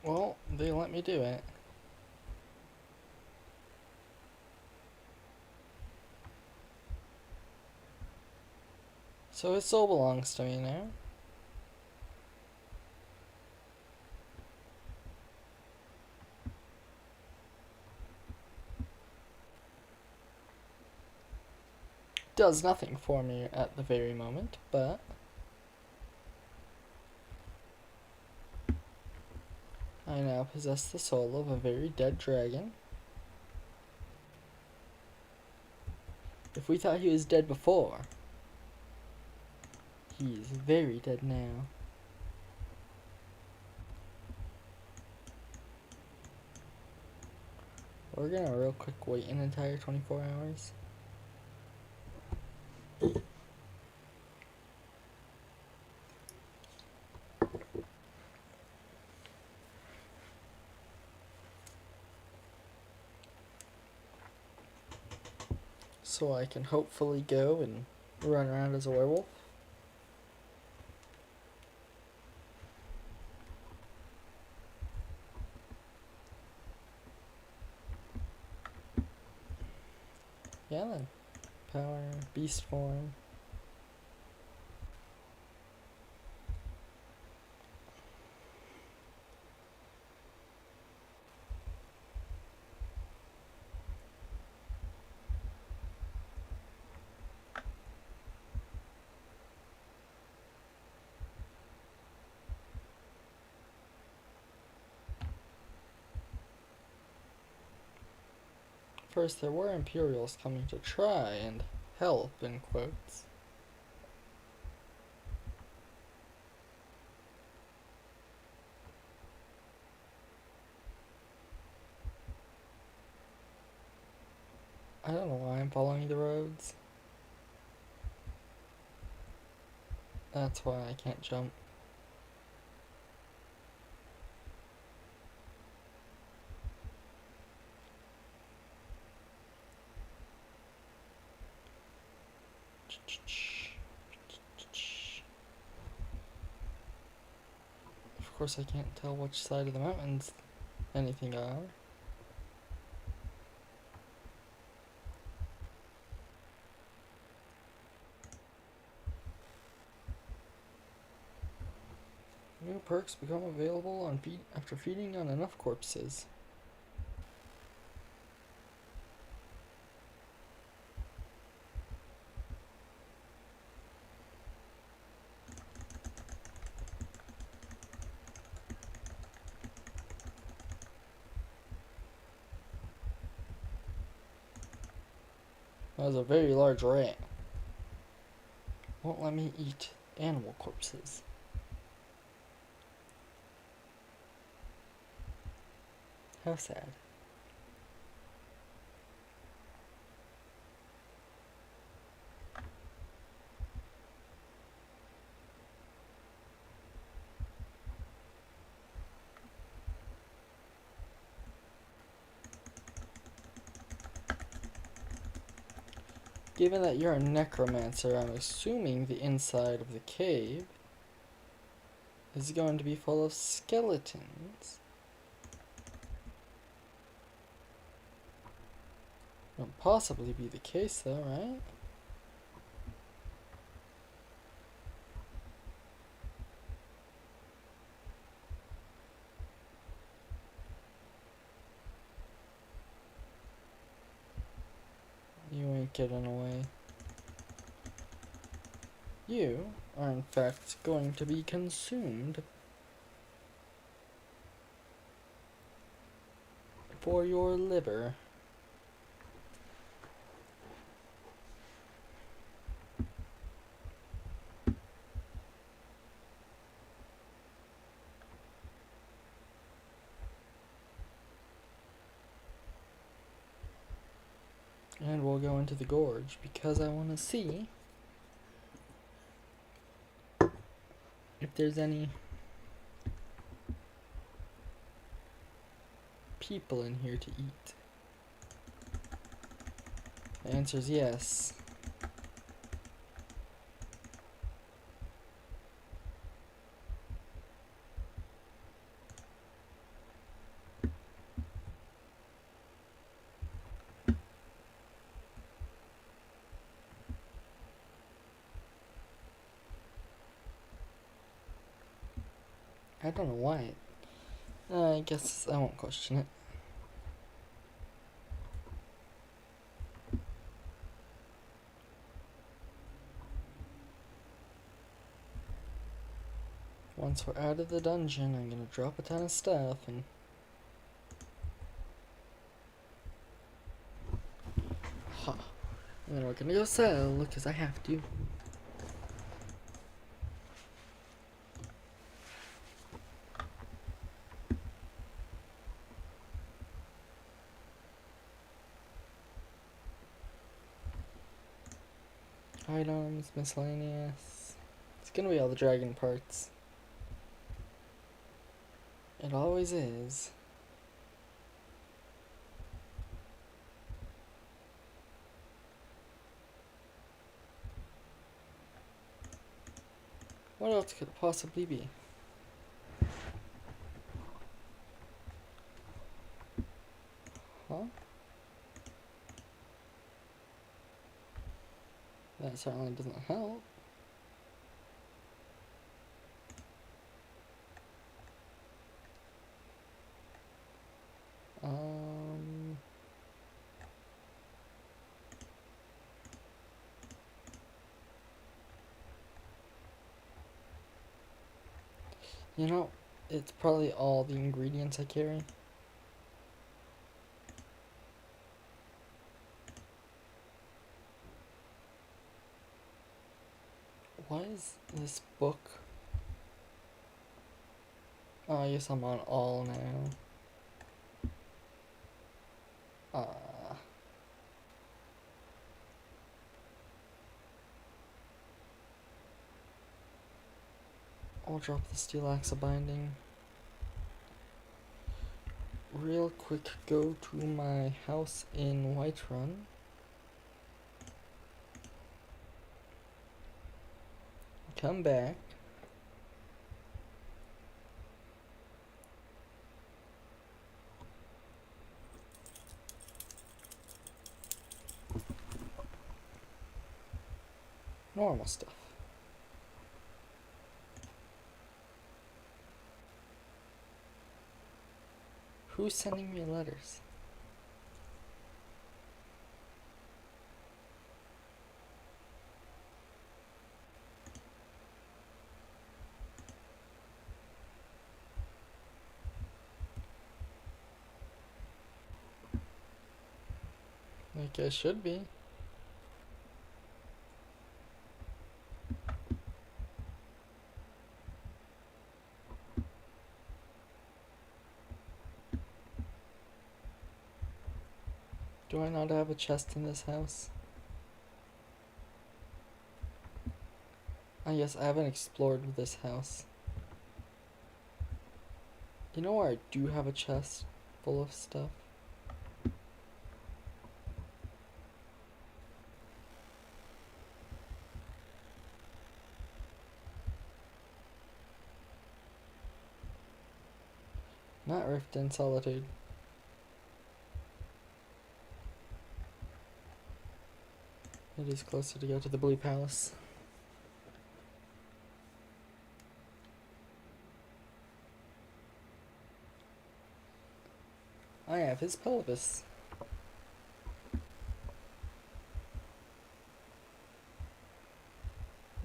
Well, they let me do it. So his soul belongs to me now. Does nothing for me at the very moment, but I now possess the soul of a very dead dragon. If we thought he was dead before, he is very dead now. We're gonna real quick wait an entire 24 hours. So I can hopefully go and run around as a werewolf. Yeah then. Power, beast form. First, there were Imperials coming to try and help, in quotes. I don't know why I'm following the roads. That's why I can't jump. Of course I can't tell which side of the mountains anything are. New perks become available on after feeding on enough corpses. That was a very large rat. Won't let me eat animal corpses. How sad. Given that you're a necromancer, I'm assuming the inside of the cave is going to be full of skeletons. Wouldn't possibly be the case though, right? You ain't getting away. You are in fact going to be consumed for your liver. And we'll go into the gorge because I want to see if there's any people in here to eat. The answer is yes. I don't know why. I guess I won't question it. Once we're out of the dungeon, I'm gonna drop a ton of stuff and... Ha. And then we're gonna go sell, because I have to. Items, miscellaneous. It's gonna be all the dragon parts. It always is. What else could it possibly be? Huh? That certainly doesn't help. You know, it's probably all the ingredients I carry. Why is this book? Oh, I guess I'm on all now. I'll drop the steel axe binding. Real quick, go to my house in Whiterun. Come back. Normal stuff. Who's sending me letters? Like I should be. Do I not have a chest in this house? I guess I haven't explored this house. You know where I do have a chest full of stuff? Not Rift in Solitude. It is closer to go to the Blue Palace. I have his pelvis.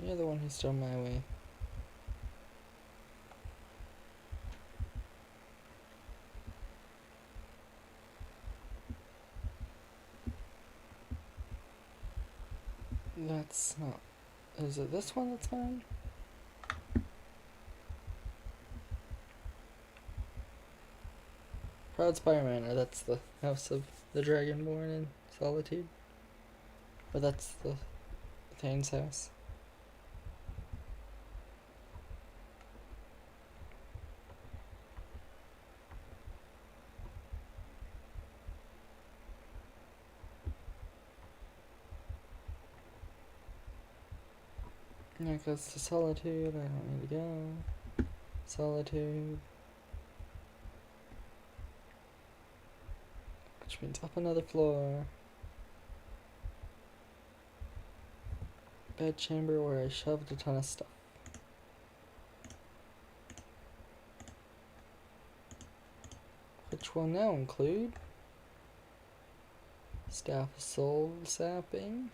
You're the one who stole my way. That's not... Is it this one that's mine? Proud Spire Manor, that's the house of the Dragonborn in Solitude. Or that's the Thane's house. That goes to Solitude, I don't need to go. Solitude. Which means up another floor. Bed chamber where I shoved a ton of stuff. Which will now include Staff of Soul Sapping,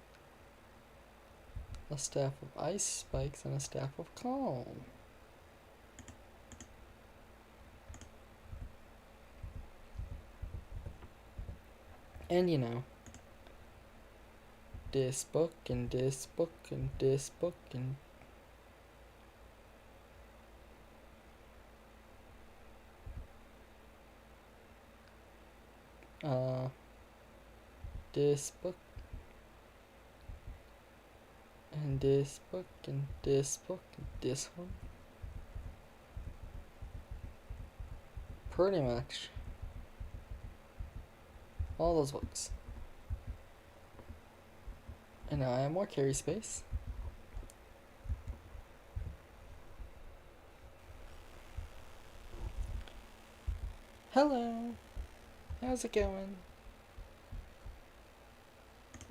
a Staff of Ice Spikes, and a Staff of Calm. And you know, this book and this book and this book and this book and this book and this book and this one. Pretty much all those books. And now I have more carry space. Hello, how's it going?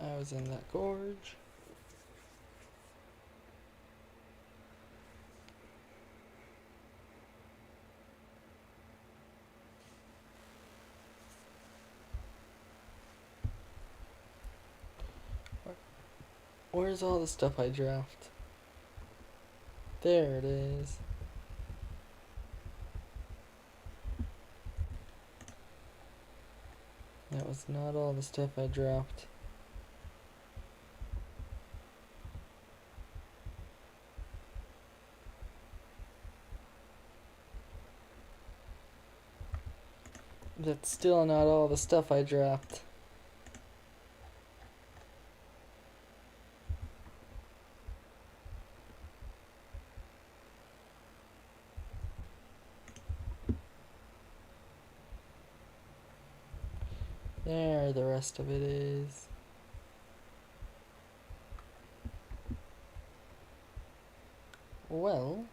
I was in that gorge. Where's all the stuff I draft? There it is. That was not all the stuff I dropped. That's still not all the stuff I dropped. There, the rest of it is. Well,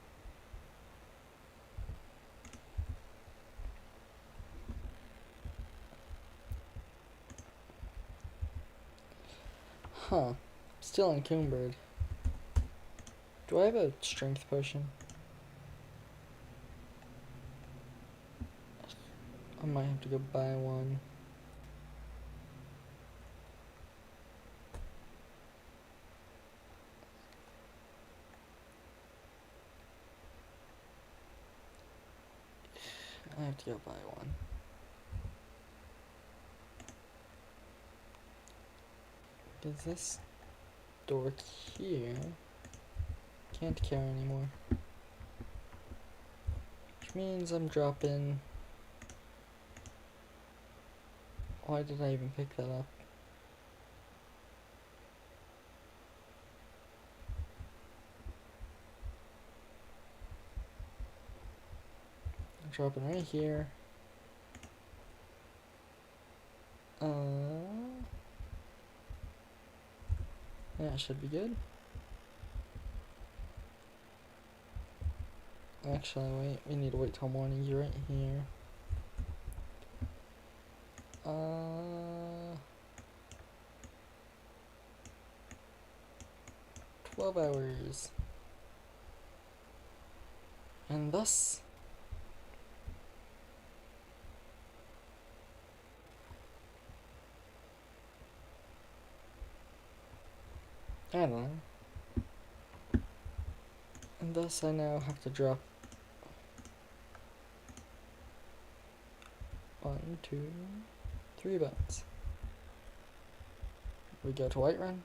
still encumbered. Do I have a strength potion? I might have to go buy one. I have to go buy one. Is this door here? Can't carry anymore. Which means I'm dropping... Why did I even pick that up? dropping right here. That should be good. Actually, wait, we need to wait till morning. You're right here. 12 hours. And thus, I don't know. And thus I now have to drop 1, 2, 3 bones. We go to Whiterun.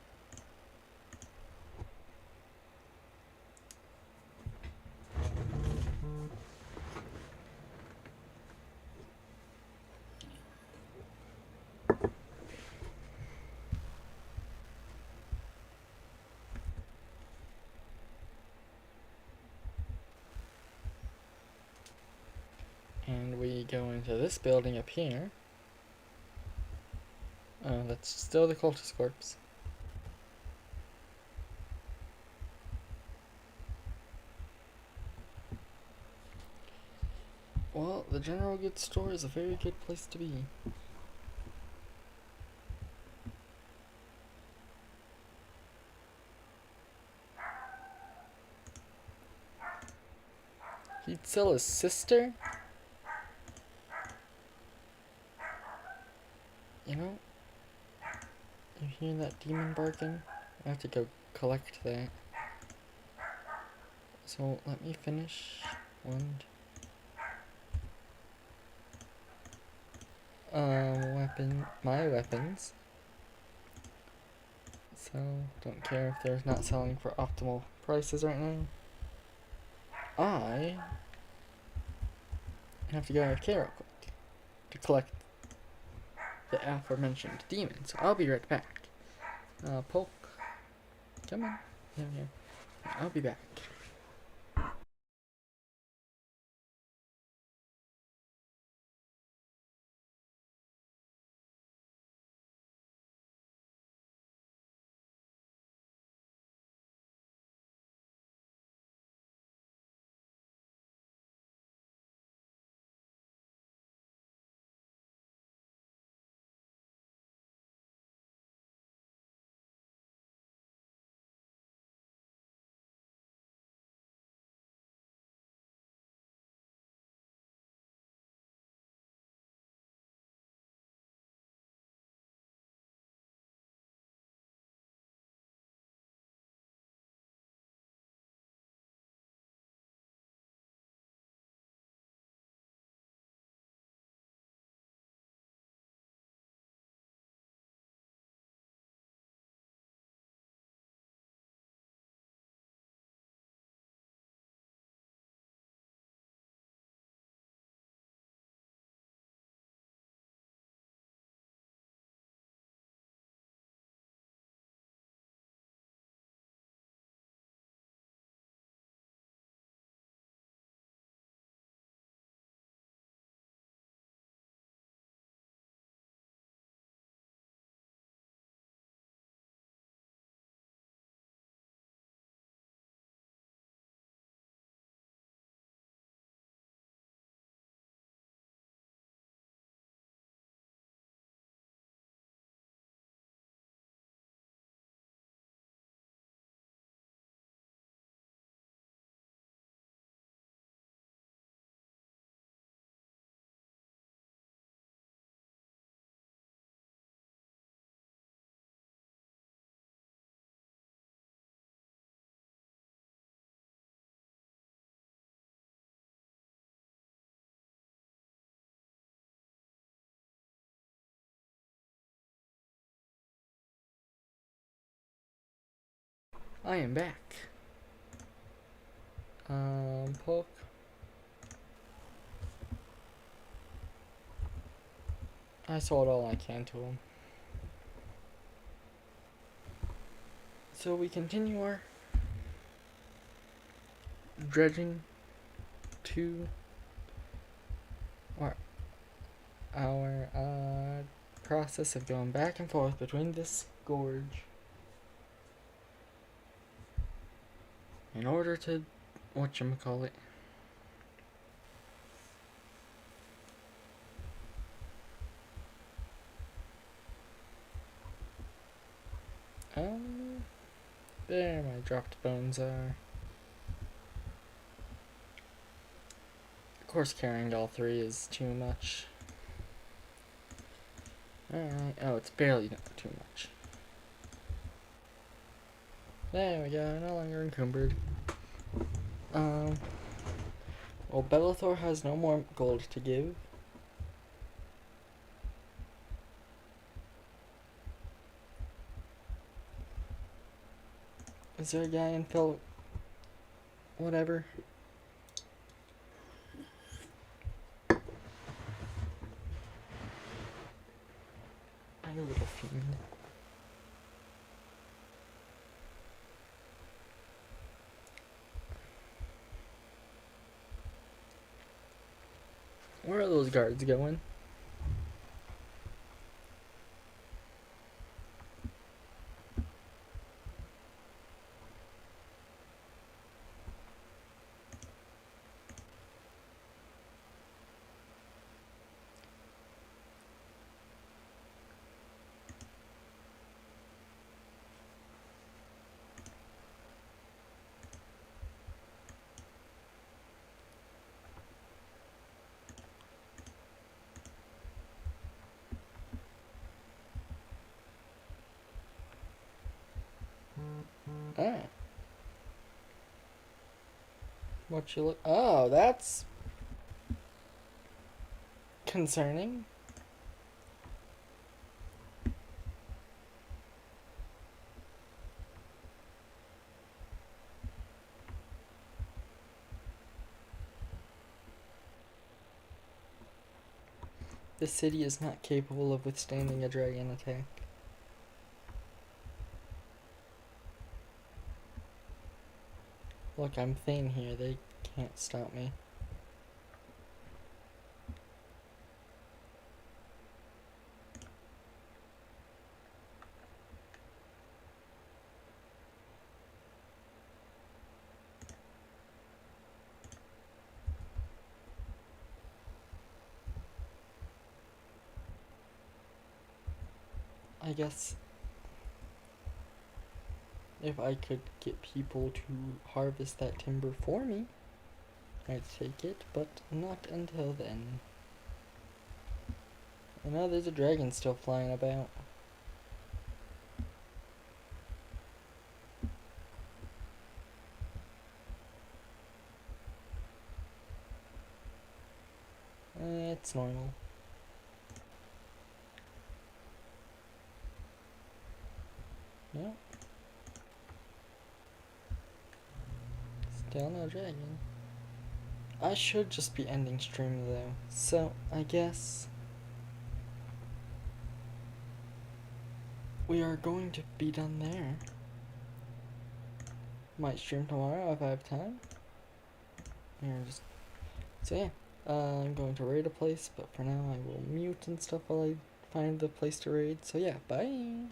And we go into this building up here. Oh, that's still the cultist corpse. Well, the general goods store is a very good place to be. He'd sell his sister? You know, you hear that demon barking? I have to go collect that. So let me finish one. My weapons. So don't care if they're not selling for optimal prices right now. I have to go AFK real quick to collect the aforementioned demon. So I'll be right back. Polk, come on, here. I'll be back. I am back. Polk. I sold all I can to him. So we continue our dredging to our process of going back and forth between this gorge in order to whatchamacallit. There my dropped bones are. Of course carrying all three is too much. Alright, oh, it's barely too much. There we go, no longer encumbered. Well, Bellathor has no more gold to give. Is there a guy in Phil... whatever? My little fiend. Where are those guards going? Ah. What you look... Oh, that's... concerning. The city is not capable of withstanding a dragon attack. Look, I'm Thane here. They can't stop me. I guess if I could get people to harvest that timber for me, I'd take it, but not until then. I know there's a dragon still flying about. It's normal. Yep. Still no dragon. I should just be ending stream though, so I guess we are going to be done there. Might stream tomorrow if I have time. So yeah, I'm going to raid a place, but for now I will mute and stuff while I find the place to raid. So yeah, bye!